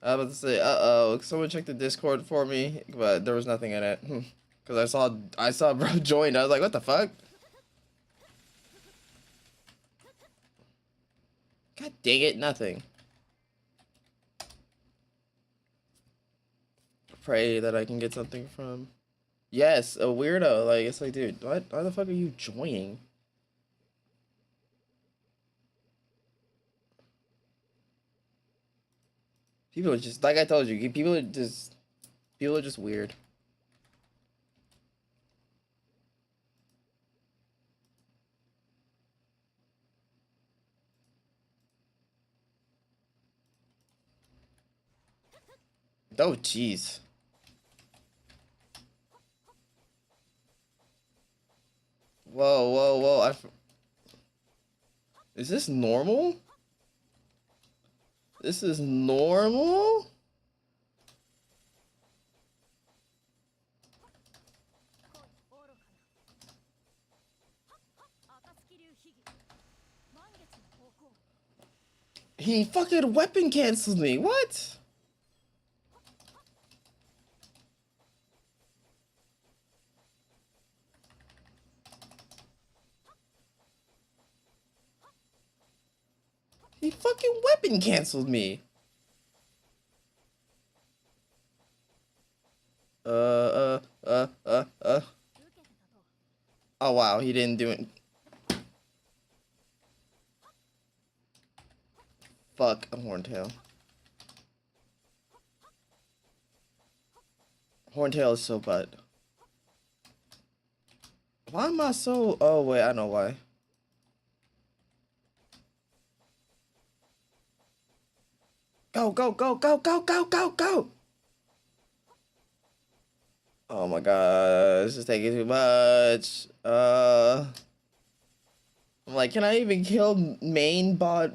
I was about to say, uh-oh, someone check the Discord for me, but there was nothing in it. Because I saw bro joined, I was like, what the fuck? God dang it, nothing. Pray that I can get something from... Yes, a weirdo. Like, it's like, dude, why the fuck are you joining? People are just, like I told you, people are just weird. Oh, jeez. Whoa. Is this normal? This is normal? He fucking weapon cancels me. What? He fucking weapon canceled me. Oh wow, he didn't do it. Fuck a Horntail. Horntail is so butt. Why am I so... Oh wait, I know why. Go. Oh my god, this is taking too much. I'm like, can I even kill main body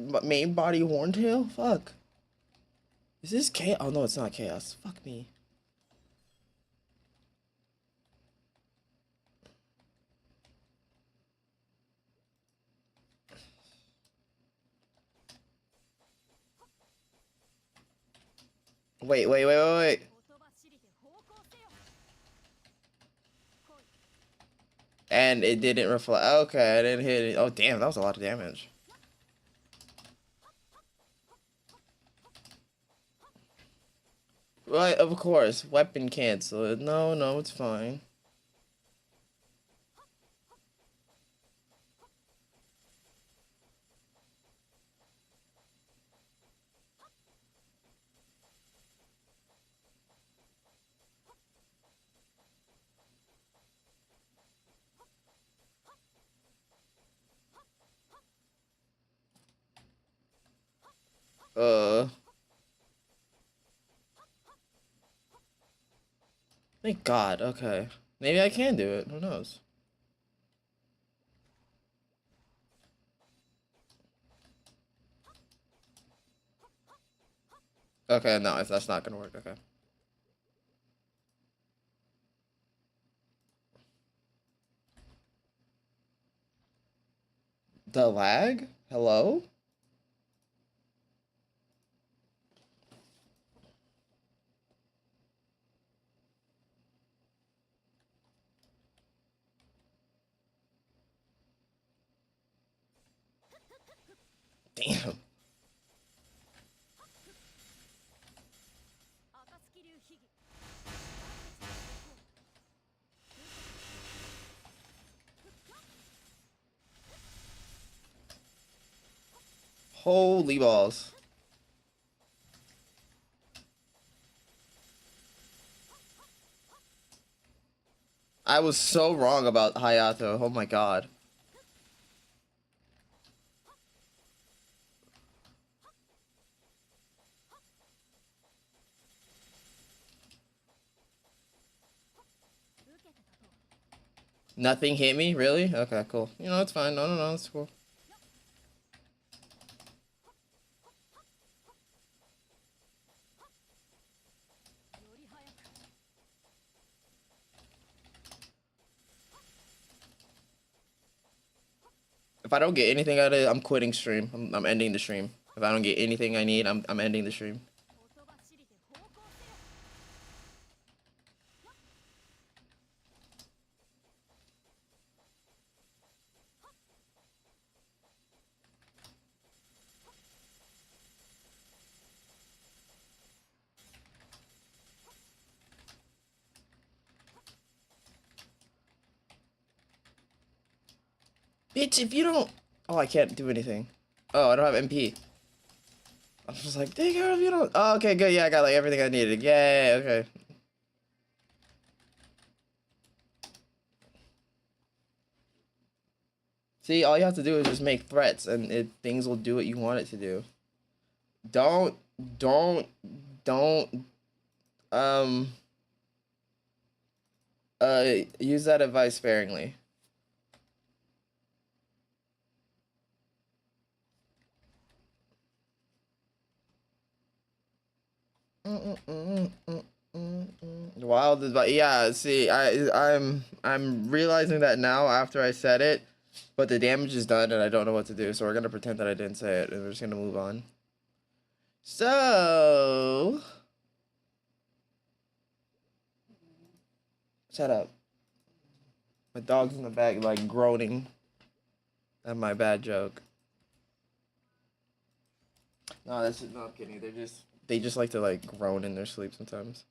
Horntail? Fuck. Is this chaos? Oh no, it's not chaos. Fuck me. Wait. And it didn't reflect. Okay, I didn't hit it. Oh, damn, that was a lot of damage. Right, of course. Weapon cancel. No, no, it's fine. Thank God. Okay. Maybe I can do it. Who knows? Okay, no, if that's not gonna work, okay. The lag? Hello? Damn. Holy balls. I was so wrong about Hayato. Oh my God. Nothing hit me? Really? Okay, cool. You know, it's fine. No, no, no, it's cool. If I don't get anything out of it, I'm quitting stream. I'm ending the stream. If I don't get anything I need, I'm ending the stream. Bitch, if you don't... Oh, I can't do anything. Oh, I don't have MP. I was just like, dang, if you don't... Oh, okay, good. Yeah, I got like everything I needed. Yay, okay. See, all you have to do is just make threats, and things will do what you want it to do. Don't, don't, don't, um, use that advice sparingly. Wild advice. Yeah, see, I'm realizing that now after I said it, but the damage is done and I don't know what to do, so we're gonna pretend that I didn't say it and we're just gonna move on. So, shut up. My dog's in the back, like, groaning at my bad joke. No, that's just, no, I'm kidding. They just like to, like, groan in their sleep sometimes.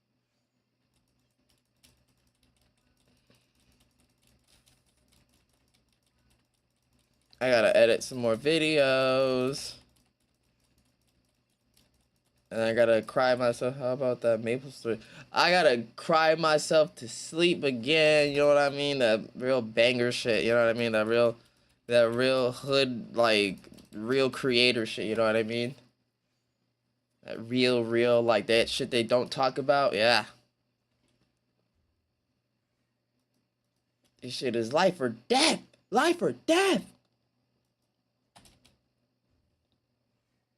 I gotta edit some more videos. And I gotta cry myself. How about that Maple Story? I gotta cry myself to sleep again. You know what I mean? That real banger shit. You know what I mean? That real hood, like, real creator shit. You know what I mean? That real, like, that shit they don't talk about. Yeah. This shit is life or death. Life or death.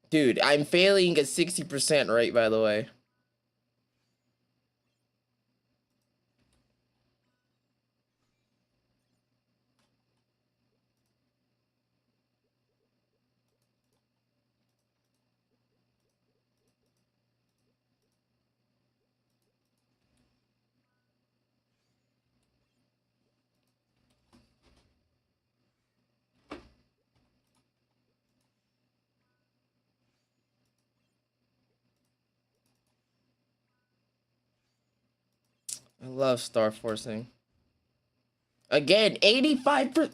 Dude, I'm failing at 60% right, by the way. I love Star Forcing. Again, 85%.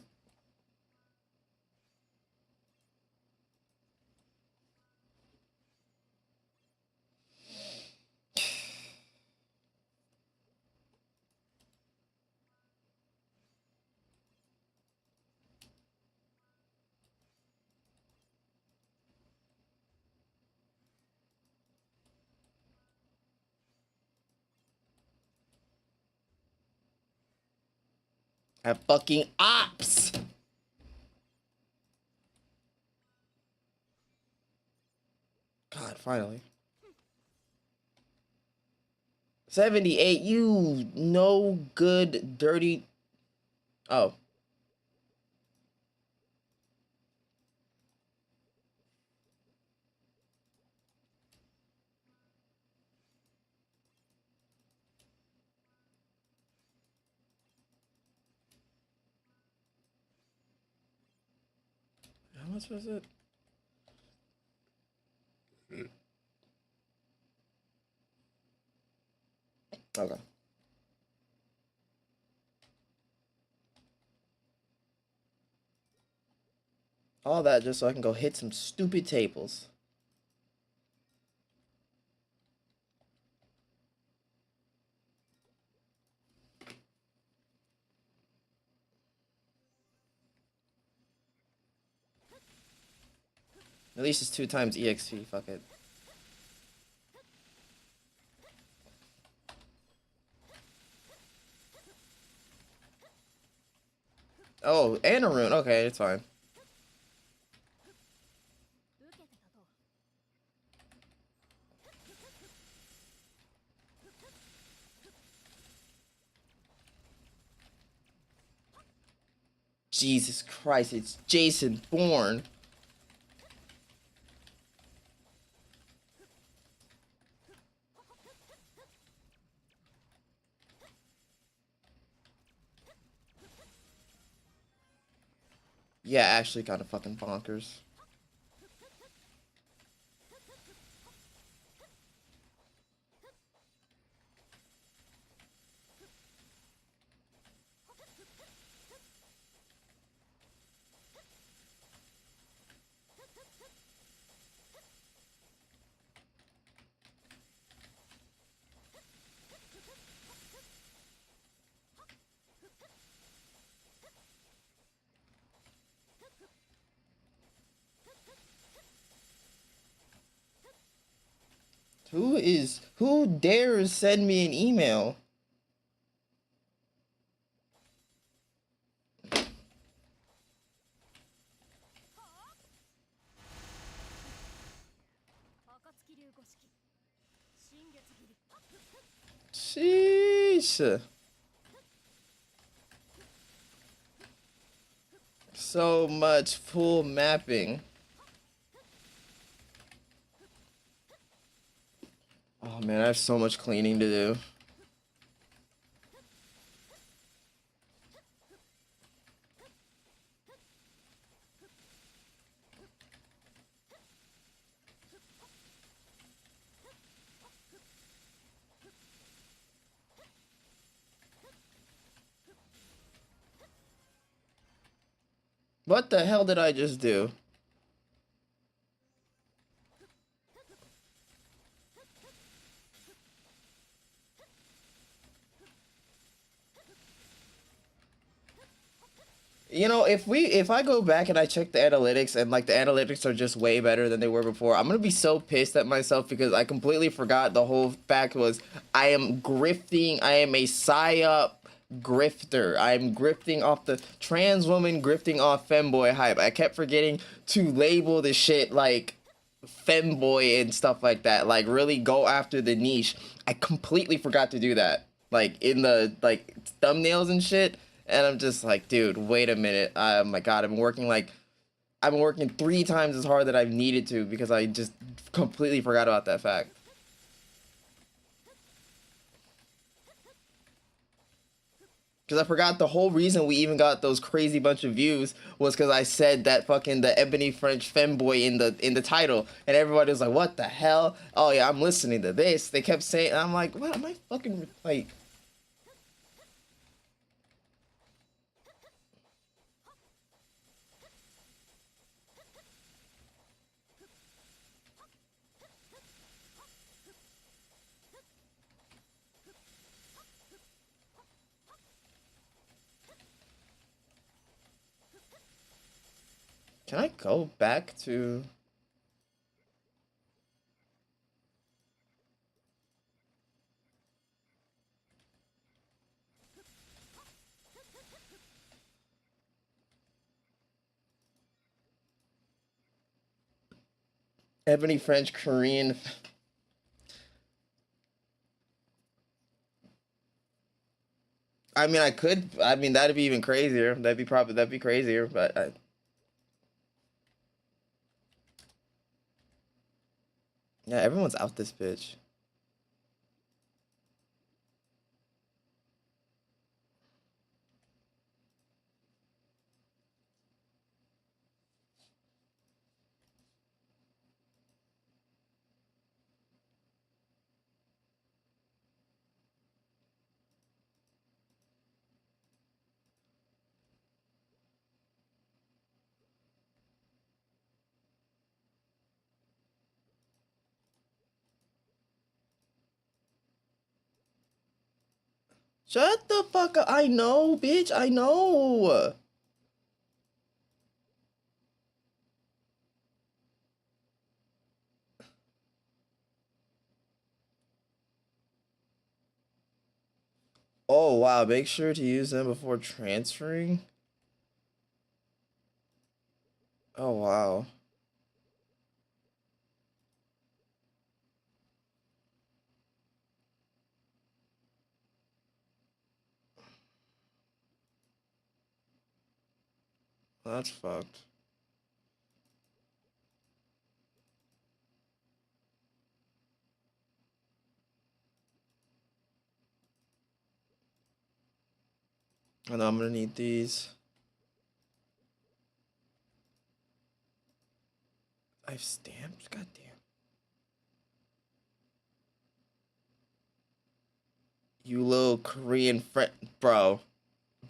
Have fucking ops. God, finally. 78, you no good, dirty. Oh. How much was it? Okay. All that just so I can go hit some stupid tables. At least it's 2 times EXP, fuck it. Oh, and a rune. Okay, it's fine. Jesus Christ, it's Jason Bourne. Yeah, actually kind of fucking bonkers. Who dares send me an email? Sheesh. So much full mapping. Oh man, I have so much cleaning to do. What the hell did I just do? You know, if I go back and I check the analytics and like the analytics are just way better than they were before, I'm gonna be so pissed at myself because I completely forgot the whole fact was I am grifting. I am a psyop grifter. I'm grifting off the trans woman, grifting off femboy hype. I kept forgetting to label the shit like femboy and stuff like that. Like really go after the niche. I completely forgot to do that. Like in the like thumbnails and shit. And I'm just like, dude, wait a minute. Oh my god, I've been working 3 times as hard that I've needed to because I just completely forgot about that fact. Because I forgot the whole reason we even got those crazy bunch of views was because I said that fucking the ebony French femboy in the title, and everybody was like, "What the hell?" Oh yeah, I'm listening to this. They kept saying, I'm like, "What am I fucking like?" Can I go back to? Ebony, French, Korean. I mean, I could. I mean, that'd be even crazier. That'd be crazier. But yeah, everyone's out this bitch. Shut the fuck up. I know, bitch. I know. Oh, wow. Make sure to use them before transferring. Oh, wow. That's fucked. I know I'm gonna need these. I have stamps? Goddamn. You little Korean friend. Bro.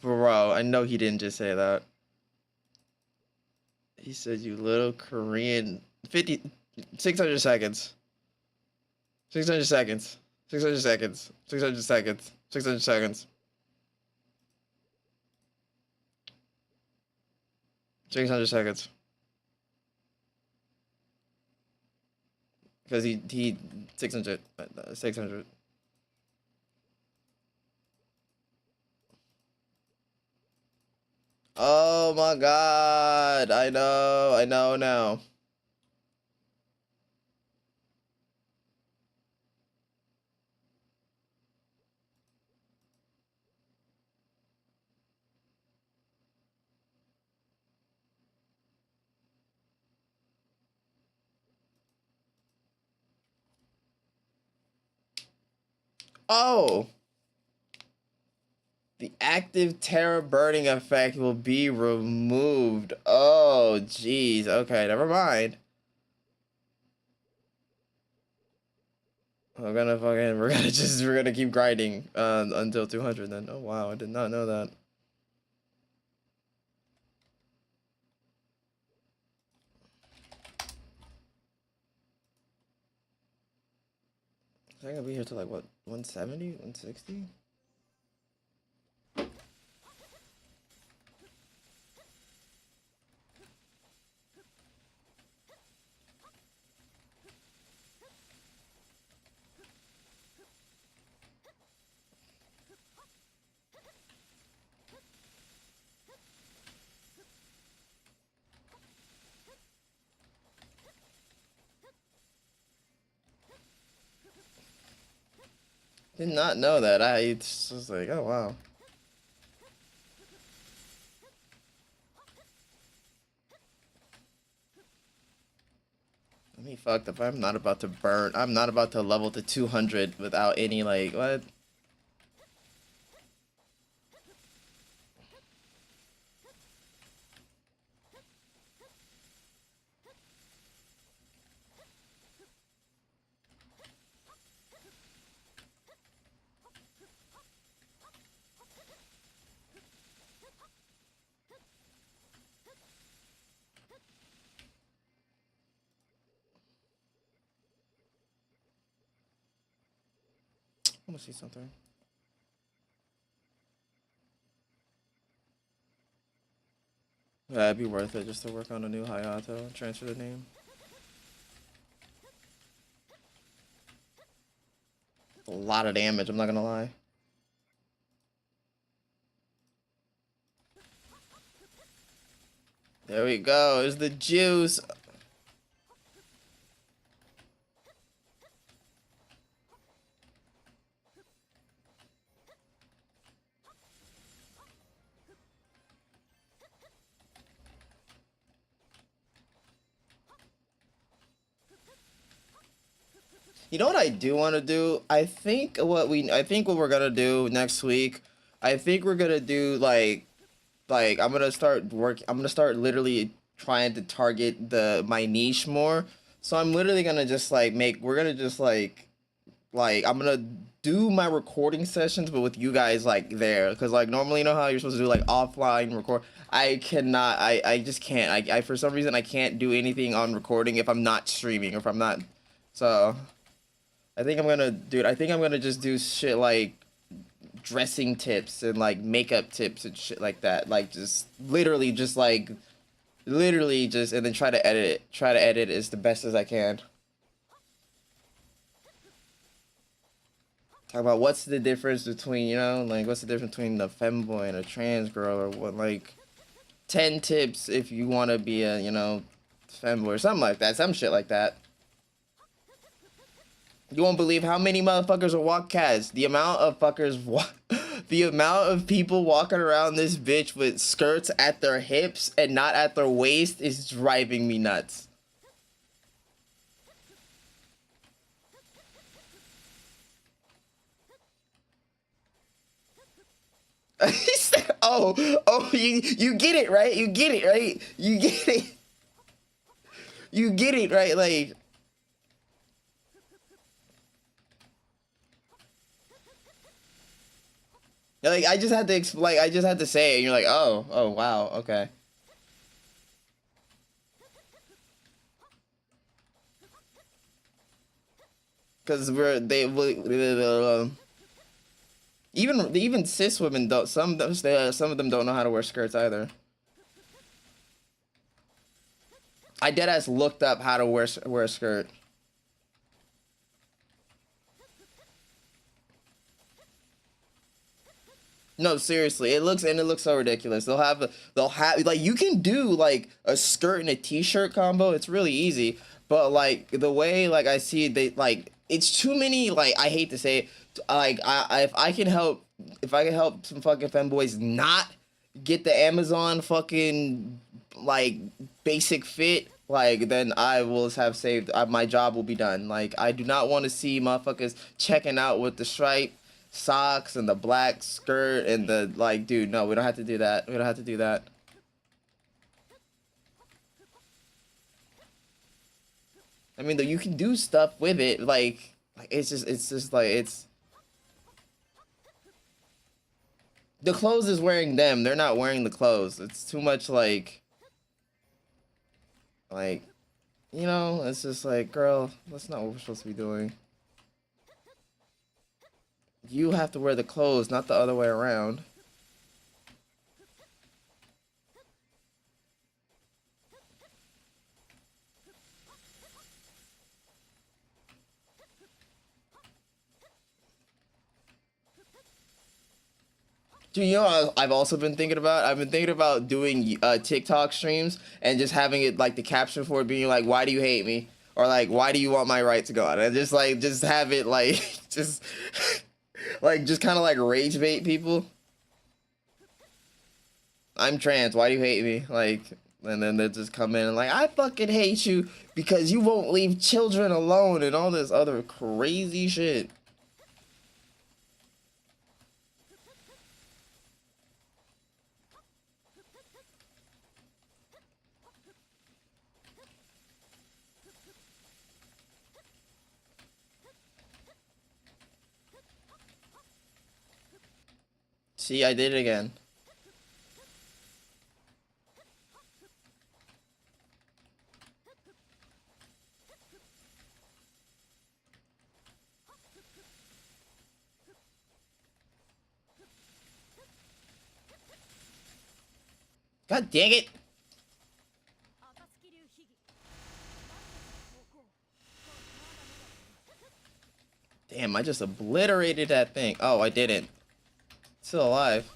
Bro, I know he didn't just say that. He said, you little Korean. 600 seconds. 600 seconds. 600 seconds. 600 seconds. 600 seconds. 600 seconds. Because he 600. 600. Oh my god. I know now. Oh. The active terror burning effect will be removed. Oh, jeez. Okay, never mind. We're gonna keep grinding until 200 then. Oh wow, I did not know that. I think I'll be here till like what, 170, 160? Did not know that. I just was like, oh wow. I mean, fucked up. I'm not about to burn. I'm not about to level to 200 without any like what? I want to see something. Yeah, it'd be worth it just to work on a new Hayato and transfer the name. A lot of damage, I'm not gonna lie. There we go, there's the juice. You know what I do want to do? I think what we're gonna do next week. I think we're gonna do like I'm gonna start literally trying to target my niche more. So I'm literally gonna just like we're gonna just like I'm gonna do my recording sessions, but with you guys like there, because like normally you know how you're supposed to do like offline record. I cannot. I just can't. I for some reason I can't do anything on recording if I'm not streaming or if I'm not. So I think I'm gonna, dude. I think I'm gonna just do shit like dressing tips and like makeup tips and shit like that. Like just literally just and then try to edit it. Try to edit it as the best as I can. Talk about what's the difference between, you know, like what's the difference between a femboy and a trans girl, or what, like 10 tips if you want to be a, you know, femboy or something like that. Some shit like that. You won't believe how many motherfuckers are walk cast. The amount of the amount of people walking around this bitch with skirts at their hips and not at their waist is driving me nuts. He said, oh, you get it, right? You get it, right? You get it. You get it, right? Like I just had to I just had to say it, and you're like, oh, wow, okay. Because even cis women don't. Some of them don't know how to wear skirts either. I deadass looked up how to wear a skirt. No, seriously, it looks so ridiculous. They'll have like you can do like a skirt and a t-shirt combo. It's really easy, but like the way like I see they like it's too many. Like I hate to say it, like if I can help some fucking femboys not get the Amazon fucking like basic fit, like then I will have saved my job will be done. Like I do not want to see motherfuckers checking out with the stripe socks and the black skirt and the like, dude, no, we don't have to do that. We don't have to do that. I mean, though, you can do stuff with it, like it's just like it's the clothes is wearing them. They're not wearing the clothes. It's too much like you know, it's just like, girl, that's not what we're supposed to be doing. You have to wear the clothes, not the other way around. Dude, you know I've also been thinking about? I've been thinking about doing TikTok streams and just having it like the caption for it being like, "Why do you hate me?" Or like, "Why do you want my right to go out?" And just have it like just just kind of like rage bait people. I'm trans. Why do you hate me? Like, and then they just come in and like, I fucking hate you because you won't leave children alone and all this other crazy shit. See, I did it again. God dang it. Damn, I just obliterated that thing. Oh, I didn't. It's still alive.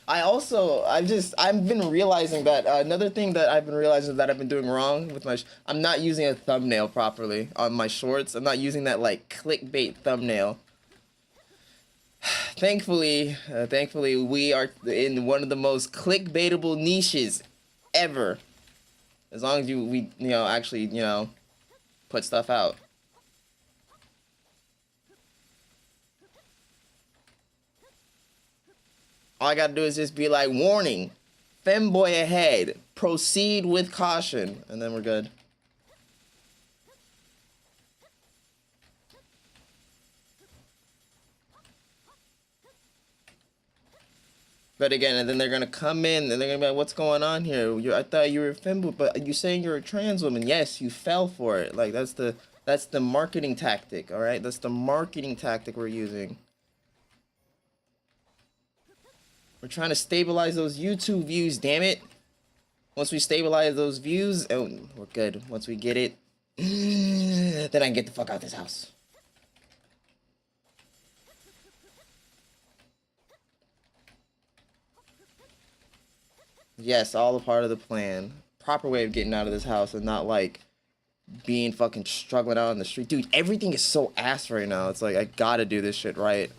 I've been realizing that another thing that I've been realizing that I've been doing wrong with my, I'm not using a thumbnail properly on my shorts. I'm not using that like clickbait thumbnail. Thankfully, we are in one of the most clickbaitable niches ever. As long as we actually, put stuff out. All I gotta do is just be like, warning, femboy ahead, proceed with caution, and then we're good. But again, and then they're gonna come in and they're gonna be like, what's going on here? I thought you were a femboy, but you saying you're a trans woman. Yes, you fell for it. Like, that's the marketing tactic, all right? That's the marketing tactic we're using. We're trying to stabilize those YouTube views, damn it. Once we stabilize those views, oh, we're good. Once we get it, then I can get the fuck out of this house. Yes, all a part of the plan. Proper way of getting out of this house and not like being fucking struggling out on the street. Dude, everything is so ass right now. It's like, I gotta do this shit right.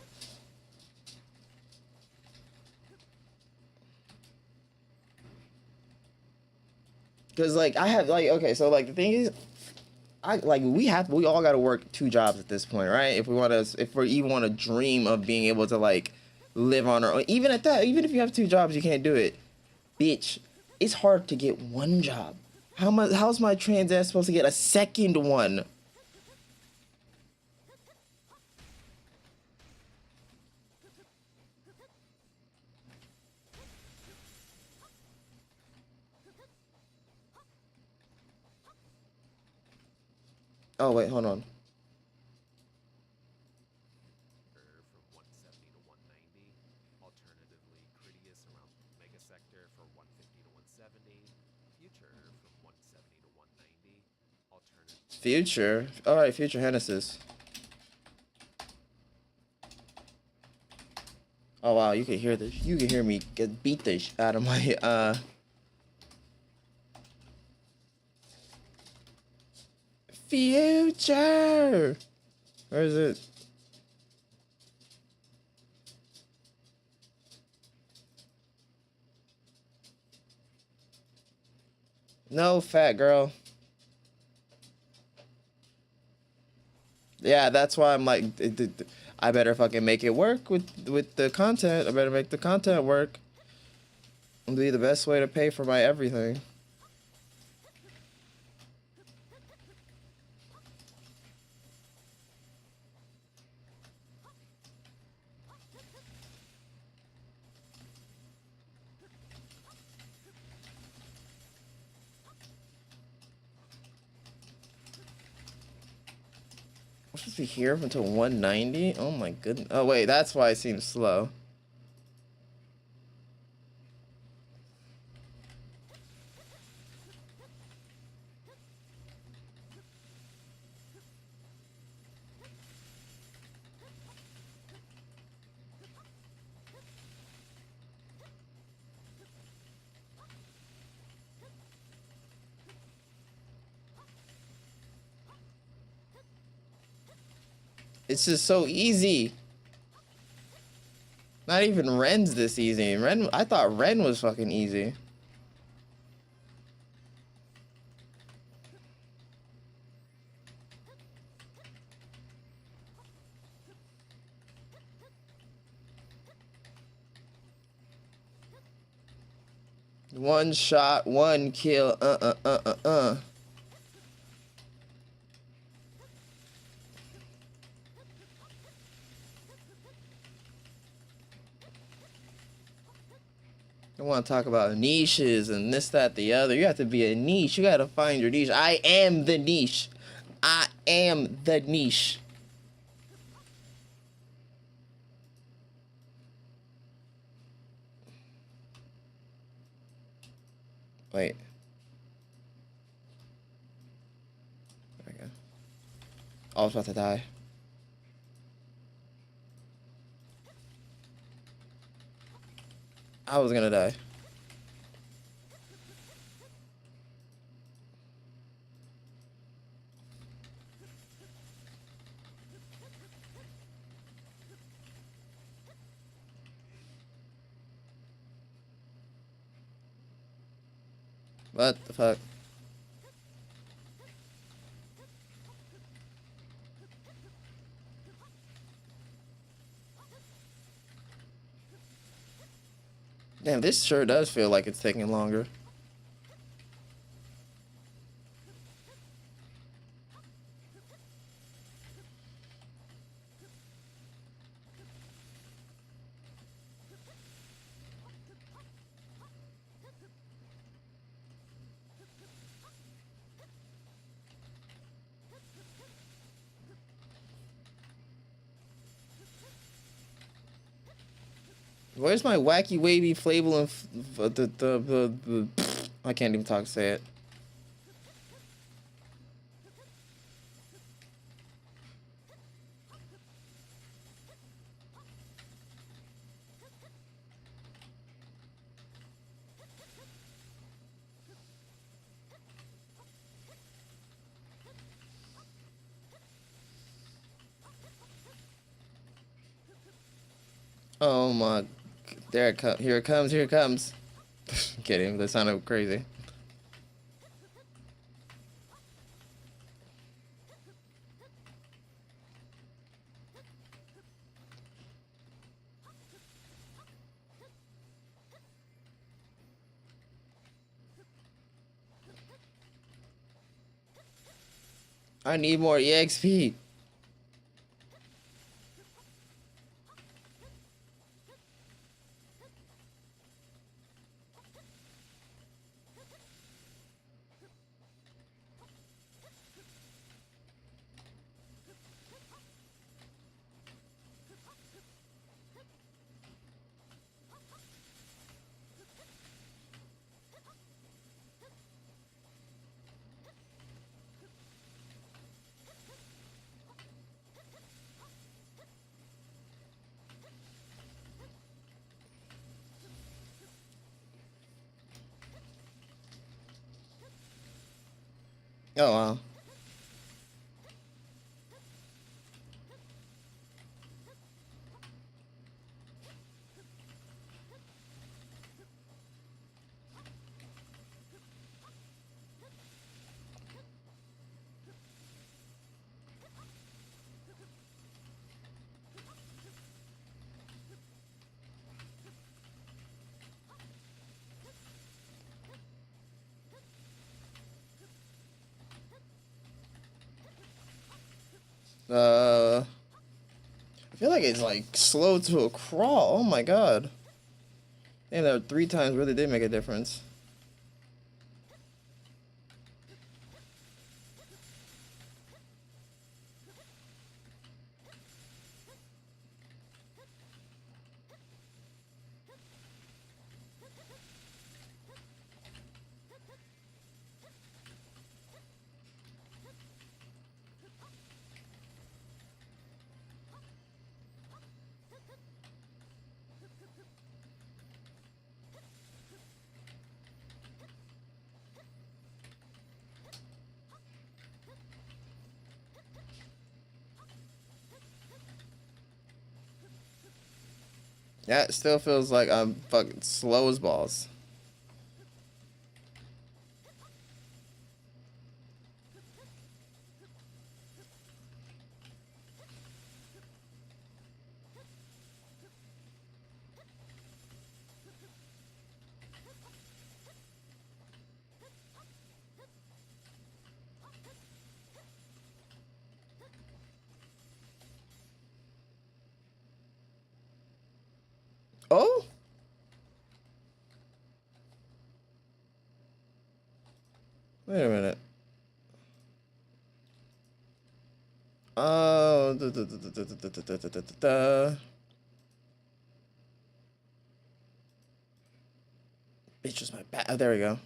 Cause like I have like, okay, so like the thing is, we all gotta work 2 jobs at this point, right? If we even want to dream of being able to like live on our own. Even at that, even if you have 2 jobs, you can't do it. Bitch, it's hard to get 1 job. How's my trans ass supposed to get a second one? Oh wait, hold on. From 170 to 190. Alternatively, Critias around Mega Sector for 150 to 170. Future from 170 to 190. Alternative. Future? Alright, Future Genesis. Oh wow, you can hear this. You can hear me get beat the out of my Future. Where is it? No, fat girl. Yeah, that's why I'm like, I better fucking make it work with the content. I better make the content work. It'll be the best way to pay for my everything. I'm supposed to be here until 190? Oh my goodness. Oh wait, that's why it seems slow. It's just so easy. Not even Ren's this easy. I thought Ren was fucking easy. One shot, 1 kill. I want to talk about niches and this, that, the other. You have to be a niche. You got to find your niche. I am the niche. I am the niche. Wait. There we go. I was about to die. I was gonna die. What the fuck? Damn, this sure does feel like it's taking longer. Where's my wacky, wavy, flavor and the I can't even talk. Say it. Oh my! There it comes. Here it comes. Here it comes. Kidding. That sounded crazy. I need more EXP. Oh wow. I feel like it's like slow to a crawl. Oh my god. Damn, that 3 times really did make a difference. Yeah, it still feels like I'm fucking slow as balls. Oh? Wait a minute. Oh, It's just my back. Oh, there we go.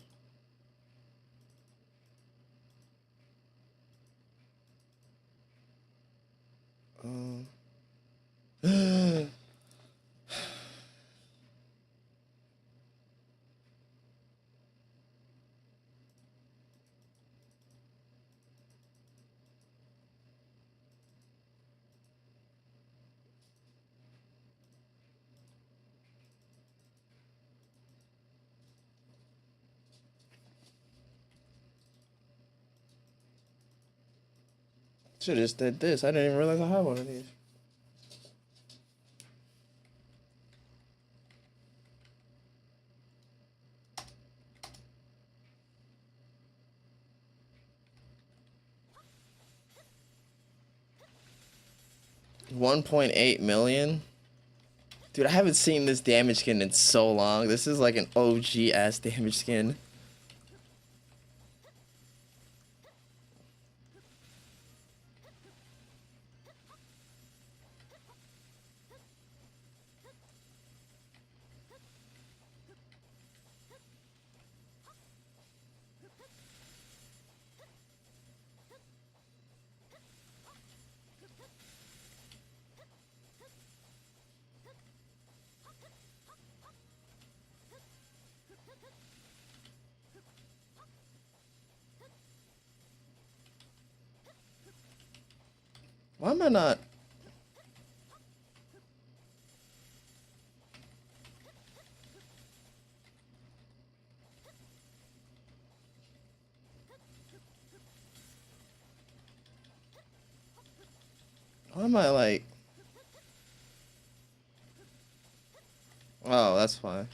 Should have just did this. I didn't even realize I had one of these. $1.8 million. Dude, I haven't seen this damage skin in so long. This is like an OG ass damage skin. Why am I not? Why am I like? Oh, that's fine.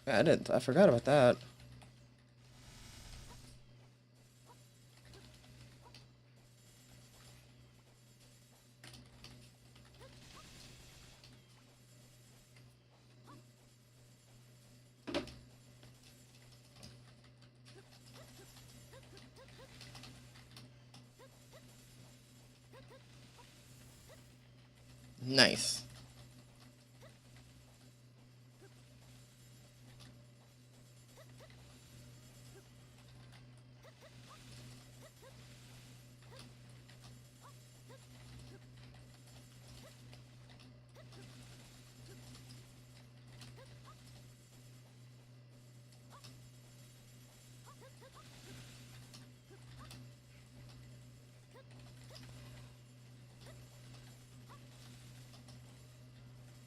Yeah, I forgot about that. Nice.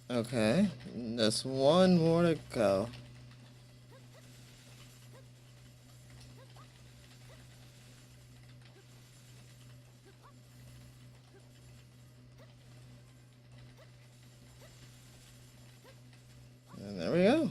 Okay, there's one more to go. And there we go.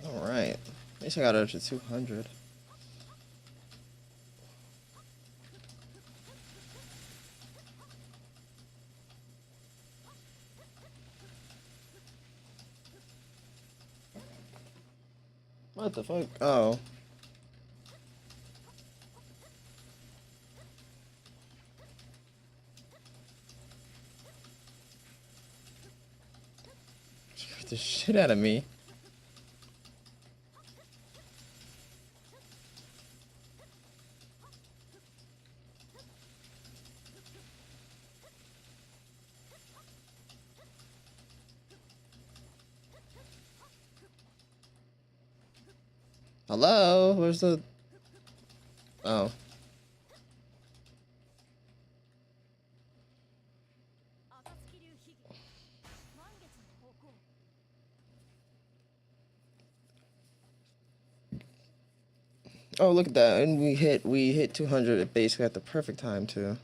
All right. At least I got up to 200. What the fuck? Oh. Scared the shit out of me. Hello? Where's the... Oh. Oh, look at that. And we hit 200 basically at the perfect time too.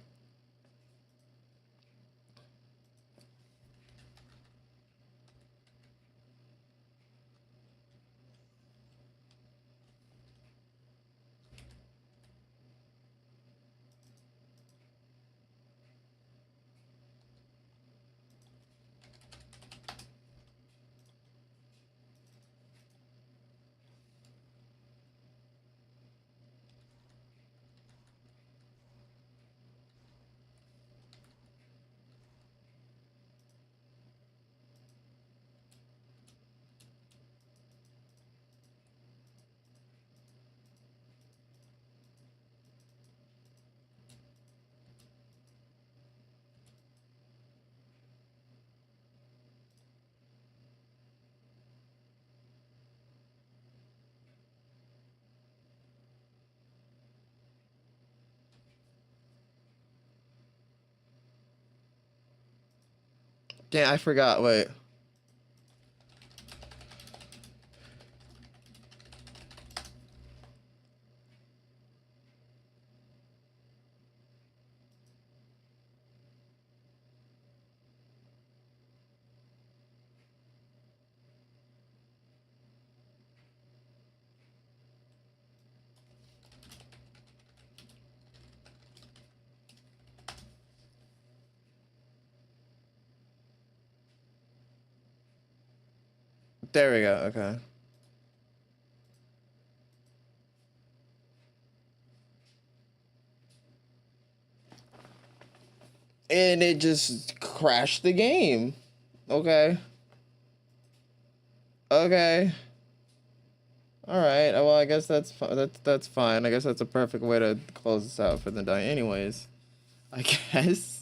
Damn, I forgot. Wait. There we go. Okay. And it just crashed the game. Okay. Okay. All right. Well, I guess that's fine. I guess that's a perfect way to close this out for the day. Anyways, I guess.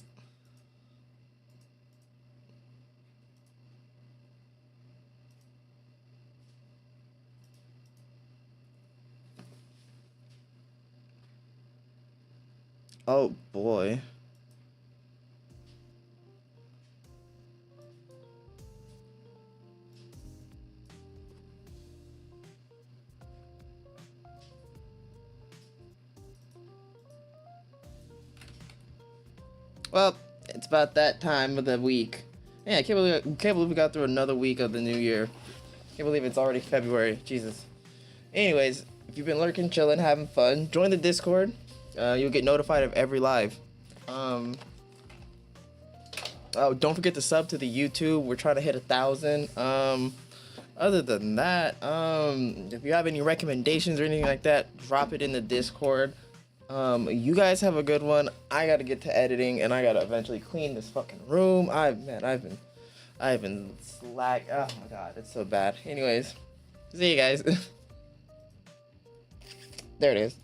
Oh boy. Well, it's about that time of the week. Yeah, I can't believe we got through another week of the new year. Can't believe it's already February. Jesus. Anyways, if you've been lurking, chilling, having fun, join the Discord. You'll get notified of every live. Oh, don't forget to sub to the YouTube. We're trying to hit 1,000. Other than that, if you have any recommendations or anything like that, drop it in the Discord. You guys have a good one. I gotta get to editing, and I gotta eventually clean this fucking room. I've been slack. Oh my god, it's so bad. Anyways, see you guys. There it is.